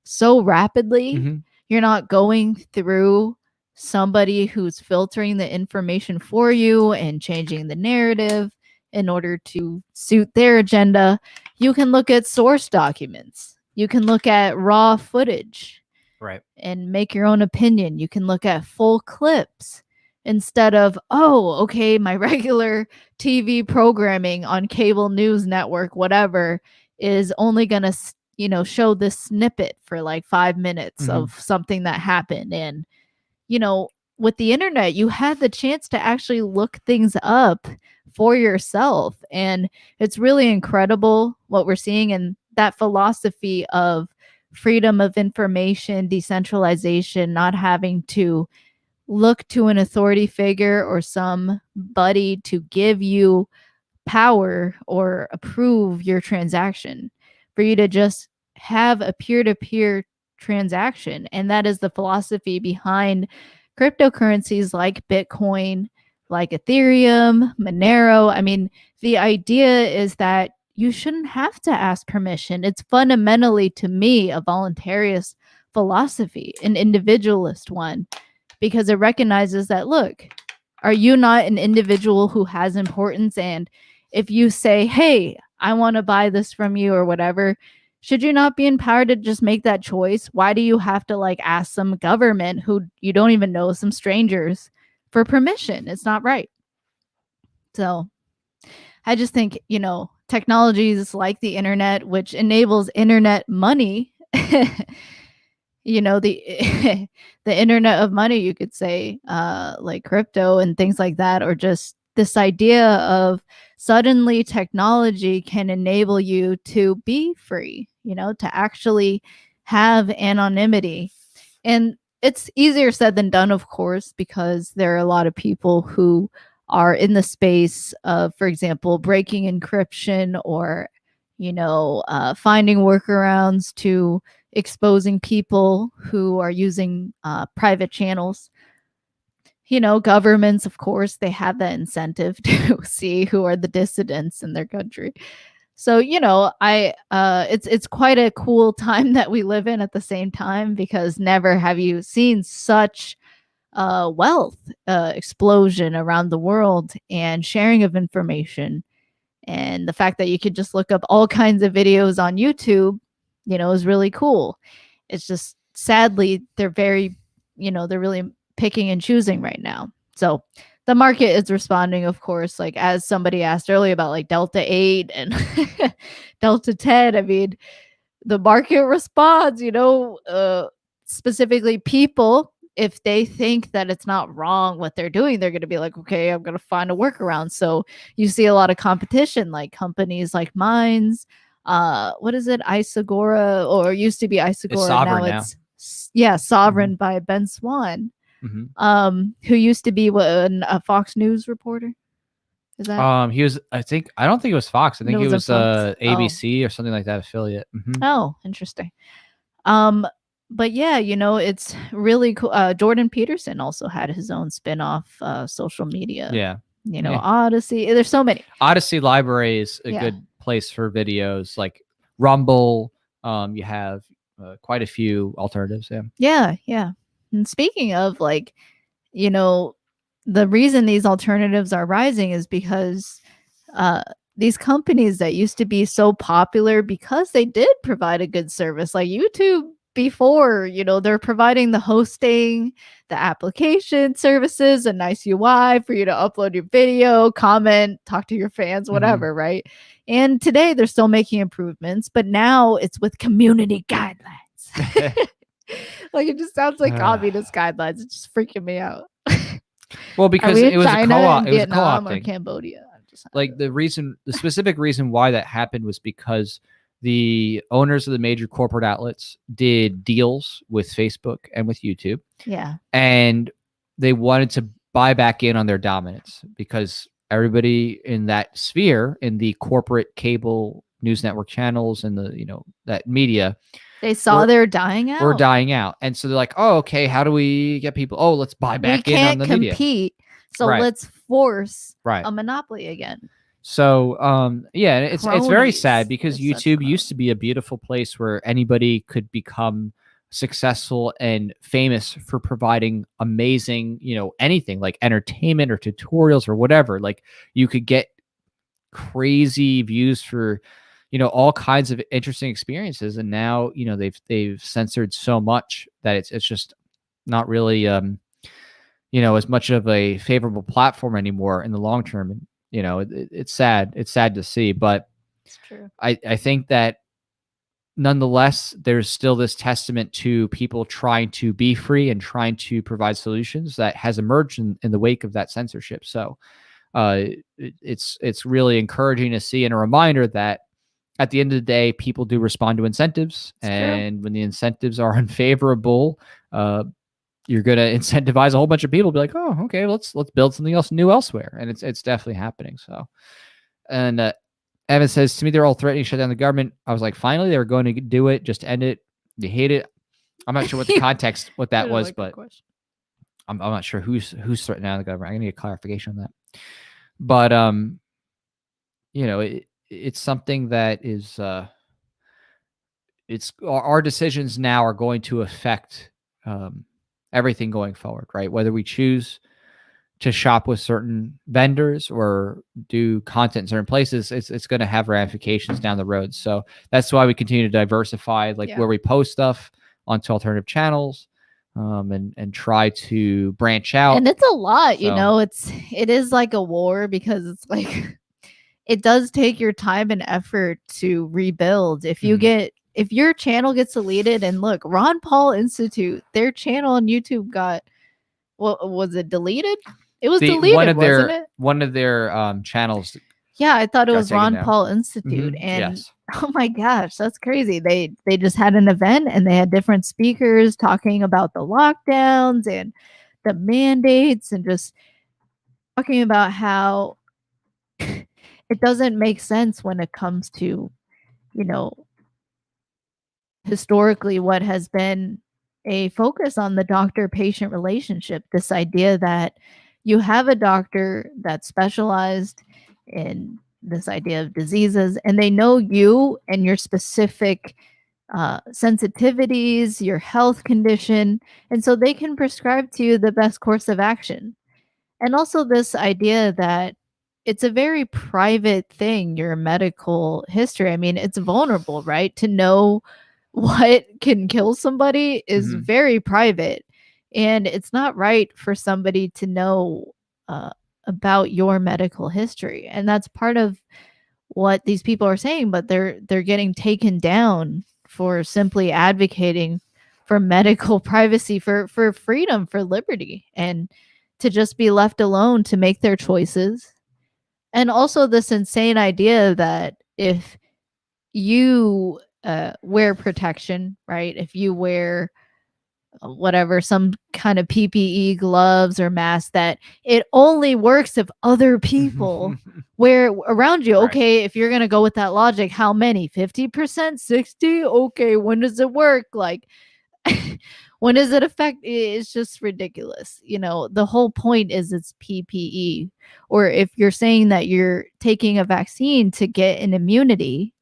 B: so rapidly.
A: Mhm.
B: You're not going through somebody who's filtering the information for you and changing the narrative in order to suit their agenda. You can look at source documents. You can look at raw footage.
A: Right.
B: And make your own opinion. You can look at full clips instead of, oh, okay, my regular TV programming on cable news network, whatever, is only going to, show this snippet for like 5 minutes
A: Mhm.
B: of something that happened. And, with the internet, you had the chance to actually look things up for yourself. And it's really incredible what we're seeing. And that philosophy of freedom of information, decentralization, not having to look to an authority figure or somebody to give you power or approve your transaction, for you to just have a peer-to-peer transaction. And that is the philosophy behind cryptocurrencies like Bitcoin, like Ethereum, Monero. I mean, the idea is that you shouldn't have to ask permission. It's fundamentally, to me, a voluntarist philosophy, an individualist one, because it recognizes that, look, are you not an individual who has importance? And if you say, hey, I want to buy this from you or whatever, should you not be empowered to just make that choice? Why do you have to like ask some government who you don't even know, some strangers, for permission? It's not right. So I just think, technologies like the internet, which enables internet money, the the internet of money, you could say, like crypto and things like that, or just this idea of suddenly technology can enable you to be free, to actually have anonymity. And it's easier said than done, of course, because there are a lot of people who are in the space of, for example, breaking encryption, or finding workarounds to exposing people who are using private channels. Governments, of course, they have that incentive to see who are the dissidents in their country. So, it's quite a cool time that we live in at the same time, because never have you seen such wealth explosion around the world and sharing of information. And the fact that you could just look up all kinds of videos on YouTube, is really cool. It's just, sadly, they're really picking and choosing right now. So the market is responding, of course, like as somebody asked earlier about like Delta 8 and Delta 10. I mean, the market responds, specifically people, if they think that it's not wrong what they're doing, they're going to be like, okay, I'm going to find a workaround. So you see a lot of competition, like companies like Mines, what is it, Isagora, or used to be Isagora,
A: It's Sovereign
B: now it's Sovereign by Ben Swan, who used to be a Fox News reporter. Is that
A: He was. I don't think it was Fox. I think
B: it
A: he
B: was
A: was
B: a Fox?
A: ABC or something like that affiliate.
B: Oh, interesting. But yeah, it's really cool. Jordan Peterson also had his own spin-off social media.
A: Yeah. Yeah.
B: Odyssey. There's so many.
A: Odyssey Library is a good place for videos, like Rumble. You have quite a few alternatives.
B: Yeah. And speaking of, like, the reason these alternatives are rising is because these companies that used to be so popular, because they did provide a good service, like YouTube before, they're providing the hosting, the application services, a nice UI for you to upload your video, comment, talk to your fans, whatever, right? And today they're still making improvements, but now it's with community guidelines. Like, it just sounds like communist guidelines. It's just freaking me out.
A: Well, because it was
B: China,
A: a co-op, it was
B: Vietnam,
A: co-opting.
B: or Cambodia.
A: Like the specific reason why that happened was because the owners of the major corporate outlets did deals with Facebook and with YouTube.
B: Yeah.
A: And they wanted to buy back in on their dominance, because everybody in that sphere, in the corporate cable news network channels and the, that media,
B: They saw they're dying out.
A: We're dying out. And so they're like, oh, okay, how do we get people? Oh, let's buy back in on the media.
B: We can't compete, so let's force a monopoly again.
A: So, yeah, it's very sad because YouTube used to be a beautiful place where anybody could become successful and famous for providing amazing, anything like entertainment or tutorials or whatever. Like you could get crazy views for, all kinds of interesting experiences. And now, they've censored so much that it's just not really, as much of a favorable platform anymore in the long term. And, it's sad. It's sad to see, but
B: it's true.
A: I think that nonetheless, there's still this testament to people trying to be free and trying to provide solutions that has emerged in the wake of that censorship. So it's really encouraging to see, and a reminder that at the end of the day, people do respond to incentives. And when the incentives are unfavorable, you're going to incentivize a whole bunch of people to be like, oh, okay, let's build something else new elsewhere. And it's definitely happening. So, and Evan says, to me, they're all threatening to shut down the government. I was like, finally, they were going to do it. Just end it. They hate it. I'm not sure what the context, what that was, but I'm not sure who's threatening down the government. I need a clarification on that. But, it's something that is, it's our decisions now are going to affect everything going forward, right? Whether we choose to shop with certain vendors or do content in certain places, it's going to have ramifications down the road. So that's why we continue to diversify, where we post stuff onto alternative channels, and try to branch out.
B: And it's a lot, it is like a war, because it's like it does take your time and effort to rebuild. If you if your channel gets deleted, and look, Ron Paul Institute, their channel on YouTube got, was it deleted? It was deleted, wasn't it?
A: One of their channels.
B: Yeah, I thought it was Ron Paul Institute. And oh my gosh, that's crazy. They just had an event and they had different speakers talking about the lockdowns and the mandates, and just talking about how it doesn't make sense when it comes to, historically what has been a focus on the doctor-patient relationship. This idea that you have a doctor that's specialized in this idea of diseases, and they know you and your specific sensitivities, your health condition, and so they can prescribe to you the best course of action. And also this idea that it's a very private thing, your medical history. I mean, it's vulnerable, right? To know what can kill somebody is very private, and it's not right for somebody to know about your medical history. And that's part of what these people are saying, but they're getting taken down for simply advocating for medical privacy, for freedom, for liberty, and to just be left alone to make their choices. And also this insane idea that if you wear protection, right? If you wear whatever, some kind of PPE, gloves or mask, that it only works if other people wear around you. Okay, if you're going to go with that logic, how many? 50%, 60? Okay, when does it work? Like, when does it affect? It's just ridiculous. The whole point is it's PPE. Or if you're saying that you're taking a vaccine to get an immunity,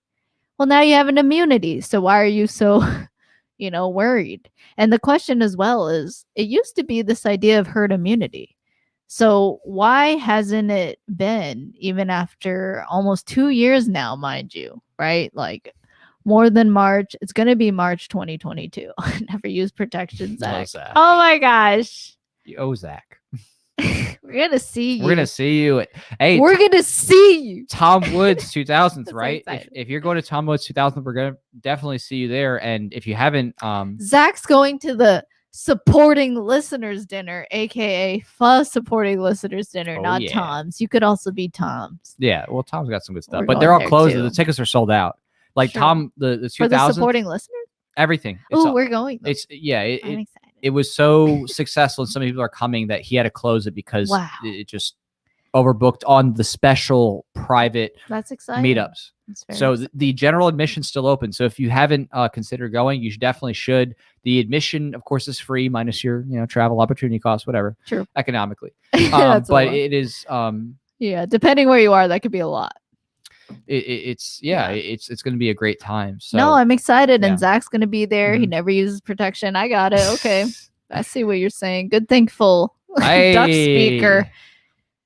B: well, now you have an immunity. So why are you so, worried? And the question as well is, it used to be this idea of herd immunity. So why hasn't it been, even after almost 2 years now, mind you, right? Like more than March. It's going to be March 2022. Never use protection, Zach. Oh my gosh.
A: Oh, Zach.
B: We're going to see you.
A: We're going to see you. Hey,
B: we're going to see you.
A: Tom Woods 2000s, right? If you're going to Tom Woods 2000, we're going to definitely see you there. And if you haven't,
B: Zach's going to the supporting listeners dinner, aka Fuss supporting listeners dinner, not Tom's. You could also be Tom's.
A: Yeah, well, Tom's got some good stuff, but they're all closed. The tickets are sold out. Like Tom, the 2000s.
B: For the supporting listeners?
A: Everything.
B: Oh, we're going.
A: I'm excited. It was so successful, and so many people are coming that he had to close it because it just overbooked on the special private
B: That's exciting.
A: meetups.
B: That's very
A: So
B: exciting.
A: the general admission's still open. So if you haven't considered going, you definitely should. The admission, of course, is free minus your travel opportunity costs, whatever,
B: True.
A: economically.
B: That's a
A: But
B: lot.
A: it is
B: Yeah, depending where you are, that could be a lot.
A: it's going to be a great time. So
B: No, I'm excited,
A: yeah.
B: and Zach's gonna be there. He
A: Mhm.
B: never uses protection. I got it. Okay, I see what you're saying. Good, thankful. Dutch speaker.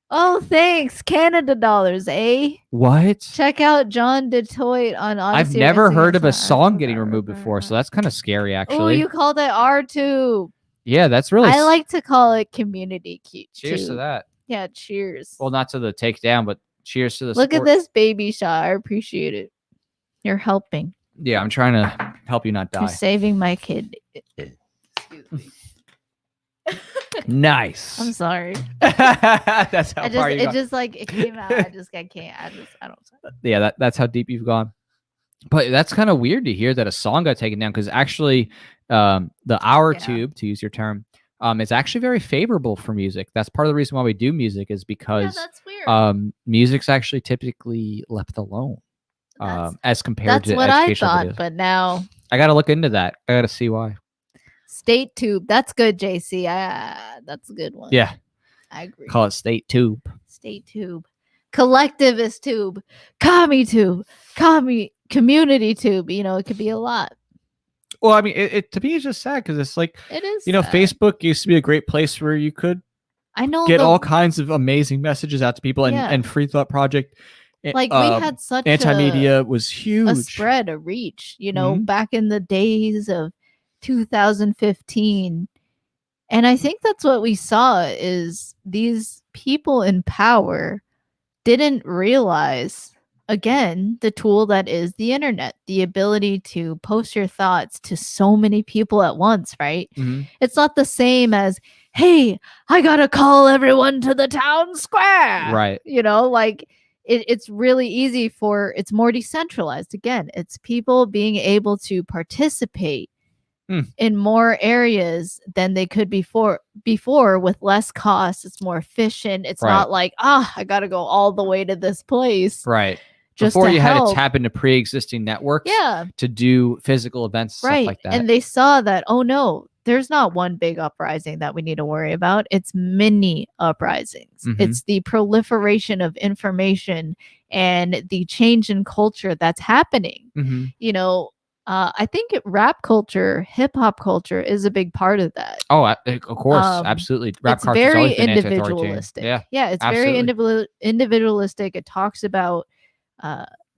B: Oh, thanks. Canada dollars, eh?
A: What?
B: Check out John DeToit on Odyssey.
A: I've never heard of a song getting removed before, so that's kind of scary, actually.
B: Oh, you called it R2.
A: Yeah, that's really.
B: I like to call it community cute.
A: Cheers to that.
B: Yeah, cheers.
A: Well, not to the takedown, but cheers to the.
B: Look at this baby shot. I appreciate it. You're helping.
A: Yeah, I'm trying to help you not die.
B: You're saving my kid. Excuse me.
A: Nice.
B: I'm sorry.
A: That's how far you
B: got. It just like it came out. I don't.
A: Yeah, that's how deep you've gone. But that's kind of weird to hear that a song got taken down, because actually, the hour tube, to use your term, is actually very favorable for music. That's part of the reason why we do music, is because
B: that's weird.
A: Music's actually typically left alone, as compared to
B: what
A: educational
B: I thought.
A: videos.
B: But now
A: I got to look into that. I got to see why.
B: State tube. That's good, JC. That's a good one.
A: Yeah.
B: I agree.
A: Call it state tube.
B: State tube. Collectivist tube. Commie tube. Community tube. It could be a lot.
A: Well, I mean, it to me is just sad, because it's like,
B: it is.
A: sad. Facebook used to be a great place where you could get all kinds of amazing messages out to people, and Free Thought Project.
B: Like we had such
A: anti-media was huge.
B: A spread, a reach, back in the days of 2015. And I think that's what we saw, is these people in power didn't realize, again, the tool that is the internet, the ability to post your thoughts to so many people at once, right?
A: Mm-hmm.
B: It's not the same as, hey, I gotta call everyone to the town square.
A: Right.
B: Like it's really easy it's more decentralized. Again, it's people being able to participate in more areas than they could before with less cost. It's more efficient. It's not like, I gotta go all the way to this place.
A: Right.
B: Just
A: before you
B: help.
A: had to tap into pre-existing networks to do physical events, stuff like that.
B: And they saw that, oh no, there's not one big uprising that we need to worry about. It's many uprisings.
A: Mm-hmm.
B: It's the proliferation of information and the change in culture that's happening.
A: Mm-hmm.
B: I think rap culture, hip hop culture is a big part of that.
A: Oh, of course. Absolutely. Rap culture is always been
B: individualistic. Yeah, it's
A: absolutely.
B: very individualistic. It talks about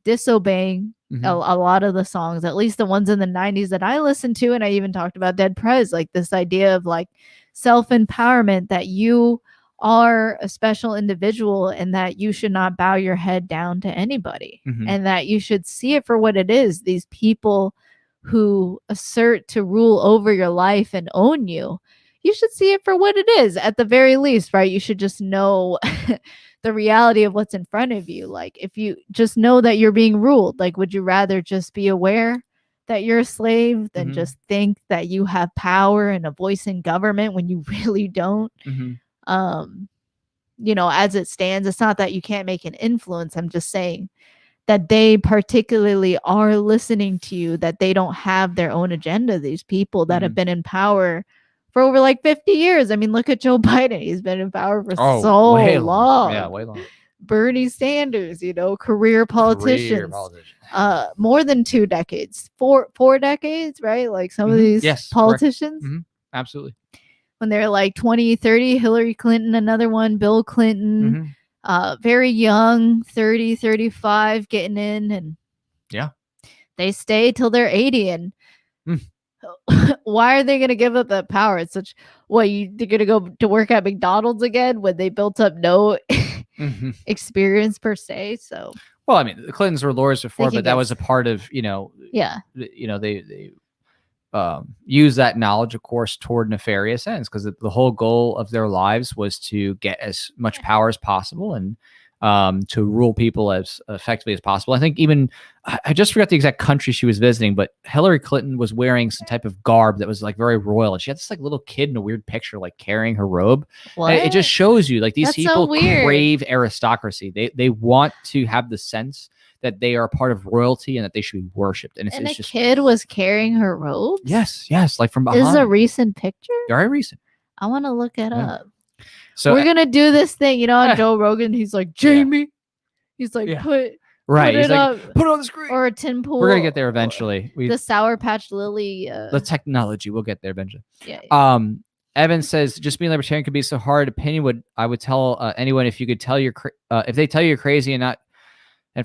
B: disobeying a lot of the songs, at least the ones in the 90s that I listened to. And I even talked about Dead Prez, like this idea of like self-empowerment, that you are a special individual and that you should not bow your head down to anybody, and that you should see it for what it is. These people who assert to rule over your life and own you, you should see it for what it is, at the very least, right? You should just know the reality of what's in front of you. Like, if you just know that you're being ruled, like, would you rather just be aware that you're a slave than just think that you have power and a voice in government when you really don't? As it stands, it's not that you can't make an influence. I'm just saying that they particularly are listening to you, that they don't have their own agenda. These people that have been in power for over like 50 years. I mean, look at Joe Biden. He's been in power for so long.
A: Yeah, way long.
B: Bernie Sanders, career politicians. More than 2 decades, four decades, right? Like some of these politicians.
A: Absolutely.
B: When they're like 20, 30, Hillary Clinton, another one, Bill Clinton, very young, 30, 35, getting in, and they stay till they're 80. And why are they going to give up that power? It's such, they're going to go to work at McDonald's again when they built up no experience per se. So,
A: well, I mean, the Clintons were lawyers before, but that was a part of, they use that knowledge, of course, toward nefarious ends, because the whole goal of their lives was to get as much power as possible. And to rule people as effectively as possible. I think even I just forgot the exact country she was visiting, but Hillary Clinton was wearing some type of garb that was like very royal, and she had this like little kid in a weird picture like carrying her robe.
B: What?
A: And it just shows you like these
B: That's so
A: people
B: weird.
A: crave aristocracy. They want to have the sense that they are a part of royalty and that they should be worshipped. And
B: And
A: it's
B: a
A: just
B: kid was carrying her robes?
A: yes, like from
B: This is a
A: behind.
B: recent picture?
A: Very recent.
B: I want to look it
A: Yeah.
B: up.
A: So
B: We're gonna do this thing, on Joe Rogan. He's like, Jamie. He's like,
A: Yeah.
B: put
A: right.
B: it
A: He's like,
B: up.
A: put it on the screen.
B: Or a tin pool.
A: We're gonna get there eventually.
B: The Sour Patch Lily.
A: The technology, we'll get there eventually.
B: Yeah.
A: Evan says, just being libertarian could be so hard. Opinion I would tell anyone if you could tell if they tell you you're crazy and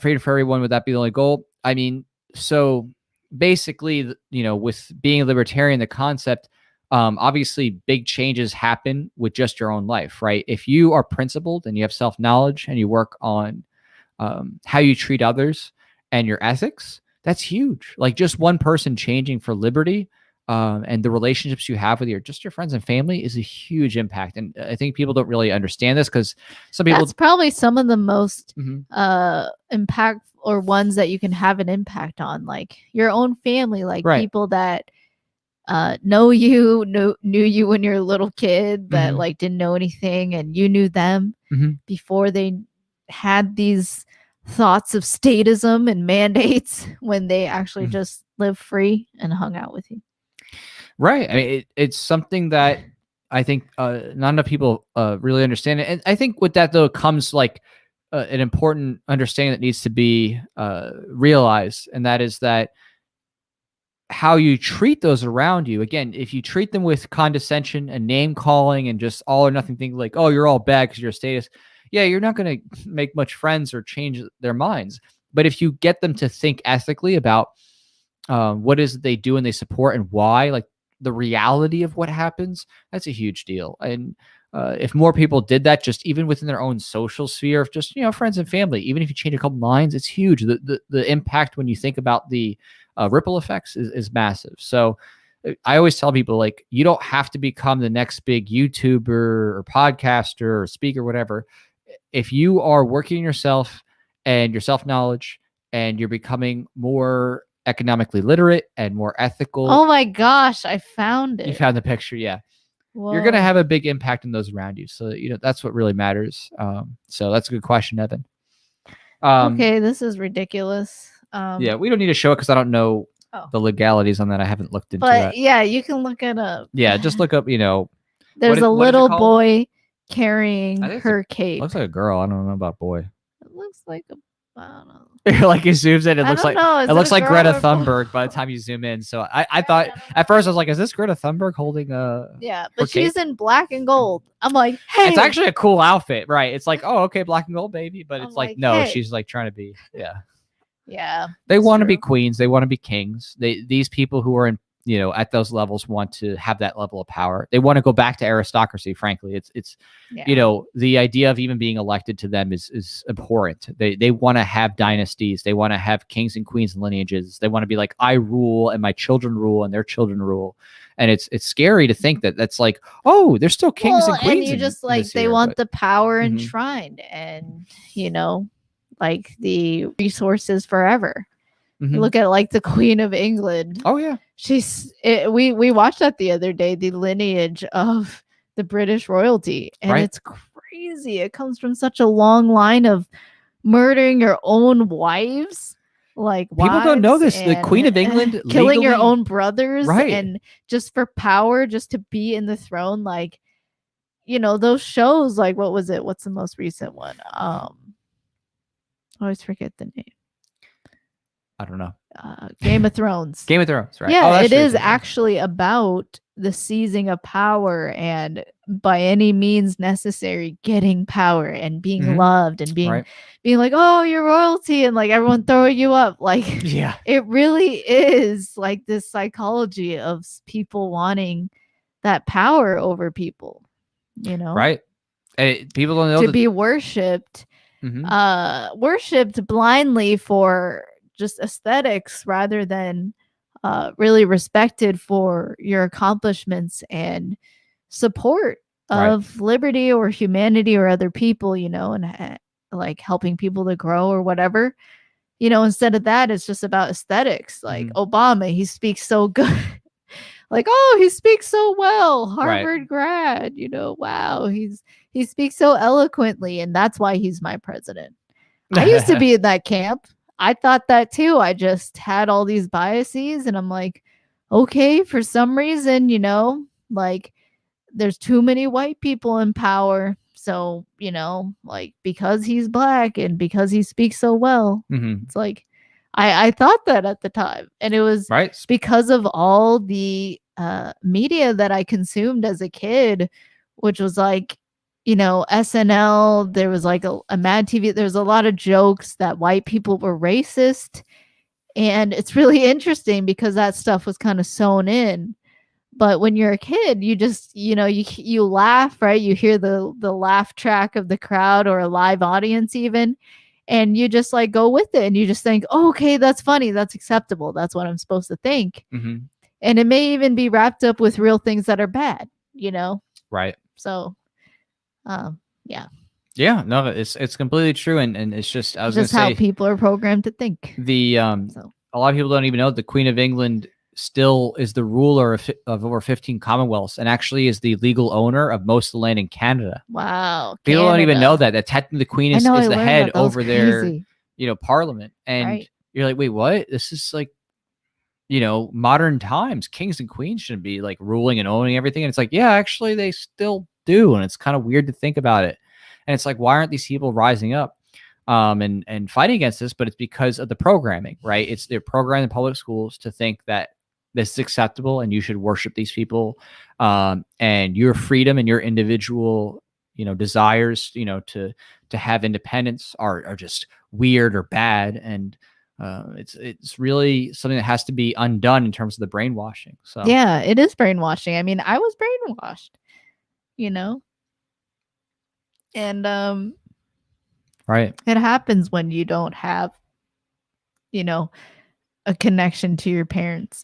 A: freedom for everyone, would that be the only goal? I mean, so basically, with being a libertarian, the concept, obviously big changes happen with just your own life, right? If you are principled and you have self-knowledge and you work on how you treat others and your ethics, that's huge. Like just one person changing for liberty and the relationships you have with your friends and family is a huge impact. And I think people don't really understand this because some people.
B: That's probably some of the most impact or ones that you can have an impact on, like your own family, like people that knew you when you're a little kid that like didn't know anything, and you knew them before they had these thoughts of statism and mandates when they actually just lived free and hung out with you.
A: Right. I mean, it's something that I think not enough people really understand it. And I think with that, though, comes like an important understanding that needs to be realized. And that is that how you treat those around you. Again, if you treat them with condescension and name calling and just all or nothing thing like, oh, you're all bad because you're a status. Yeah, you're not going to make much friends or change their minds. But if you get them to think ethically about what is it they do and they support and why, like the reality of what happens, that's a huge deal. And if more people did that, just even within their own social sphere of just, friends and family, even if you change a couple minds, it's huge. The impact when you think about the ripple effects is massive. So I always tell people, like, you don't have to become the next big YouTuber or podcaster or speaker, whatever. If you are working on yourself and your self-knowledge and you're becoming more economically literate and more ethical.
B: Oh my gosh, I found it.
A: You found the picture, yeah.
B: Whoa.
A: You're going to have a big impact on those around you. So, that's what really matters. So that's a good question, Evan.
B: Okay, this is ridiculous.
A: Yeah, we don't need to show it because I don't know the legalities on that. I haven't looked into
B: that.
A: But
B: yeah, you can look it up.
A: Yeah, just look up,
B: There's a little boy carrying her cape.
A: Looks like a girl. I don't know about boy.
B: It looks like I don't know.
A: Like it zooms in, it looks like it looks like Greta Thunberg by the time you zoom in. So I thought at first I was like, is this Greta Thunberg holding a?
B: Yeah, but she's in black and gold. I'm like, hey,
A: it's actually a cool outfit, right? It's like, oh, okay, black and gold, baby, but it's like no,
B: hey.
A: she's like trying to be,
B: yeah.
A: They want to be queens, they want to be kings. These people who are in at those levels want to have that level of power. They want to go back to aristocracy. Frankly, it's the idea of even being elected to them is abhorrent. They want to have dynasties. They want to have kings and queens and lineages. They want to be like, I rule and my children rule and their children rule. And it's scary to think that that's like, oh, there's still kings and queens.
B: And you just like they want the power enshrined and like the resources forever. Look at like the Queen of England.
A: Oh yeah,
B: we watched that the other day, the lineage of the British royalty, and it's crazy. It comes from such a long line of murdering your own wives. Like
A: people don't know this. The Queen of England
B: killing your own brothers, and just for power, just to be in the throne. Like those shows. Like what was it? What's the most recent one? I always forget the name.
A: I don't know.
B: Game of Thrones.
A: Game of Thrones, right?
B: Yeah, it is actually about the seizing of power and by any means necessary getting power and being loved and being like, oh, you're royalty, and like everyone throwing you up. Like, it really is like this psychology of people wanting that power over people,
A: right? And people don't know
B: to be worshipped, worshipped blindly for just aesthetics rather than really respected for your accomplishments and support of liberty or humanity or other people, and like helping people to grow or whatever. You know, instead of that, it's just about aesthetics. Like Obama, he speaks so good. Like, oh, he speaks so well, Harvard grad, you know, wow, he speaks so eloquently, and that's why he's my president. I used to be in that camp. I thought that too. I just had all these biases, and I'm like, okay, for some reason, you know, like there's too many white people in power. So, you know, like because he's black and because he speaks so well, it's like I thought that at the time. And it was because of all the media that I consumed as a kid, which was like, you know, SNL, there was like a Mad TV, there's a lot of jokes that white people were racist. And it's really interesting because that stuff was kind of sewn in. But when you're a kid, you just, you know, you laugh, right? You hear the laugh track of the crowd or a live audience even, and you just like go with it and you just think, oh, okay, that's funny, that's acceptable, that's what I'm supposed to think. And it may even be wrapped up with real things that are bad, you know?
A: Right.
B: So, yeah.
A: Yeah, no, it's completely true. And it's just, I was
B: just
A: gonna
B: how
A: say,
B: people are programmed to think.
A: The, a lot of people don't even know the Queen of England still is the ruler of over 15 commonwealths and actually is the legal owner of most of the land in Canada.
B: Wow.
A: People don't even know that technically the Queen is the head over their, you know, parliament. And you're like, wait, what? This is like, you know, modern times. Kings and queens shouldn't be like ruling and owning everything. And it's like, yeah, actually they still do. And it's kind of weird to think about it. And it's like, why aren't these people rising up and fighting against this? But it's because of the programming, right? It's they're programmed in public schools to think that this is acceptable and you should worship these people, and your freedom and your individual, you know, desires, you know, to have independence are just weird or bad. And it's really something that has to be undone in terms of the brainwashing. So
B: yeah, it is brainwashing. I mean, I was brainwashed, you know, and
A: right,
B: it happens when you don't have, you know, a connection to your parents,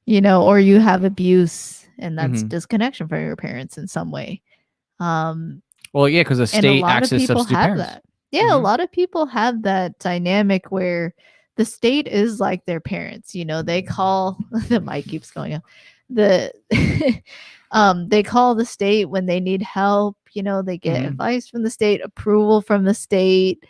B: you know, or you have abuse, and that's disconnection from your parents in some way.
A: Well, yeah, because the state acts as substitute parents.
B: That. Yeah, a lot of people have that dynamic where the state is like their parents. You know, they call the mic keeps going up. They call the state when they need help. You know, they get advice from the state, approval from the state.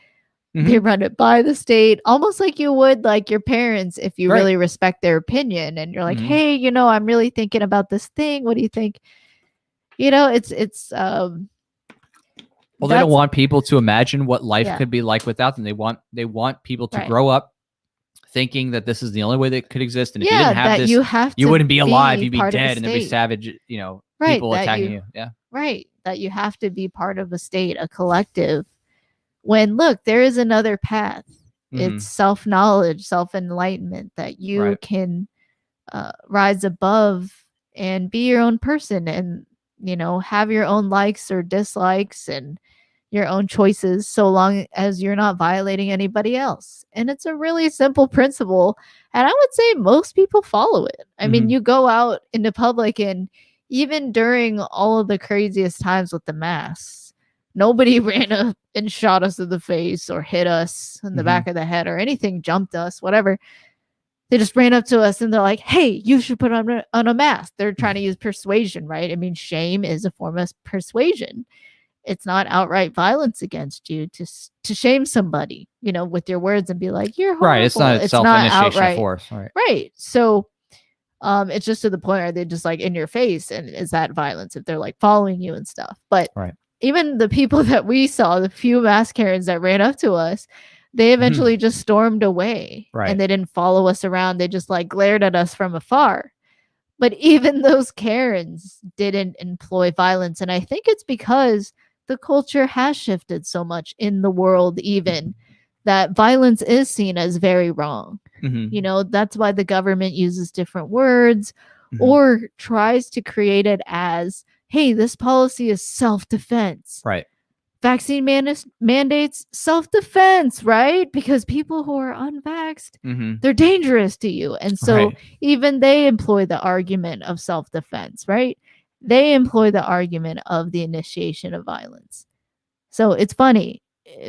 B: They run it by the state, almost like you would like your parents if you really respect their opinion. And you're like, hey, you know, I'm really thinking about this thing. What do you think? You know, it's well,
A: they don't want people to imagine what life could be like without them. They want people to grow up thinking that this is the only way that could exist. And if you didn't have this, you wouldn't be alive. You'd be dead, and there'd be savage, you know, people attacking you. Yeah.
B: Right. That you have to be part of a state, a collective. When look, there is another path. It's self-knowledge, self-enlightenment, that you can rise above and be your own person, and, you know, have your own likes or dislikes and your own choices, so long as you're not violating anybody else. And it's a really simple principle, and I would say most people follow it. I mean, you go out into public, and even during all of the craziest times with the masks, nobody ran up and shot us in the face or hit us in the back of the head or anything, jumped us, whatever. They just ran up to us and they're like, hey, you should put on a mask. They're trying to use persuasion, right? I mean, shame is a form of persuasion. It's not outright violence against you to shame somebody, you know, with your words and be like, you're horrible.
A: Right. It's not self-initiation of force.
B: Right. So it's just to the point where they're just like in your face. And is that violence if they're like following you and stuff? But even the people that we saw, the few mask Karens that ran up to us, they eventually just stormed away. And they didn't follow us around. They just like glared at us from afar. But even those Karens didn't employ violence. And I think it's because the culture has shifted so much in the world, even that violence is seen as very wrong. You know, that's why the government uses different words or tries to create it as, hey, this policy is self-defense.
A: Right.
B: Vaccine mandates, self-defense, right? Because people who are unvaxxed, they're dangerous to you. And so even they employ the argument of self-defense, right? They employ the argument of the initiation of violence. So it's funny.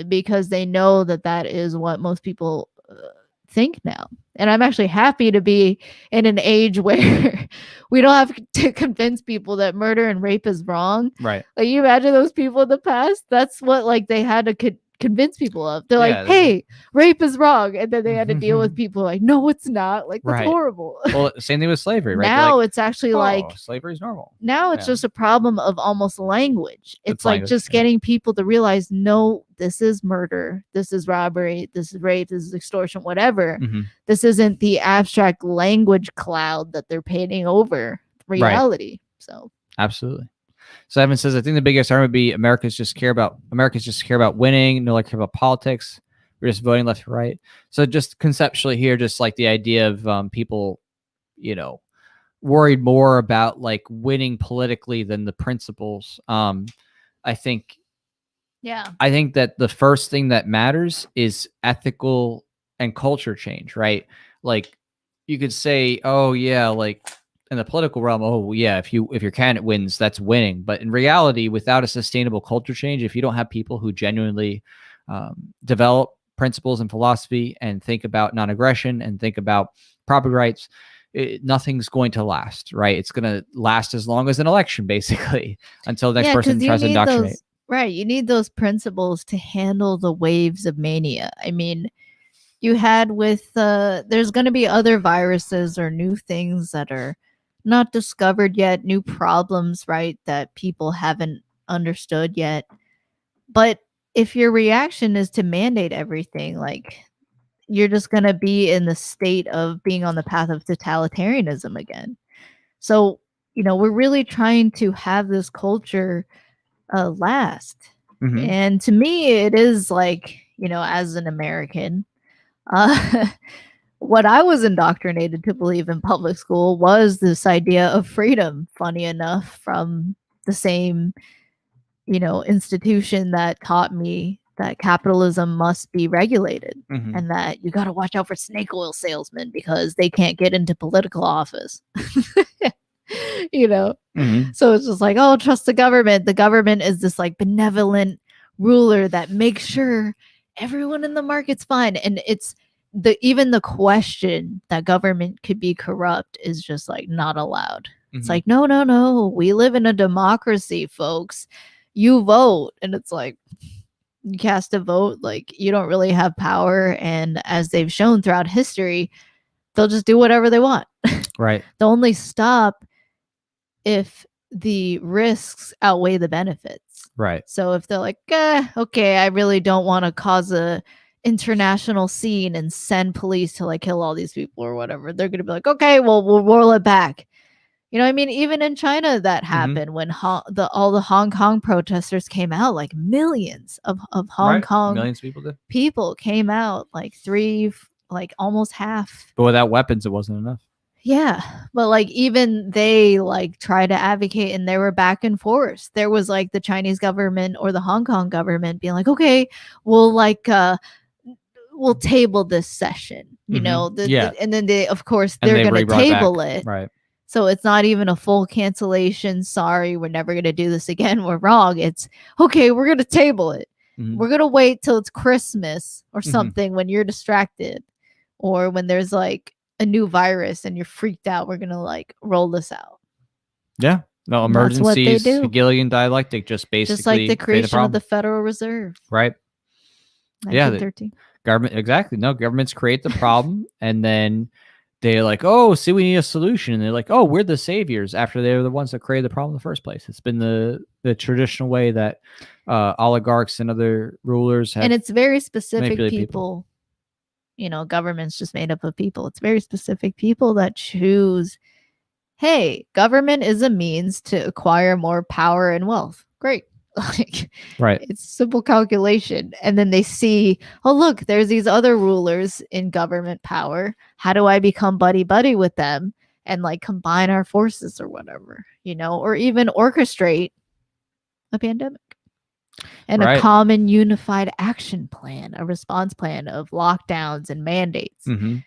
B: because they know that that is what most people think now. And I'm actually happy to be in an age where we don't have to convince people that murder and rape is wrong.
A: Right.
B: Like, you imagine those people in the past? That's what like they had to convince people of. They're like,
A: Yeah,
B: hey, rape is wrong. And then they had to deal with people like, no, it's not. Like, that's
A: Right.
B: horrible.
A: Well, same thing with slavery, right? They're
B: Now
A: like,
B: it's actually
A: oh,
B: like,
A: slavery is normal.
B: now it's
A: Yeah.
B: just a problem of almost language. It's like
A: language,
B: just
A: yeah.
B: getting people to realize, no, this is murder, this is robbery, this is rape, this is extortion, whatever.
A: Mhm.
B: This isn't the abstract language cloud that they're painting over reality. So
A: Absolutely. So Evan says, I think the biggest harm would be Americans just care about winning, no longer care about politics. We're just voting left and right. So just conceptually here, just like the idea of people, you know, worried more about like winning politically than the principles. I think that the first thing that matters is ethical and culture change, right? Like you could say, oh yeah, like in the political realm, oh yeah, if your candidate wins, that's winning. But in reality, without a sustainable culture change, if you don't have people who genuinely develop principles and philosophy and think about non-aggression and think about property rights, nothing's going to last, right? It's going to last as long as an election, basically, until the next person tries to indoctrinate.
B: Right. You need those principles to handle the waves of mania. I mean, you had with, there's going to be other viruses or new things that are not discovered yet, new problems, right, that people haven't understood yet. But if your reaction is to mandate everything, like, you're just going to be in the state of being on the path of totalitarianism again. So, we're really trying to have this culture last.
A: Mhm.
B: And to me, it is like, as an American, what I was indoctrinated to believe in public school was this idea of freedom, funny enough, from the same, institution that taught me that capitalism must be regulated
A: Mhm.
B: and that you got to watch out for snake oil salesmen because they can't get into political office.
A: Mhm.
B: So it's just like, oh, trust the government. The government is this like benevolent ruler that makes sure everyone in the market's fine. And it's even the question that government could be corrupt is just like not allowed. It's like, no. We live in a democracy, folks. You vote. And it's like, you cast a vote, like you don't really have power. And as they've shown throughout history, they'll just do whatever they want.
A: Right.
B: They'll only stop if the risks outweigh the benefits.
A: Right.
B: So if they're like, okay, I really don't want to cause a international scene and send police to like kill all these people or whatever, they're going to be like, okay, well, we'll roll it back. You know what I mean? Even in China, that happened when all the Hong Kong protesters came out, like millions of Hong Kong
A: millions of people did.
B: People came out, like almost half.
A: But without weapons, it wasn't enough.
B: Yeah, but like even they like try to advocate, and they were back and forth. There was like the Chinese government or the Hong Kong government being like, okay, we'll table this session, and then they, of course, they're going to table it.
A: Right.
B: So it's not even a full cancellation. Sorry, we're never going to do this again. We're wrong. It's okay. We're going to table it.
A: Mhm.
B: We're going to wait till it's Christmas or something when you're distracted or when there's like a new virus and you're freaked out. We're going to like roll this out.
A: Yeah. No, emergencies, Hegelian dialectic, just basically.
B: Just like the creation of the Federal Reserve.
A: Right.
B: 1913.
A: Yeah. Government, exactly. No, governments create the problem and then they're like, oh, see, we need a solution. And they're like, oh, we're the saviors after they were the ones that created the problem in the first place. It's been the traditional way that oligarchs and other rulers have.
B: And it's very specific people. Government's just made up of people. It's very specific people that choose, hey, government is a means to acquire more power and wealth. Great. Like,
A: right.
B: It's simple calculation. And then they see, oh, look, there's these other rulers in government power. How do I become buddy with them and like combine our forces or whatever, or even orchestrate a pandemic and a common unified action plan, a response plan of lockdowns and mandates.
A: Mm-hmm.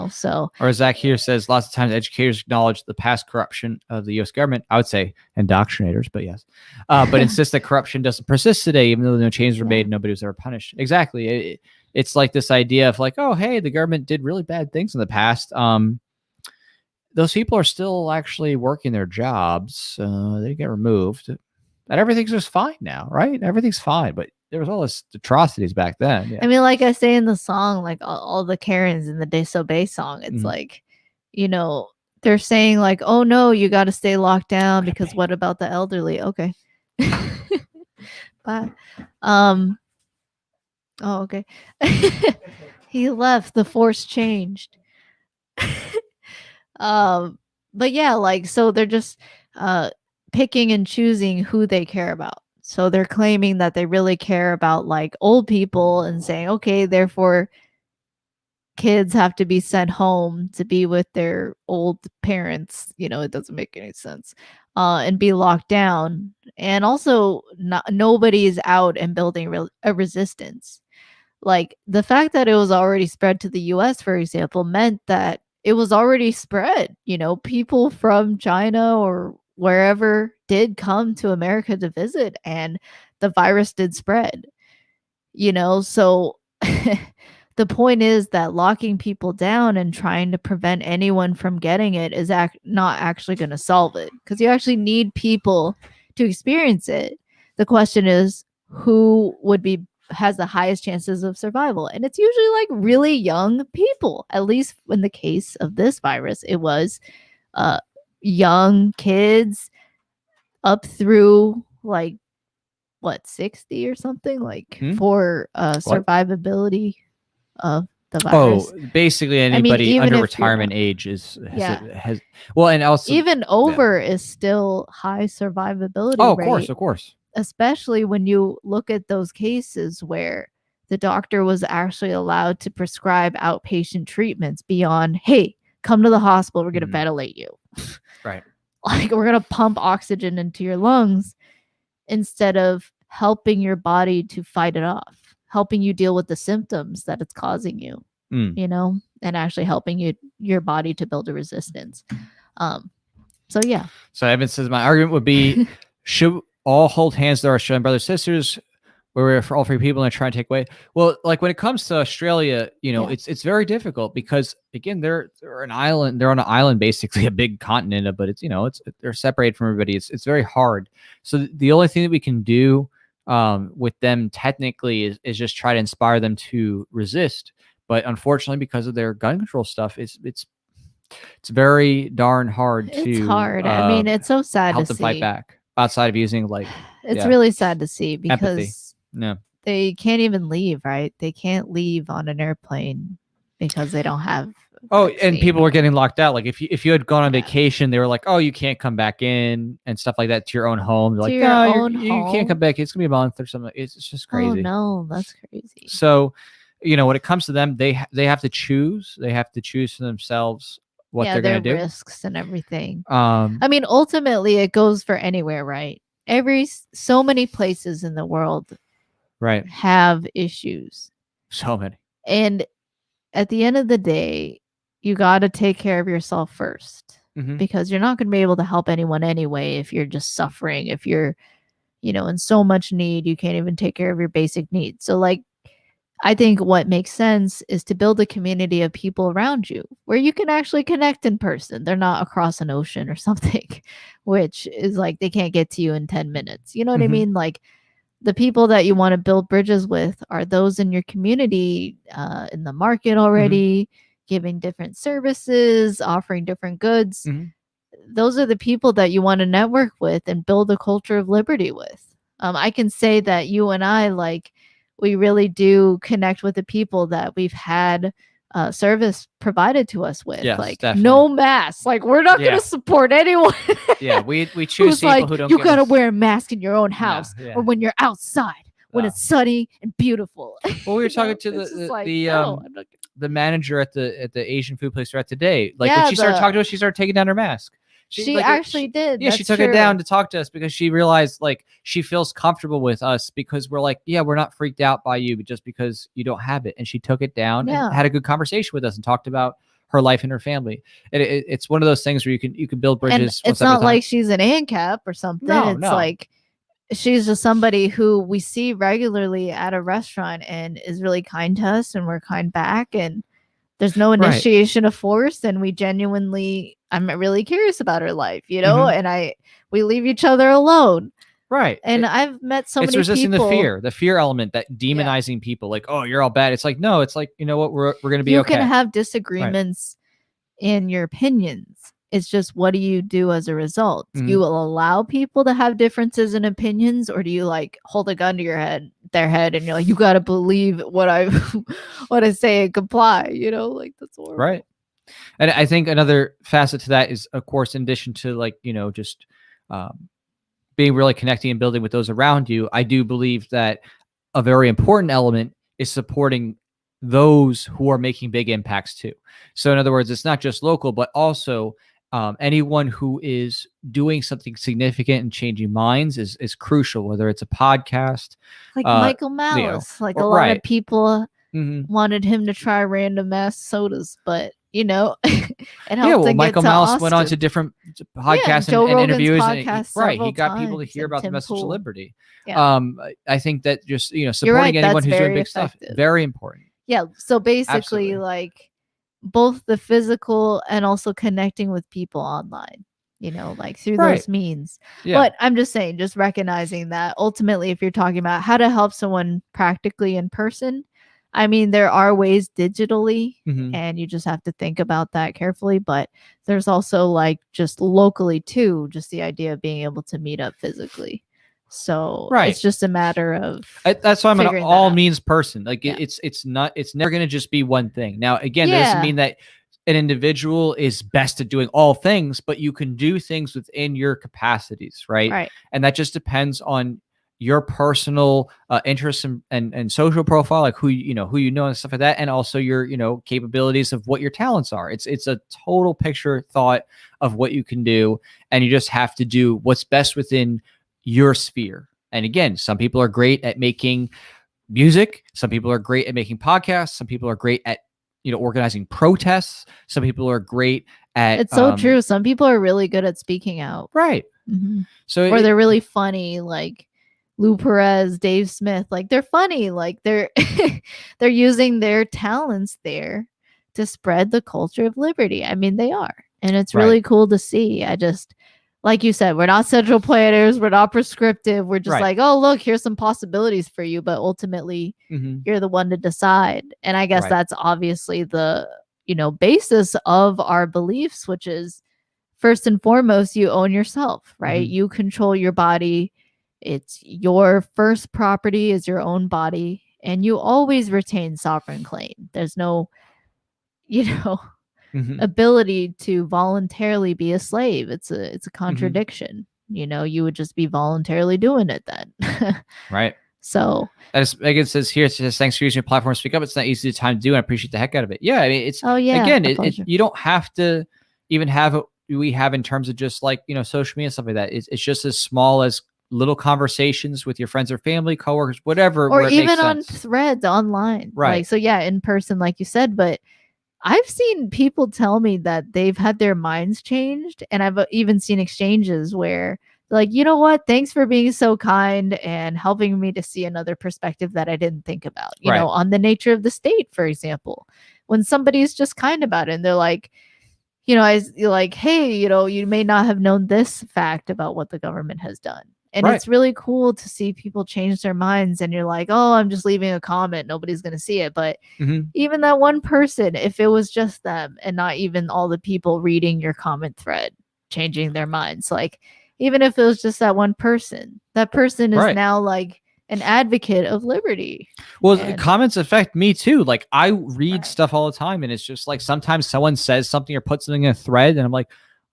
B: So.
A: Or as Zach here says, lots of times educators acknowledge the past corruption of the U.S. government. I would say indoctrinators, but yes. But insist that corruption doesn't persist today, even though no changes were made, nobody was ever punished. Exactly. It's like this idea of like, oh, hey, the government did really bad things in the past. Those people are still actually working their jobs. They get removed. And everything's just fine now, right? Everything's fine. But there was all this atrocities back then. Yeah.
B: I mean, like I say in the song, like all the Karens in the DISOBEY song, it's like, they're saying like, oh no, you got to stay locked down because what about the elderly? Okay. Bye. Oh, okay. He left. The force changed. But yeah, like, so they're just picking and choosing who they care about. So they're claiming that they really care about like old people and saying, okay, therefore kids have to be sent home to be with their old parents. It doesn't make any sense. And be locked down. And also nobody is out and building a resistance. Like the fact that it was already spread to the US, for example, meant that it was already spread. People from China or wherever did come to America to visit, and the virus did spread. So the point is that locking people down and trying to prevent anyone from getting it is not actually going to solve it, because you actually need people to experience it. The question is, who has the highest chances of survival? And it's usually like really young people. At least in the case of this virus, it was young kids up through like 60 or something, like for survivability of the virus.
A: Basically anybody under retirement age has well, and also
B: even over is still high survivability rate.
A: Of course.
B: Especially when you look at those cases where the doctor was actually allowed to prescribe outpatient treatments beyond, hey, come to the hospital, we're going to ventilate you.
A: Right.
B: Like, we're going to pump oxygen into your lungs instead of helping your body to fight it off, helping you deal with the symptoms that it's causing you, and actually helping your body to build a resistance. So yeah.
A: So Evan says, my argument would be, should all hold hands to our Australian brothers sisters, where we're for all free people and try and take away. Well, like when it comes to Australia, it's very difficult because again, they're an island. They're on an island, basically a big continent, but it's they're separated from everybody. It's very hard. So the only thing that we can do with them technically is just try to inspire them to resist. But unfortunately, because of their gun control stuff, it's very darn hard to.
B: It's hard. I mean, it's so sad
A: help
B: to
A: them
B: see.
A: fight back outside of using like.
B: It's really sad to see because.
A: Empathy. Yeah.
B: They can't even leave, right? They can't leave on an airplane because they don't have.
A: And people were getting locked out. Like if you had gone on vacation, they were like, "Oh, you can't come back in" and stuff like that to your own home. They're like, "No, you can't come back. It's gonna be a month or something." It's just crazy.
B: Oh no, that's crazy.
A: So, when it comes to them, they have to choose. They have to choose for themselves what they're gonna do.
B: Risks and everything. I mean, ultimately, it goes for anywhere, right? So many places in the world.
A: Right.
B: Have issues.
A: So many.
B: And at the end of the day, you got to take care of yourself first, because you're not going to be able to help anyone anyway if you're just suffering, if you're, in so much need, you can't even take care of your basic needs. So like, I think what makes sense is to build a community of people around you where you can actually connect in person. They're not across an ocean or something, which is like, they can't get to you in 10 minutes. You know what I mean? Like, the people that you want to build bridges with are those in your community, in the market already, giving different services, offering different goods. Those are the people that you want to network with and build a culture of liberty with. I can say that you and I, like, we really do connect with the people that we've had service provided to us with.
A: Yes,
B: like
A: definitely.
B: No masks. Like, we're not going to support anyone.
A: We choose people who don't.
B: You got to wear a mask in your own house or when you're outside when it's sunny and beautiful.
A: Well, we were talking to the manager at the Asian food place we're at today. Like when she started talking to us, she started taking down her mask.
B: She
A: like,
B: actually did.
A: Yeah, she took it down to talk to us because she realized like she feels comfortable with us because we're like, yeah, we're not freaked out by you just because you don't have it. And she took it down and had a good conversation with us and talked about her life and her family. It's one of those things where you can build bridges.
B: And it's not like she's an ANCAP or something.
A: No,
B: it's like she's just somebody who we see regularly at a restaurant and is really kind to us, and we're kind back. And there's no initiation of force, and we genuinely, I'm really curious about her life, you know, and we leave each other alone.
A: Right.
B: And I've met so many people. It's
A: resisting the fear element, that demonizing people like, oh, you're all bad. It's like, no, it's like, you know what? We're going to be okay.
B: You can have disagreements in your opinions. It's just, what do you do as a result? Do you allow people to have differences in opinions, or do you like hold a gun to their head, and you're like, you got to believe what I say and comply, you know, like that's horrible.
A: Right. And I think another facet to that is, of course, in addition to like, you know, just being really connecting and building with those around you, I do believe that a very important element is supporting those who are making big impacts too. So in other words, it's not just local, but also anyone who is doing something significant and changing minds is crucial, whether it's a podcast.
B: Like Michael Malice, a lot of people wanted him to try random mass sodas, but you know, it helped
A: Michael Malice went on to different podcasts and interviews. He got people to hear about the message of liberty. Yeah. I think that just, you know, supporting anyone who's doing big stuff, very important.
B: Yeah. So basically, like both the physical and also connecting with people online, you know, like through those means. But I'm just saying, just recognizing that ultimately, if you're talking about how to help someone practically in person, I mean, there are ways digitally, and you just have to think about that carefully. But there's also like just locally too, just the idea of being able to meet up physically. So it's just a matter of
A: that's why I'm an all means person. Like it's never going to just be one thing. Now, again, that doesn't mean that an individual is best at doing all things, but you can do things within your capacities. Right. And that just depends on your personal interests and social profile, like who you know and stuff like that, and also your, you know, capabilities of what your talents are. It's a total picture thought of what you can do, and you just have to do what's best within your sphere. And again, some people are great at making music, some people are great at making podcasts, some people are great at, you know, organizing protests, some people are great at
B: it's so true, some people are really good at speaking out,
A: so
B: or they're really funny, like Lou Perez, Dave Smith, like they're funny, like they're they're using their talents there to spread the culture of liberty. I mean, they are, and it's really cool to see. I just, like you said, we're not central planners, we're not prescriptive, we're just like, oh, look, here's some possibilities for you, but ultimately you're the one to decide. And I guess that's obviously the, you know, basis of our beliefs, which is first and foremost, you own yourself, right? You control your body. It's your first property is your own body, and you always retain sovereign claim. There's no, you know, ability to voluntarily be a slave. It's a contradiction. You know, you would just be voluntarily doing it then.
A: Right.
B: So
A: as Megan says here, it says, thanks for using your platform to speak up. It's not easy time to do, and I appreciate the heck out of it. Yeah, I mean, it's again, you don't have to even have what we have in terms of just like, you know, social media and stuff like that. It's just as small as little conversations with your friends or family, coworkers, whatever,
B: or even on threads online, right? Like, so yeah, in person, like you said. But I've seen people tell me that they've had their minds changed, and I've even seen exchanges where they're like, you know what, thanks for being so kind and helping me to see another perspective that I didn't think about, you know, on the nature of the state, for example. When somebody's just kind about it, and they're like, you know, you're like, hey, you know, you may not have known this fact about what the government has done. And it's really cool to see people change their minds, and you're like, oh, I'm just leaving a comment, nobody's going to see it. But even that one person, if it was just them and not even all the people reading your comment thread changing their minds, like even if it was just that one person, that person is now like an advocate of liberty.
A: Well, comments affect me too. Like I read stuff all the time, and it's just like sometimes someone says something or puts something in a thread, and I'm like,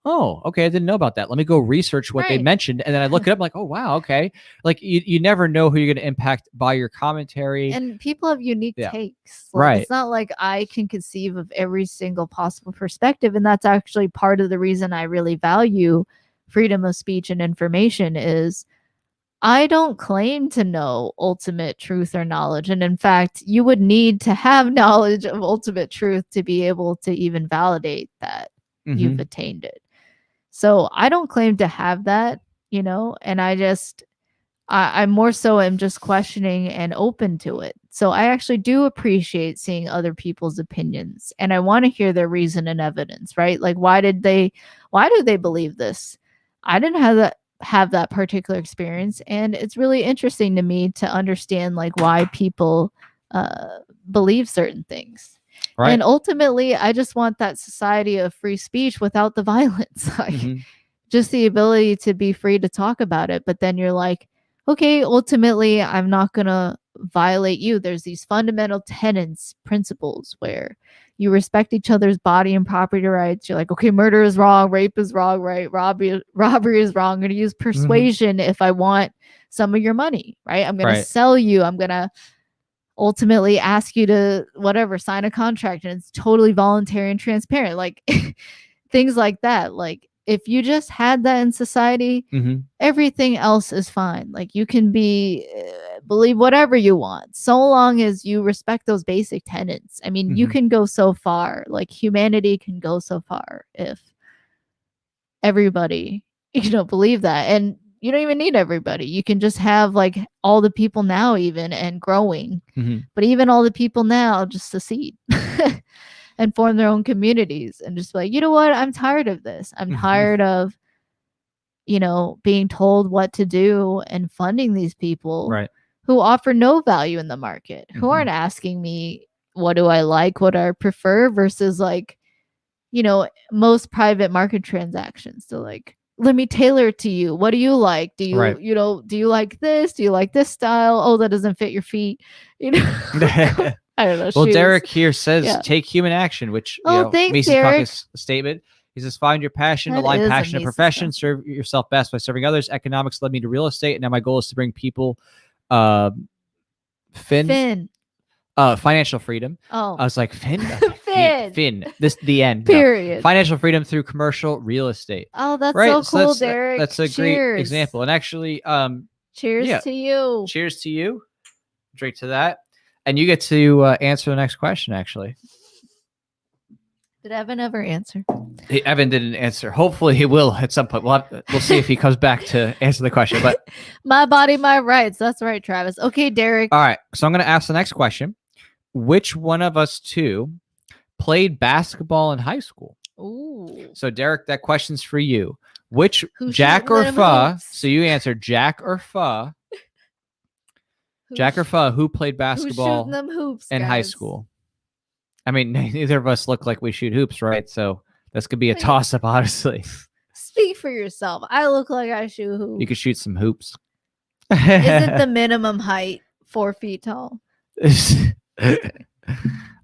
A: oh, okay, I didn't know about that. Let me go research what they
B: Right.
A: mentioned. And then I look it up, I'm like, oh, wow, okay. Like you never know who you're going to impact by your commentary.
B: And people have unique
A: Yeah.
B: takes. Like,
A: Right.
B: it's not like I can conceive of every single possible perspective. And that's actually part of the reason I really value freedom of speech and information is I don't claim to know ultimate truth or knowledge. And in fact, you would need to have knowledge of ultimate truth to be able to even validate that you've attained it. So I don't claim to have that, and I more so am just questioning and open to it. So I actually do appreciate seeing other people's opinions and I want to hear their reason and evidence, right? Like why do they believe this? I didn't have that particular experience, and it's really interesting to me to understand like why people believe certain things.
A: Right.
B: And ultimately, I just want that society of free speech without the violence. Like just the ability to be free to talk about it. But then you're like, okay, ultimately, I'm not going to violate you. There's these fundamental tenets, principles where you respect each other's body and property rights. You're like, okay, murder is wrong, rape is wrong, right? Robbery is wrong. I'm going to use persuasion if I want some of your money, right? I'm going to sell you. I'm going to ultimately ask you to whatever, sign a contract, and it's totally voluntary and transparent. Like things like that. Like if you just had that in society, everything else is fine. Like you can believe whatever you want, so long as you respect those basic tenets. I mean, you can go so far. Like humanity can go so far if everybody, believe that. And you don't even need everybody. You can just have like all the people now even and growing. But even all the people now just secede and form their own communities and just be like, you know what? I'm tired of this. I'm tired of, being told what to do and funding these people who offer no value in the market, who aren't asking me, what do I like? What do I prefer? Versus like, most private market transactions. So like, let me tailor it to you. What do you like? Do you, do you like this? Do you like this style? Oh, that doesn't fit your feet. I don't know.
A: Well,
B: shoes.
A: Derek here says take human action, which
B: thanks,
A: Mises
B: Derek.
A: Kakis statement. He says, find your passion,
B: That
A: align
B: is
A: passion
B: a
A: and
B: Mises
A: profession,
B: stuff.
A: serve yourself best by serving others. Economics led me to real estate, and now my goal is to bring people financial freedom.
B: Oh,
A: I was like, Finn?
B: Finn.
A: This the end.
B: Period.
A: No. Financial freedom through commercial real estate.
B: Oh, that's so cool,
A: that's,
B: Derek.
A: That's a
B: Cheers.
A: great example. And actually,
B: cheers to you.
A: Cheers to you. Drink to that. And you get to answer the next question, actually.
B: Did Evan ever answer?
A: Evan didn't answer. Hopefully he will at some point. We'll see if he comes back to answer the question. But
B: my body, my rights. That's right, Travis. Okay, Derek.
A: All right. So I'm going to ask the next question. Which one of us two played basketball in high school?
B: Ooh.
A: So Derek, that question's for you. Which Jack or Pha? So you answer Jack or Pha. Jack or Pha, who played basketball
B: them hoops,
A: in high school? I mean, neither of us look like we shoot hoops, right? So this could be a toss-up, honestly.
B: Speak for yourself. I look like I shoot hoops.
A: You could shoot some hoops.
B: Isn't the minimum height 4 feet tall?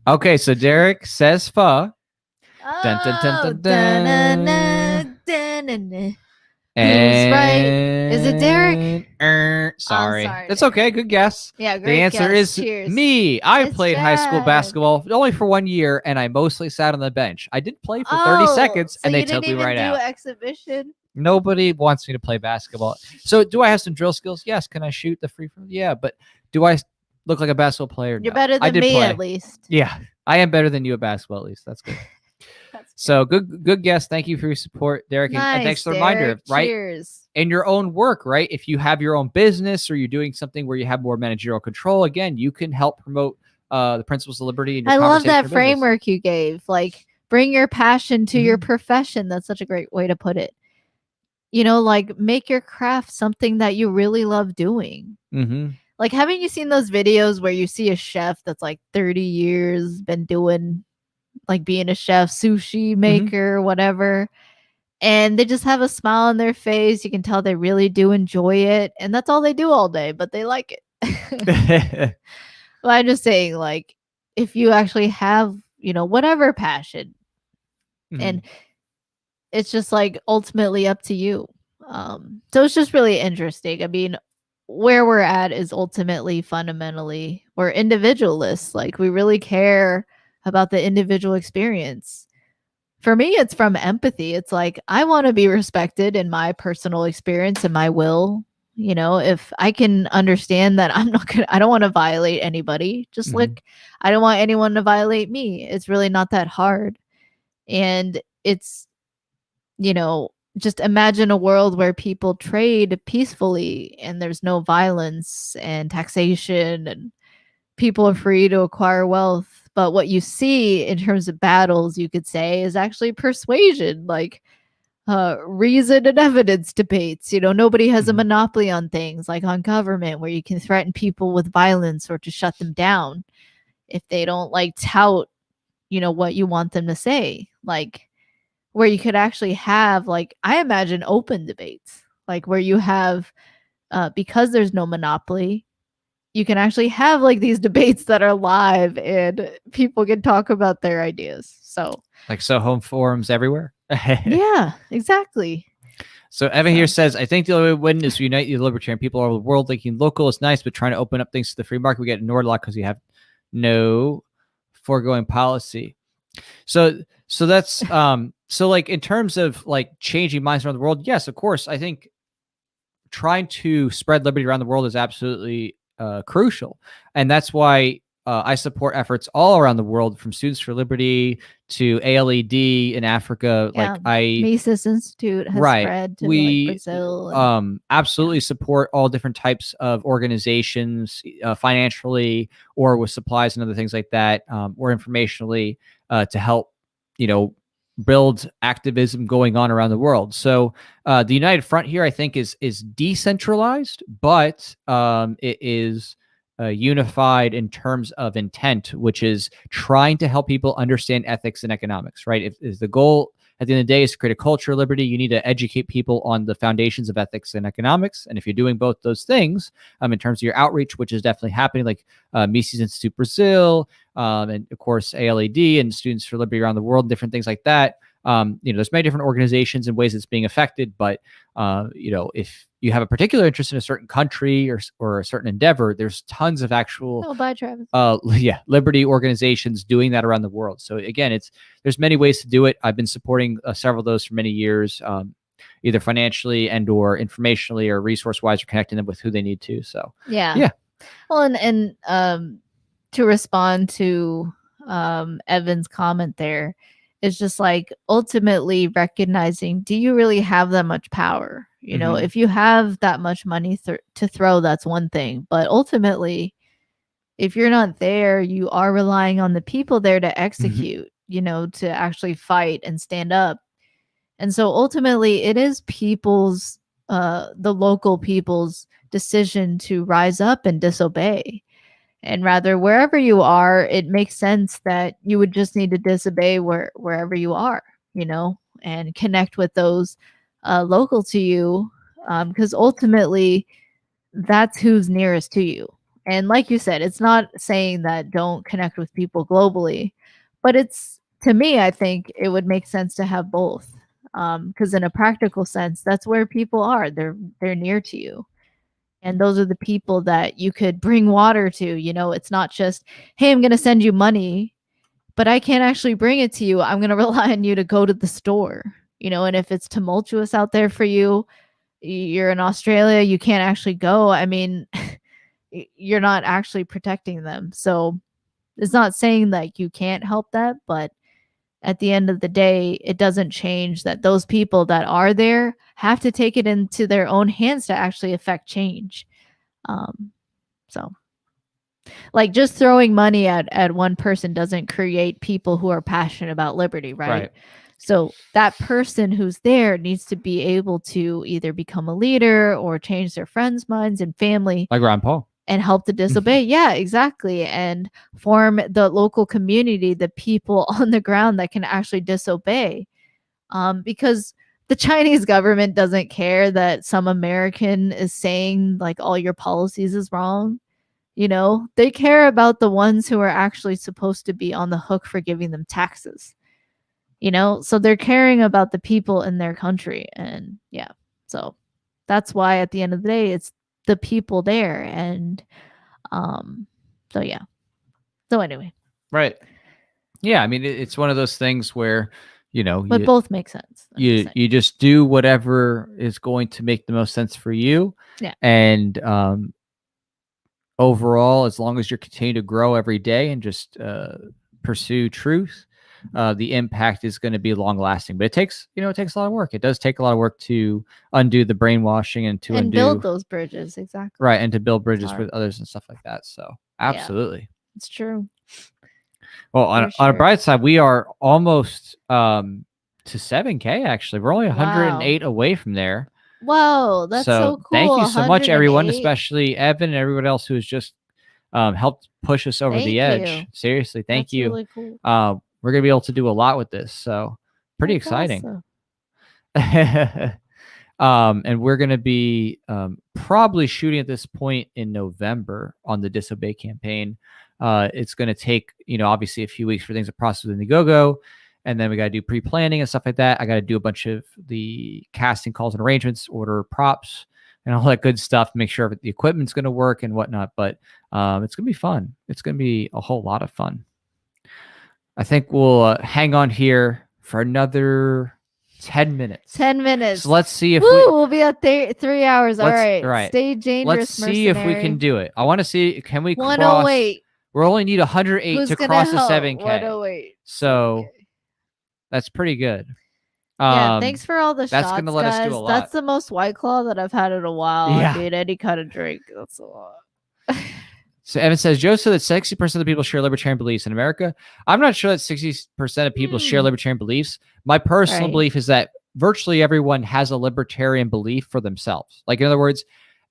A: Okay, so Derek says Pha.
B: Who's right? Is it Derek?
A: Sorry.
B: Sorry,
A: It's
B: Derek.
A: Okay. Good guess.
B: Yeah, great
A: The answer
B: guess.
A: is
B: Cheers.
A: me. I played high school
B: Jack.
A: basketball only for 1 year, and I mostly sat on the bench. I did play for 30 seconds, and they took me right out.
B: Exhibition?
A: Nobody wants me to play basketball. So do I have some drill skills? Yes. Can I shoot the free throw? Yeah. But do I look like a basketball player?
B: You're
A: No.
B: better than me, at least.
A: Yeah. I am better than you at basketball, at least. That's good. So good guess. Thank you for your support, Derek.
B: Nice,
A: and thanks for the reminder, right?
B: Cheers.
A: In your own work, right? If you have your own business or you're doing something where you have more managerial control, again, you can help promote the principles of liberty. In your
B: I love that
A: business.
B: framework you gave. Like, bring your passion to your profession. That's such a great way to put it. Like make your craft something that you really love doing. Like, haven't you seen those videos where you see a chef that's like 30 years been doing like being a chef, sushi maker, whatever, and they just have a smile on their face. You can tell they really do enjoy it, and that's all they do all day, but they like it. Well, I'm just saying, like, if you actually have, whatever passion, and it's just like ultimately up to you. So it's just really interesting. I mean, where we're at is ultimately fundamentally we're individualists. Like we really care about the individual experience. For me, it's from empathy. It's like I want to be respected in my personal experience and my will. You know, if I can understand that I don't want to violate anybody, just like I don't want anyone to violate me. It's really not that hard. And it's, you know, just imagine a world where people trade peacefully and there's no violence and taxation and people are free to acquire wealth. But what you see in terms of battles, you could say, is actually persuasion, like reason and evidence debates. You know, nobody has a monopoly on things like on government, where you can threaten people with violence or to shut them down if they don't like tout, you know, what you want them to say. Like, where you could actually have, like, I imagine open debates, like where you have, because there's no monopoly, you can actually have like these debates that are live and people can talk about their ideas. So,
A: like, so home forums everywhere.
B: yeah, exactly.
A: So Evan here says, I think the only way to win is to unite the libertarian people all over the world. Thinking local is nice, but trying to open up things to the free market, we get ignored a lot because we have no foregoing policy. So that's so like in terms of like changing minds around the world, yes, of course, I think trying to spread liberty around the world is absolutely crucial, and that's why I support efforts all around the world, from Students for Liberty to ALED in Africa.
B: Yeah,
A: Like
B: Mises Institute has spread to like Brazil.
A: And, absolutely support all different types of organizations, financially or with supplies and other things like that, or informationally, to help, you know, build activism going on around the world. So the United Front here, I think, is decentralized, but it is unified in terms of intent, which is trying to help people understand ethics and economics, right? If the goal at the end of the day is to create a culture of liberty, you need to educate people on the foundations of ethics and economics. And if you're doing both those things, in terms of your outreach, which is definitely happening, like Mises Institute Brazil, and of course ALED and Students for Liberty around the world, different things like that. You know, there's many different organizations and ways it's being affected, but you know, if you have a particular interest in a certain country or a certain endeavor, there's tons of actual
B: bye, Travis.
A: liberty organizations doing that around the world. So again, there's many ways to do it. I've been supporting several of those for many years, either financially and or informationally or resource wise, or connecting them with who they need to. So yeah.
B: Well, and to respond to Evan's comment there, it's just like ultimately recognizing, do you really have that much power? You know, if you have that much money to throw, that's one thing. But ultimately, if you're not there, you are relying on the people there to execute, you know, to actually fight and stand up. And so ultimately, it is people's, the local people's decision to rise up and disobey. And rather, wherever you are, it makes sense that you would just need to disobey wherever you are, you know, and connect with those local to you, because ultimately that's who's nearest to you. And like you said, it's not saying that don't connect with people globally, but it's, to me, I think it would make sense to have both, because in a practical sense, that's where people are. They're near to you. And those are the people that you could bring water to. You know, it's not just, hey, I'm going to send you money, but I can't actually bring it to you. I'm going to rely on you to go to the store, you know, and if it's tumultuous out there for you, you're in Australia, you can't actually go. I mean, you're not actually protecting them. So it's not saying that you can't help that, but at the end of the day, it doesn't change that those people that are there have to take it into their own hands to actually affect change. So like just throwing money at one person doesn't create people who are passionate about liberty, right? So that person who's there needs to be able to either become a leader or change their friends' minds and family.
A: Like Ron Paul.
B: And help to disobey. Yeah, exactly. And form the local community, the people on the ground that can actually disobey. Because the Chinese government doesn't care that some American is saying like all your policies is wrong. You know, they care about the ones who are actually supposed to be on the hook for giving them taxes. So they're caring about the people in their country. And yeah, so that's why at the end of the day, it's the people there. And so yeah. So anyway.
A: Right. Yeah. I mean, it's one of those things where,
B: but both make sense.
A: You just do whatever is going to make the most sense for you.
B: Yeah.
A: And overall, as long as you're continuing to grow every day and just pursue truth, the impact is going to be long lasting. But it takes a lot of work. It does take a lot of work to undo the brainwashing and to
B: build those bridges. Exactly.
A: Right. And to build bridges with others and stuff like that. So absolutely.
B: Yeah, it's true.
A: Well, on a bright side, we are almost to 7K. Actually, we're only 108 away from there.
B: Whoa, that's so cool.
A: Thank you so much, everyone, especially Evan and everyone else who has just helped push us over the edge. Seriously, thank you.
B: Really cool.
A: We're gonna be able to do a lot with this, so pretty exciting. Awesome. And we're gonna be probably shooting at this point in November on the Disobey campaign. It's going to take, obviously a few weeks for things to process in Indiegogo. And then we got to do pre-planning and stuff like that. I got to do a bunch of the casting calls and arrangements, order props and all that good stuff, make sure the equipment's going to work and whatnot. But it's going to be fun. It's going to be a whole lot of fun. I think we'll hang on here for another 10 minutes.
B: 10 minutes.
A: So let's see if
B: we'll be at 3 hours. All right.
A: Right.
B: Stay dangerous.
A: Let's see if we can do it. I want to see, can we cross?
B: 108.
A: We only need 108 to cross the 7K.
B: 108.
A: So that's pretty good.
B: Yeah, thanks for all the
A: that's
B: shots,
A: gonna let
B: guys.
A: us do a lot.
B: That's the most White Claw that I've had in a while.
A: Yeah.
B: Dude, any kind of drink. That's a lot.
A: So Evan says, Joe said that 60% of the people share libertarian beliefs in America. I'm not sure that 60% of people share libertarian beliefs. My personal belief is that virtually everyone has a libertarian belief for themselves. Like, in other words,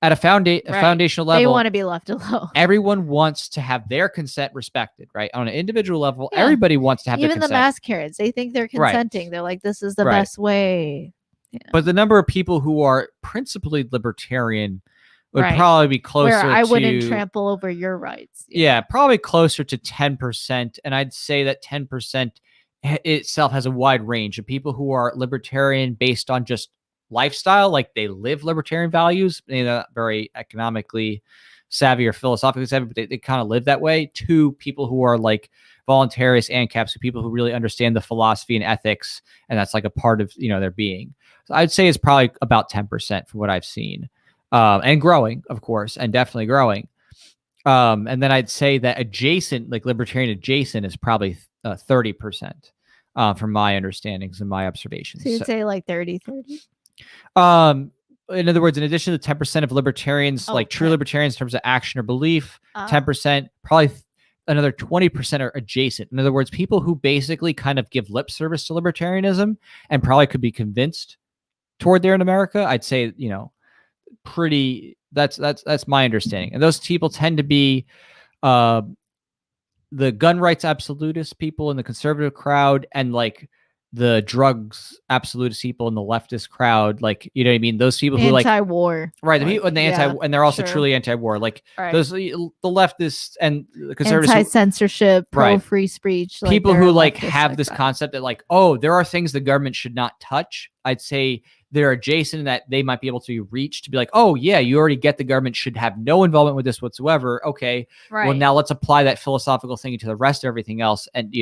A: at a foundational level,
B: they want to be left alone.
A: Everyone wants to have their consent respected, right? On an individual level, everybody wants to have their consent.
B: Even the mass carrots, they think they're consenting. They're like, this is the best way. Yeah.
A: But the number of people who are principally libertarian would probably be closer
B: where I wouldn't trample over your rights.
A: Yeah, probably closer to 10%. And I'd say that 10% itself has a wide range of people who are libertarian based on just lifestyle, like they live libertarian values, not very economically savvy or philosophically savvy, but they kind of live that way, to people who are like voluntarists and ANCAPs, so people who really understand the philosophy and ethics, and that's like a part of their being. So I'd say it's probably about 10% from what I've seen, and growing, of course, and definitely growing. And then I'd say that adjacent, like libertarian adjacent, is probably 30%, from my understandings and my observations.
B: So you'd say like 30.
A: In other words, in addition to the 10% of libertarians, like true libertarians in terms of action or belief, 10%, probably another 20% are adjacent. In other words, people who basically kind of give lip service to libertarianism and probably could be convinced toward there in America. I'd say, pretty, that's my understanding. And those people tend to be the gun rights absolutist people in the conservative crowd, and like the drugs absolutist people in the leftist crowd, like, you know what I mean? Those people who
B: anti-war,
A: right? The people and the and they're also truly anti-war, like those the leftists and the conservatives,
B: anti-censorship, pro-free speech,
A: people who like have this concept that like, oh, there are things the government should not touch. I'd say they're adjacent in that they might be able to reach to be like, oh yeah, you already get the government should have no involvement with this whatsoever. Okay, well now let's apply that philosophical thing to the rest of everything else, and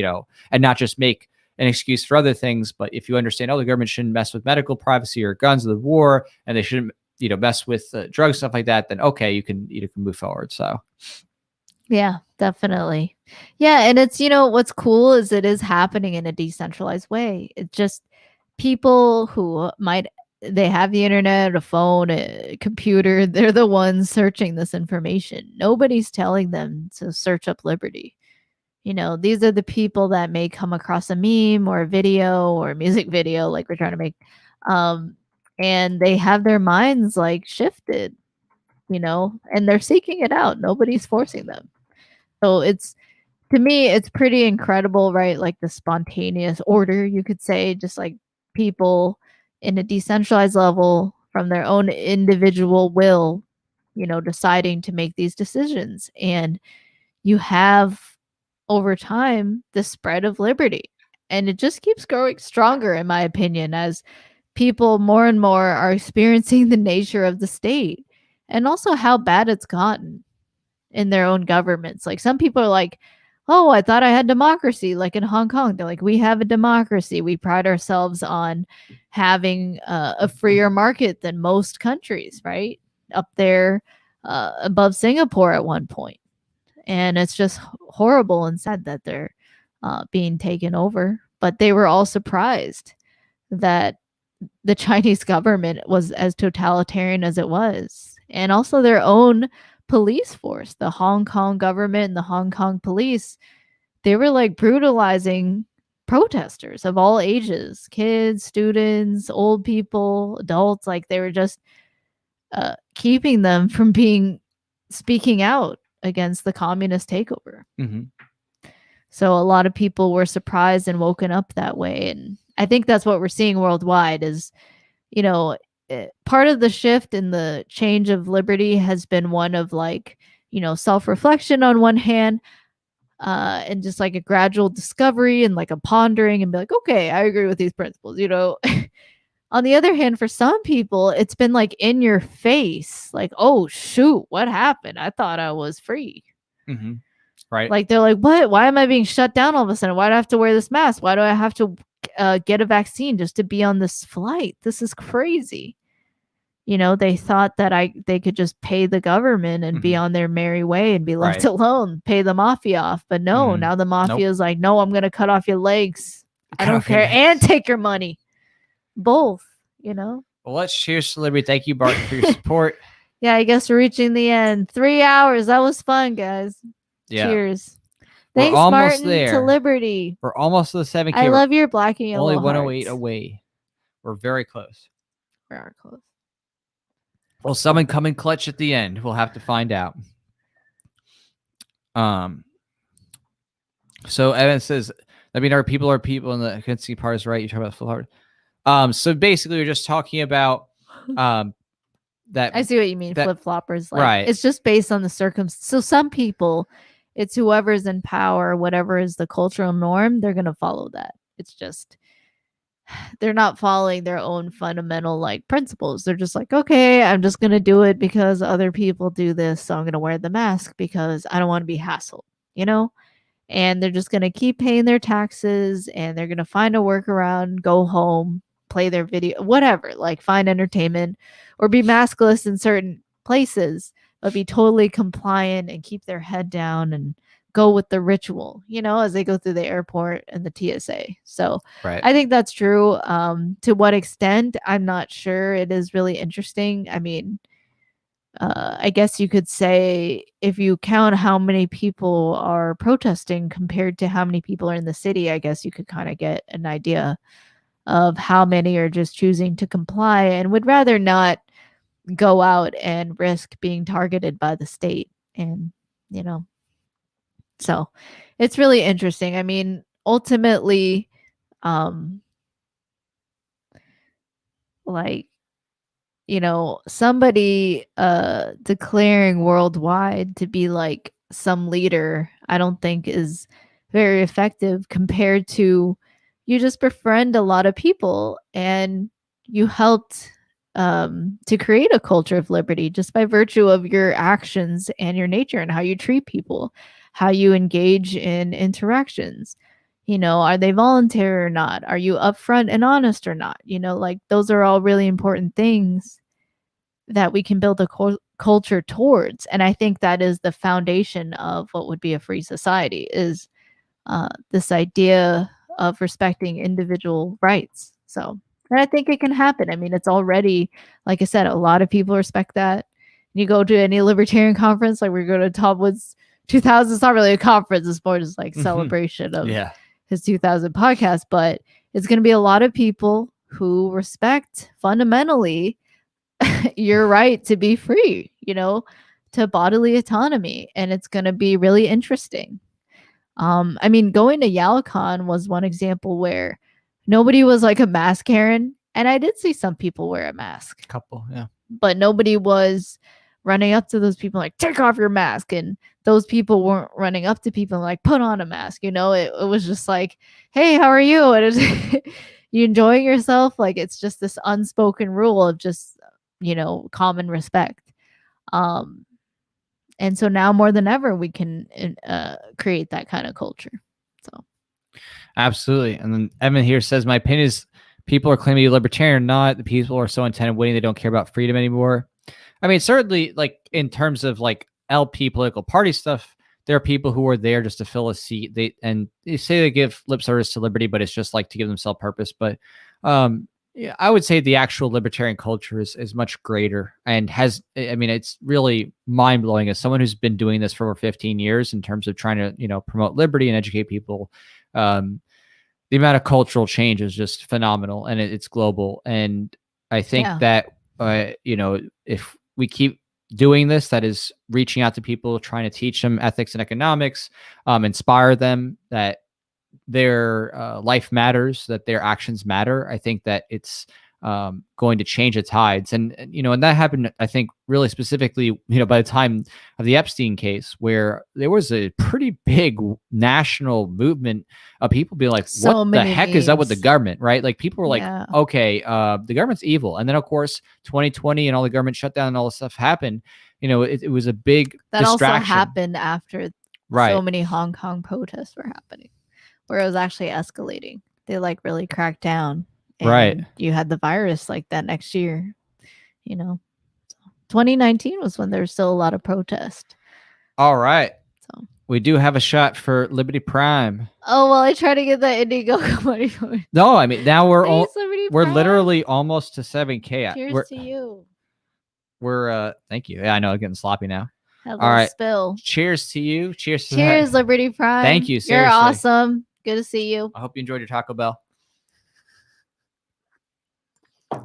A: and not just make an excuse for other things. But if you understand, the government shouldn't mess with medical privacy or guns or the war, and they shouldn't, mess with drugs, stuff like that, then okay, you can move forward. So,
B: yeah, definitely. Yeah. And it's, what's cool is it is happening in a decentralized way. It's just people who they have the internet, a phone, a computer. They're the ones searching this information. Nobody's telling them to search up liberty. These are the people that may come across a meme or a video or a music video like we're trying to make. And they have their minds like shifted, and they're seeking it out. Nobody's forcing them. So to me, it's pretty incredible, right? Like the spontaneous order, you could say, just like people in a decentralized level from their own individual will, deciding to make these decisions. And you have over time the spread of liberty. And it just keeps growing stronger, in my opinion, as people more and more are experiencing the nature of the state and also how bad it's gotten in their own governments. Like some people are like, oh, I thought I had democracy. Like in Hong Kong, they're like, we have a democracy. We pride ourselves on having a freer market than most countries, right? Up there above Singapore at one point. And it's just horrible and sad that they're being taken over. But they were all surprised that the Chinese government was as totalitarian as it was. And also their own police force, the Hong Kong government and the Hong Kong police, they were like brutalizing protesters of all ages, kids, students, old people, adults. Like they were just keeping them from speaking out against the communist takeover.
A: Mm-hmm.
B: So a lot of people were surprised and woken up that way. And I think that's what we're seeing worldwide is, you know, part of the shift in the change of liberty has been one of like, you know, self-reflection on one hand, and just like a gradual discovery and like a pondering and be like, okay, I agree with these principles, you know. On the other hand, for some people, it's been like in your face, like, oh shoot, what happened? I thought I was free.
A: Mm-hmm. Right.
B: Like they're like, what? Why am I being shut down all of a sudden? Why do I have to wear this mask? Why do I have to get a vaccine just to be on this flight? This is crazy. You know, they thought that they could just pay the government and be on their merry way and be left alone, pay the mafia off. But no, now the mafia is like, no, I'm going to cut off your legs. I don't care. And take your money. Both, you know.
A: Well, let's cheers to liberty. Thank you, Bart, for your support.
B: Yeah, I guess we're reaching the end. 3 hours. That was fun, guys. Yeah. Cheers. Thanks, Martin, there. To liberty.
A: We're almost to the 7K.
B: I love your black and yellow
A: Only
B: hearts.
A: 108 away. We're very close.
B: We are close.
A: Will someone come in clutch at the end? We'll have to find out. So Evan says, I mean, people are people, and the agency part is right. You talk about full heart. So basically, we're just talking about that.
B: I see what you mean. Flip floppers, like,
A: right?
B: It's just based on the circumstance. So some people, it's whoever's in power, whatever is the cultural norm, they're gonna follow that. It's just they're not following their own fundamental like principles. They're just like, okay, I'm just gonna do it because other people do this, so I'm gonna wear the mask because I don't want to be hassled, you know. And they're just gonna keep paying their taxes, and they're gonna find a workaround, go home, play their video, whatever, like find entertainment, or be maskless in certain places, but be totally compliant and keep their head down and go with the ritual, you know, as they go through the airport and the TSA. So I think that's true. To what extent, I'm not sure. It is really interesting. I mean, I guess you could say if you count how many people are protesting compared to how many people are in the city, I guess you could kind of get an idea of how many are just choosing to comply and would rather not go out and risk being targeted by the state. And, you know, so it's really interesting. I mean, ultimately, like, you know, somebody declaring worldwide to be like some leader, I don't think is very effective compared to you just befriend a lot of people and you helped to create a culture of liberty just by virtue of your actions and your nature and how you treat people, how you engage in interactions. You know, are they voluntary or not? Are you upfront and honest or not? You know, like those are all really important things that we can build a culture towards. And I think that is the foundation of what would be a free society is this idea of respecting individual rights. So, and I think it can happen. I mean, it's already, like I said, a lot of people respect that. You go to any libertarian conference, like we go to Tom Woods 2000, it's not really a conference, it's more just like celebration of his 2000 podcast, but it's going to be a lot of people who respect fundamentally your right to be free, you know, to bodily autonomy. And it's going to be really interesting. I mean, going to YALCON was one example where nobody was like a mask Karen. And I did see some people wear a mask.
A: Couple, yeah.
B: But nobody was running up to those people like, take off your mask. And those people weren't running up to people like, put on a mask. You know, it was just like, hey, how are you? And it's, you enjoying yourself? Like, it's just this unspoken rule of just, you know, common respect. And so now more than ever, we can create that kind of culture. So,
A: absolutely. And then Evan here says, my opinion is people are claiming to be libertarian or not. The people are so intent on winning, they don't care about freedom anymore. I mean, certainly, like in terms of like LP political party stuff, there are people who are there just to fill a seat. They say they give lip service to liberty, but it's just like to give themselves purpose. But yeah, I would say the actual libertarian culture is much greater and has, I mean, it's really mind blowing as someone who's been doing this for over 15 years in terms of trying to, you know, promote liberty and educate people. The amount of cultural change is just phenomenal, and it's global. And I think that, you know, if we keep doing this, that is reaching out to people, trying to teach them ethics and economics, inspire them that their life matters, that their actions matter. I think that it's going to change the tides. And, you know, and that happened, I think, really specifically, you know, by the time of the Epstein case, where there was a pretty big national movement of people being like,
B: So
A: what the
B: many
A: heck is up with the
B: memes.
A: government, right? Like people were like,
B: Yeah.
A: okay, the government's evil. And then, of course, 2020 and all the government shutdown and all this stuff happened. You know, it was a big
B: that
A: distraction.
B: also happened after
A: Right.
B: so many Hong Kong protests were happening, where it was actually escalating. They like really cracked down. And
A: Right.
B: you had the virus like that next year, you know. So 2019 was when there was still a lot of protest.
A: All right.
B: So
A: we do have a shot for Liberty Prime.
B: Oh, well, I try to get that Indiegogo money.
A: No, I mean, now we're
B: We're
A: literally almost to 7K.
B: Cheers to you.
A: We're thank you. Yeah, I know I'm getting sloppy now.
B: All
A: right.
B: Spill.
A: Cheers to you. Cheers to
B: Cheers, Liberty Prime.
A: Thank you. Seriously.
B: You're awesome. Good to see you.
A: I hope you enjoyed your Taco Bell.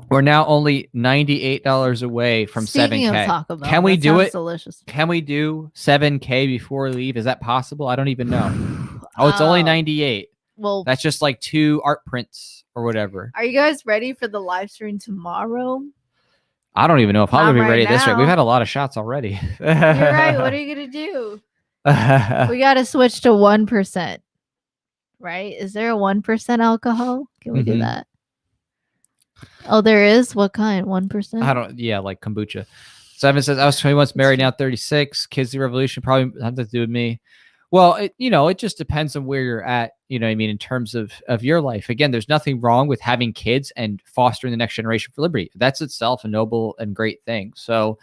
A: We're now only $98 away from
B: Speaking
A: 7K.
B: Of Taco Bell,
A: can we do it?
B: Delicious.
A: Can we do 7K before we leave? Is that possible? I don't even know. Oh, it's only 98.
B: Well,
A: that's just like 2 art prints or whatever.
B: Are you guys ready for the live stream tomorrow?
A: I don't even know if I'm gonna be ready this week. We've had a lot of shots already.
B: You're right. What are you gonna do? We gotta switch to 1%. Right? Is there a 1% alcohol? Can we do that? Oh, there is? What kind? 1%?
A: I don't, yeah, like kombucha. Simon says, I was 21, married, now 36. Kids, the revolution probably have to do with me. Well, it just depends on where you're at, you know what I mean, in terms of your life. Again, there's nothing wrong with having kids and fostering the next generation for liberty. That's itself a noble and great thing. So,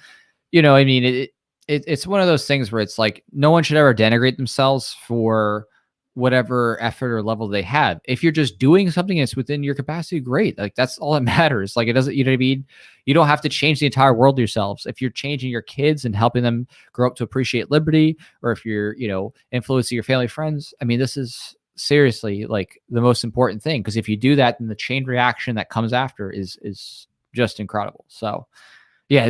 A: you know, I mean, it's one of those things where it's like no one should ever denigrate themselves for whatever effort or level they have. If you're just doing something that's within your capacity, great. Like that's all that matters. Like it doesn't, you know what I mean? You don't have to change the entire world yourselves. If you're changing your kids and helping them grow up to appreciate liberty, or if you're, you know, influencing your family, friends, I mean, this is seriously like the most important thing. Because if you do that, then the chain reaction that comes after is just incredible. So yeah,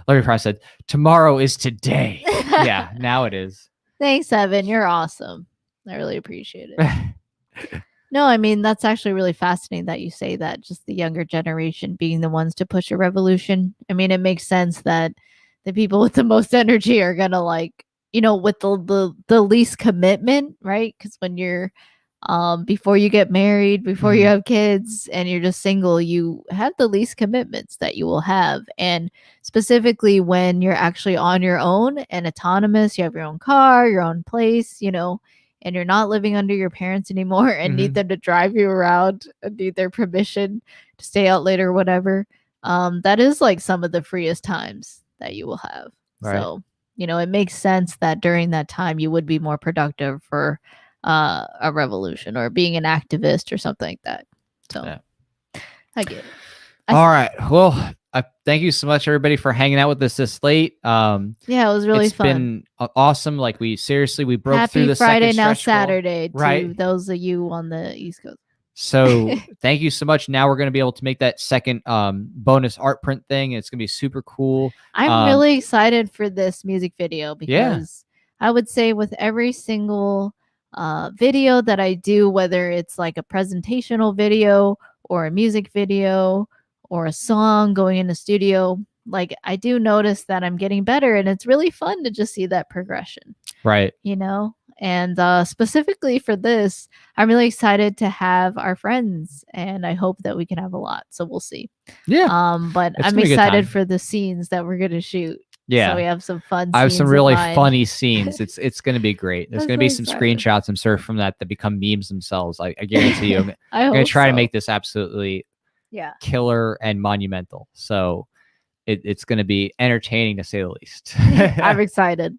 A: Larry Price said, tomorrow is today. Yeah, now it is.
B: Thanks, Evan. You're awesome. I really appreciate it. No, I mean, that's actually really fascinating that you say that, just the younger generation being the ones to push a revolution. I mean, it makes sense that the people with the most energy are going to, like, you know, with the least commitment, right? Because when you're, before you get married, before you have kids, and you're just single, you have the least commitments that you will have. And specifically when you're actually on your own and autonomous, you have your own car, your own place, you know, and you're not living under your parents anymore and need them to drive you around and need their permission to stay out later or whatever. That is like some of the freest times that you will have. Right. So, you know, it makes sense that during that time you would be more productive for a revolution or being an activist or something like that. So I get it.
A: All right. Well, thank you so much, everybody, for hanging out with us this late. Yeah,
B: it was really fun.
A: It's been awesome. Like we broke through the
B: Friday,
A: second
B: now
A: stretch
B: Saturday
A: goal, right?
B: To those of you on the East Coast.
A: So thank you so much. Now we're going to be able to make that second bonus art print thing. It's going to be super cool.
B: I'm really excited for this music video because I would say with every single video that I do, whether it's like a presentational video or a music video or a song going in the studio, like I do notice that I'm getting better, and it's really fun to just see that progression.
A: Right.
B: You know, and specifically for this, I'm really excited to have our friends, and I hope that we can have a lot. So we'll see.
A: Yeah.
B: But
A: It's
B: I'm
A: gonna be a good time.
B: excited for the scenes that we're gonna shoot.
A: Yeah.
B: So we have some fun.
A: I have some
B: scenes in
A: really
B: mind.
A: funny scenes. It's going to be great. There's
B: I'm
A: going to be
B: so
A: some
B: excited.
A: screenshots, I'm sure, from that become memes themselves. I guarantee you. I'm going to try to make this absolutely killer and monumental. So it's going to be entertaining to say the least.
B: I'm excited.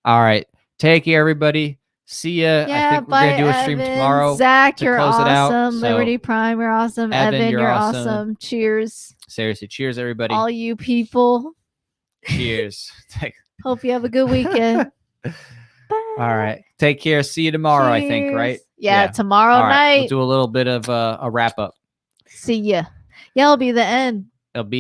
A: All right. Take care, everybody. See ya.
B: Yeah,
A: I think we're going to do a stream tomorrow.
B: Zach,
A: to
B: you're
A: close it out.
B: awesome.
A: So,
B: Liberty Prime, you're awesome. Evan, you're awesome.
A: awesome.
B: Cheers.
A: Seriously, cheers, everybody.
B: All you people.
A: Cheers.
B: Hope you have a good weekend. Bye.
A: All right. Take care. See you tomorrow, I think, right?
B: Yeah, tomorrow night.
A: We'll do a little bit of a wrap up.
B: See ya. Yeah, it'll be the end.
A: It'll be